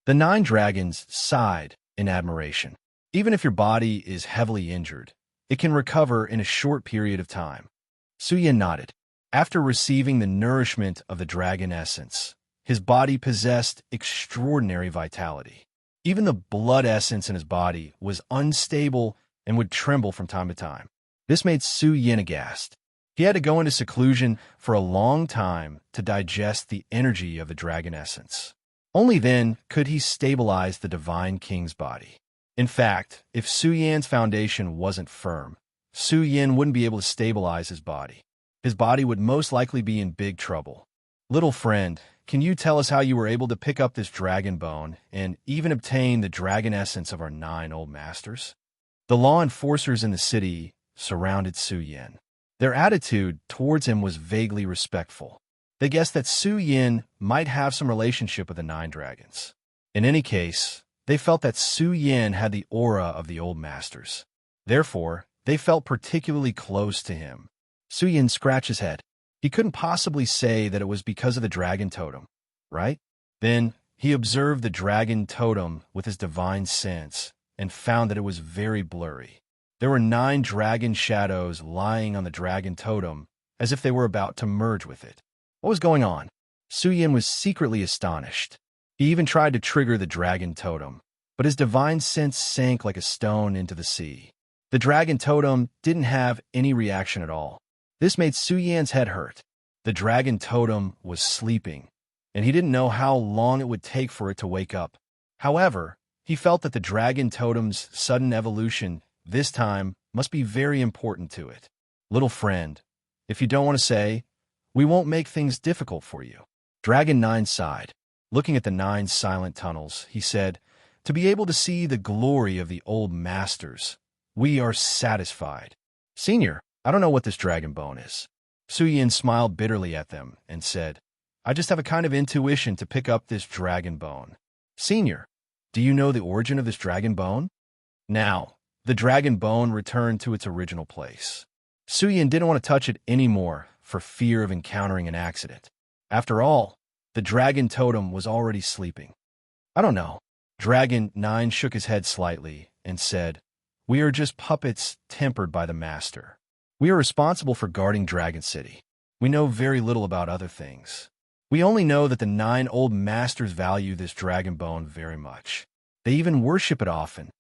The 9 dragons sighed in admiration. Even if your body is heavily injured, it can recover in a short period of time. Su Yin nodded. After receiving the nourishment of the dragon essence, his body possessed extraordinary vitality. Even the blood essence in his body was unstable and would tremble from time to time. This made Su Yin aghast. He had to go into seclusion for a long time to digest the energy of the dragon essence. Only then could he stabilize the Divine King's body. In fact, if Su Yin's foundation wasn't firm, Su Yin wouldn't be able to stabilize his body. His body would most likely be in big trouble. Little friend, can you tell us how you were able to pick up this dragon bone and even obtain the dragon essence of our 9 old masters? The law enforcers in the city surrounded Su Yin. Their attitude towards him was vaguely respectful. They guessed that Su Yin might have some relationship with the 9 dragons. In any case, they felt that Su Yin had the aura of the old masters. Therefore, they felt particularly close to him. Su Yin scratched his head. He couldn't possibly say that it was because of the dragon totem, right? Then he observed the dragon totem with his divine sense and found that it was very blurry. There were 9 dragon shadows lying on the dragon totem as if they were about to merge with it. What was going on? Su Yin was secretly astonished. He even tried to trigger the dragon totem, but his divine sense sank like a stone into the sea. The dragon totem didn't have any reaction at all. This made Su Yin's head hurt. The dragon totem was sleeping, and he didn't know how long it would take for it to wake up. However, he felt that the dragon totem's sudden evolution this time must be very important to it. Little friend, if you don't want to say, we won't make things difficult for you. Dragon 9 sighed. Looking at the 9 silent tunnels, he said, to be able to see the glory of the old masters, we are satisfied. Senior, I don't know what this dragon bone is. Su Yin smiled bitterly at them and said, I just have a kind of intuition to pick up this dragon bone. Senior, do you know the origin of this dragon bone? Now, the dragon bone returned to its original place. Su Yin didn't want to touch it anymore for fear of encountering an accident. After all, the dragon totem was already sleeping. I don't know. Dragon 9 shook his head slightly and said, we are just puppets tempered by the master. We are responsible for guarding Dragon City. We know very little about other things. We only know that the 9 old masters value this dragon bone very much. They even worship it often.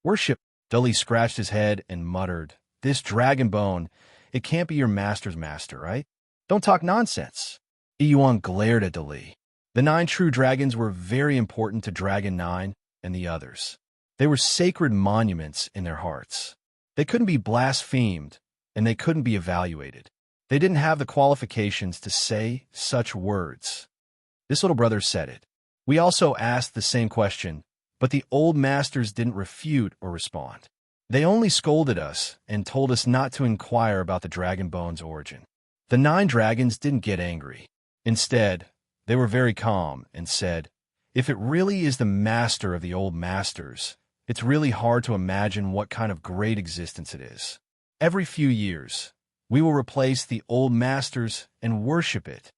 Worship? Dully scratched his head and muttered, this dragon bone, it can't be your master's master, right? Don't talk nonsense. Yuan glared at Dully. The 9 true dragons were very important to Dragon 9 and the others. They were sacred monuments in their hearts. They couldn't be blasphemed, and they couldn't be evaluated. They didn't have the qualifications to say such words. This little brother said it. We also asked the same question, But the old masters didn't refute or respond. They only scolded us and told us not to inquire about the dragon bone's origin. The 9 dragons didn't get angry. Instead, they were very calm and said, "If it really is the master of the old masters, it's really hard to imagine what kind of great existence it is. Every few years, we will replace the old masters and worship it."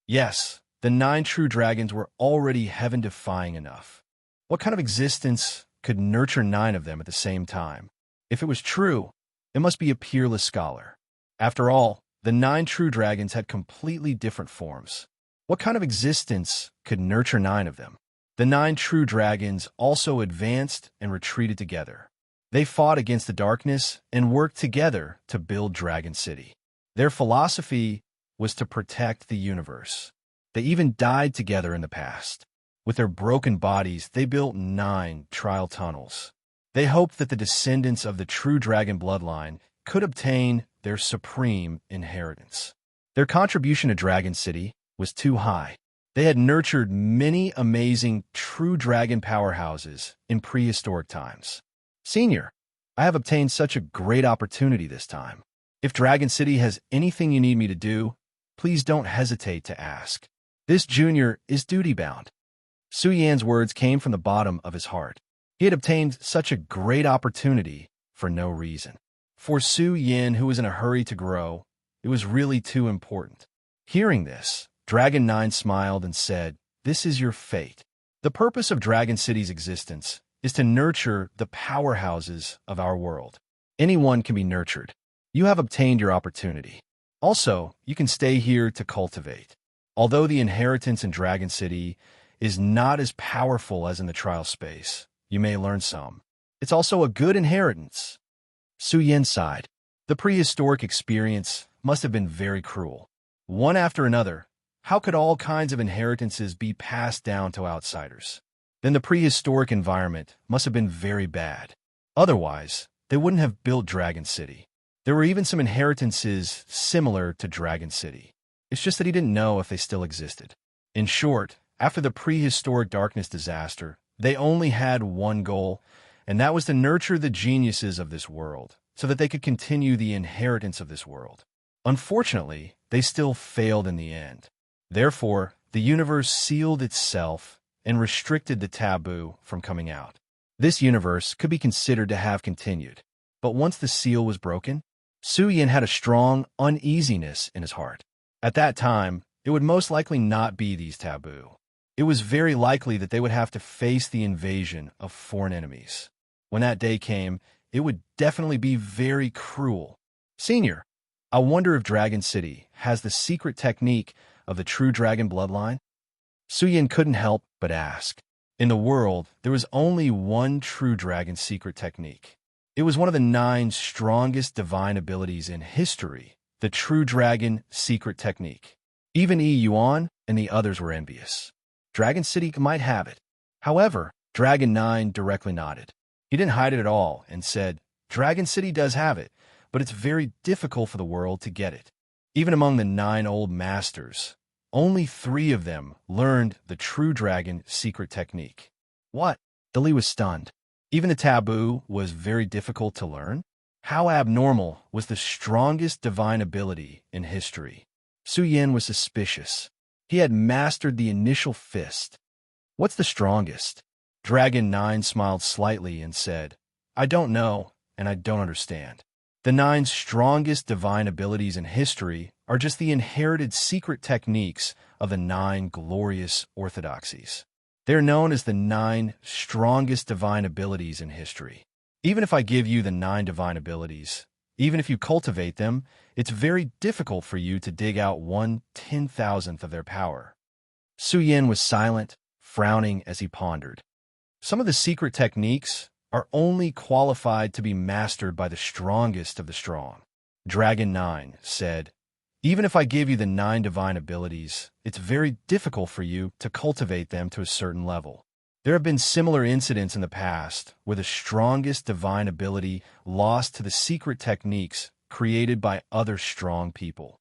Yes, the 9 true dragons were already heaven-defying enough. What kind of existence could nurture 9 of them at the same time? If it was true, it must be a peerless scholar. After all, the 9 true dragons had completely different forms. What kind of existence could nurture 9 of them? The 9 true dragons also advanced and retreated together. They fought against the darkness and worked together to build Dragon City. Their philosophy was to protect the universe. They even died together in the past. With their broken bodies, they built 9 trial tunnels. They hoped that the descendants of the true dragon bloodline could obtain their supreme inheritance. Their contribution to Dragon City was too high. They had nurtured many amazing true dragon powerhouses in prehistoric times. "Senior, I have obtained such a great opportunity this time. If Dragon City has anything you need me to do, please don't hesitate to ask. This junior is duty-bound." Su Yan's words came from the bottom of his heart. He had obtained such a great opportunity for no reason. For Su Yan, who was in a hurry to grow, it was really too important. Hearing this, Dragon 9 smiled and said, "This is your fate. The purpose of Dragon City's existence is to nurture the powerhouses of our world. Anyone can be nurtured. You have obtained your opportunity. Also, you can stay here to cultivate. Although the inheritance in Dragon City is not as powerful as in the trial space, you may learn some. It's also a good inheritance." Su Yan sighed. The prehistoric experience must have been very cruel. One after another, how could all kinds of inheritances be passed down to outsiders? Then the prehistoric environment must have been very bad. Otherwise, they wouldn't have built Dragon City. There were even some inheritances similar to Dragon City. It's just that he didn't know if they still existed. In short, after the prehistoric darkness disaster, they only had one goal, and that was to nurture the geniuses of this world so that they could continue the inheritance of this world. Unfortunately, they still failed in the end. Therefore, the universe sealed itself and restricted the taboo from coming out. This universe could be considered to have continued. But once the seal was broken, Su Yan had a strong uneasiness in his heart. At that time, it would most likely not be these taboo. It was very likely that they would have to face the invasion of foreign enemies. When that day came, it would definitely be very cruel. "Senior, I wonder if Dragon City has the secret technique of the true dragon bloodline?" Su Yan couldn't help but ask. In the world, there was only one true dragon secret technique. It was one of the 9 strongest divine abilities in history, the true dragon secret technique. Even Yi Yuan and the others were envious. Dragon City might have it. However, Dragon 9 directly nodded. He didn't hide it at all and said, "Dragon City does have it, but it's very difficult for the world to get it. Even among the 9 old masters, only 3 of them learned the true dragon secret technique." "What?" Dali was stunned. Even the taboo was very difficult to learn? How abnormal was the strongest divine ability in history? Su Yan was suspicious. He had mastered the initial fist. "What's the strongest?" Dragon 9 smiled slightly and said, "I don't know, and I don't understand. The 9 strongest divine abilities in history are just the inherited secret techniques of the 9 glorious orthodoxies. They're known as the 9 strongest divine abilities in history. Even if I give you the 9 divine abilities, even if you cultivate them, it's very difficult for you to dig out 1/10,000th of their power." Su Yan was silent, frowning as he pondered. Some of the secret techniques are only qualified to be mastered by the strongest of the strong. Dragon 9 said, "Even if I give you the 9 divine abilities, it's very difficult for you to cultivate them to a certain level. There have been similar incidents in the past where the strongest divine ability lost to the secret techniques created by other strong people."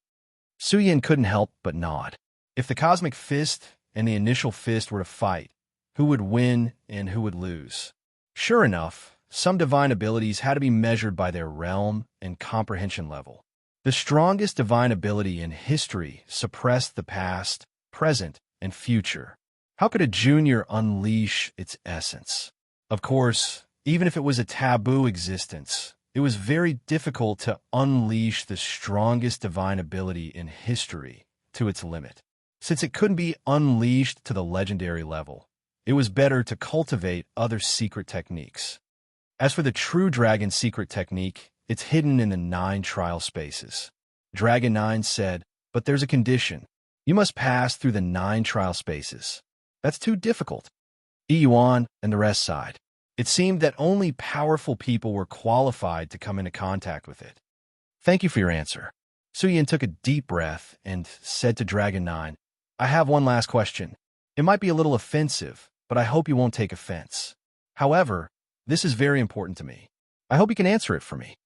Su Yan couldn't help but nod. If the Cosmic Fist and the Initial Fist were to fight, who would win and who would lose. Sure enough, some divine abilities had to be measured by their realm and comprehension level. The strongest divine ability in history suppressed the past, present, and future. How could a junior unleash its essence? Of course, even if it was a taboo existence, it was very difficult to unleash the strongest divine ability in history to its limit. Since it couldn't be unleashed to the legendary level, it was better to cultivate other secret techniques. As for the true dragon secret technique, it's hidden in the 9 trial spaces. Dragon 9 said, but there's a condition. You must pass through the 9 trial spaces. That's too difficult. Yuan and the rest sighed. It seemed that only powerful people were qualified to come into contact with it. Thank you for your answer. Suyin took a deep breath and said to Dragon 9, I have one last question. It might be a little offensive, but I hope you won't take offense. However, this is very important to me. I hope you can answer it for me.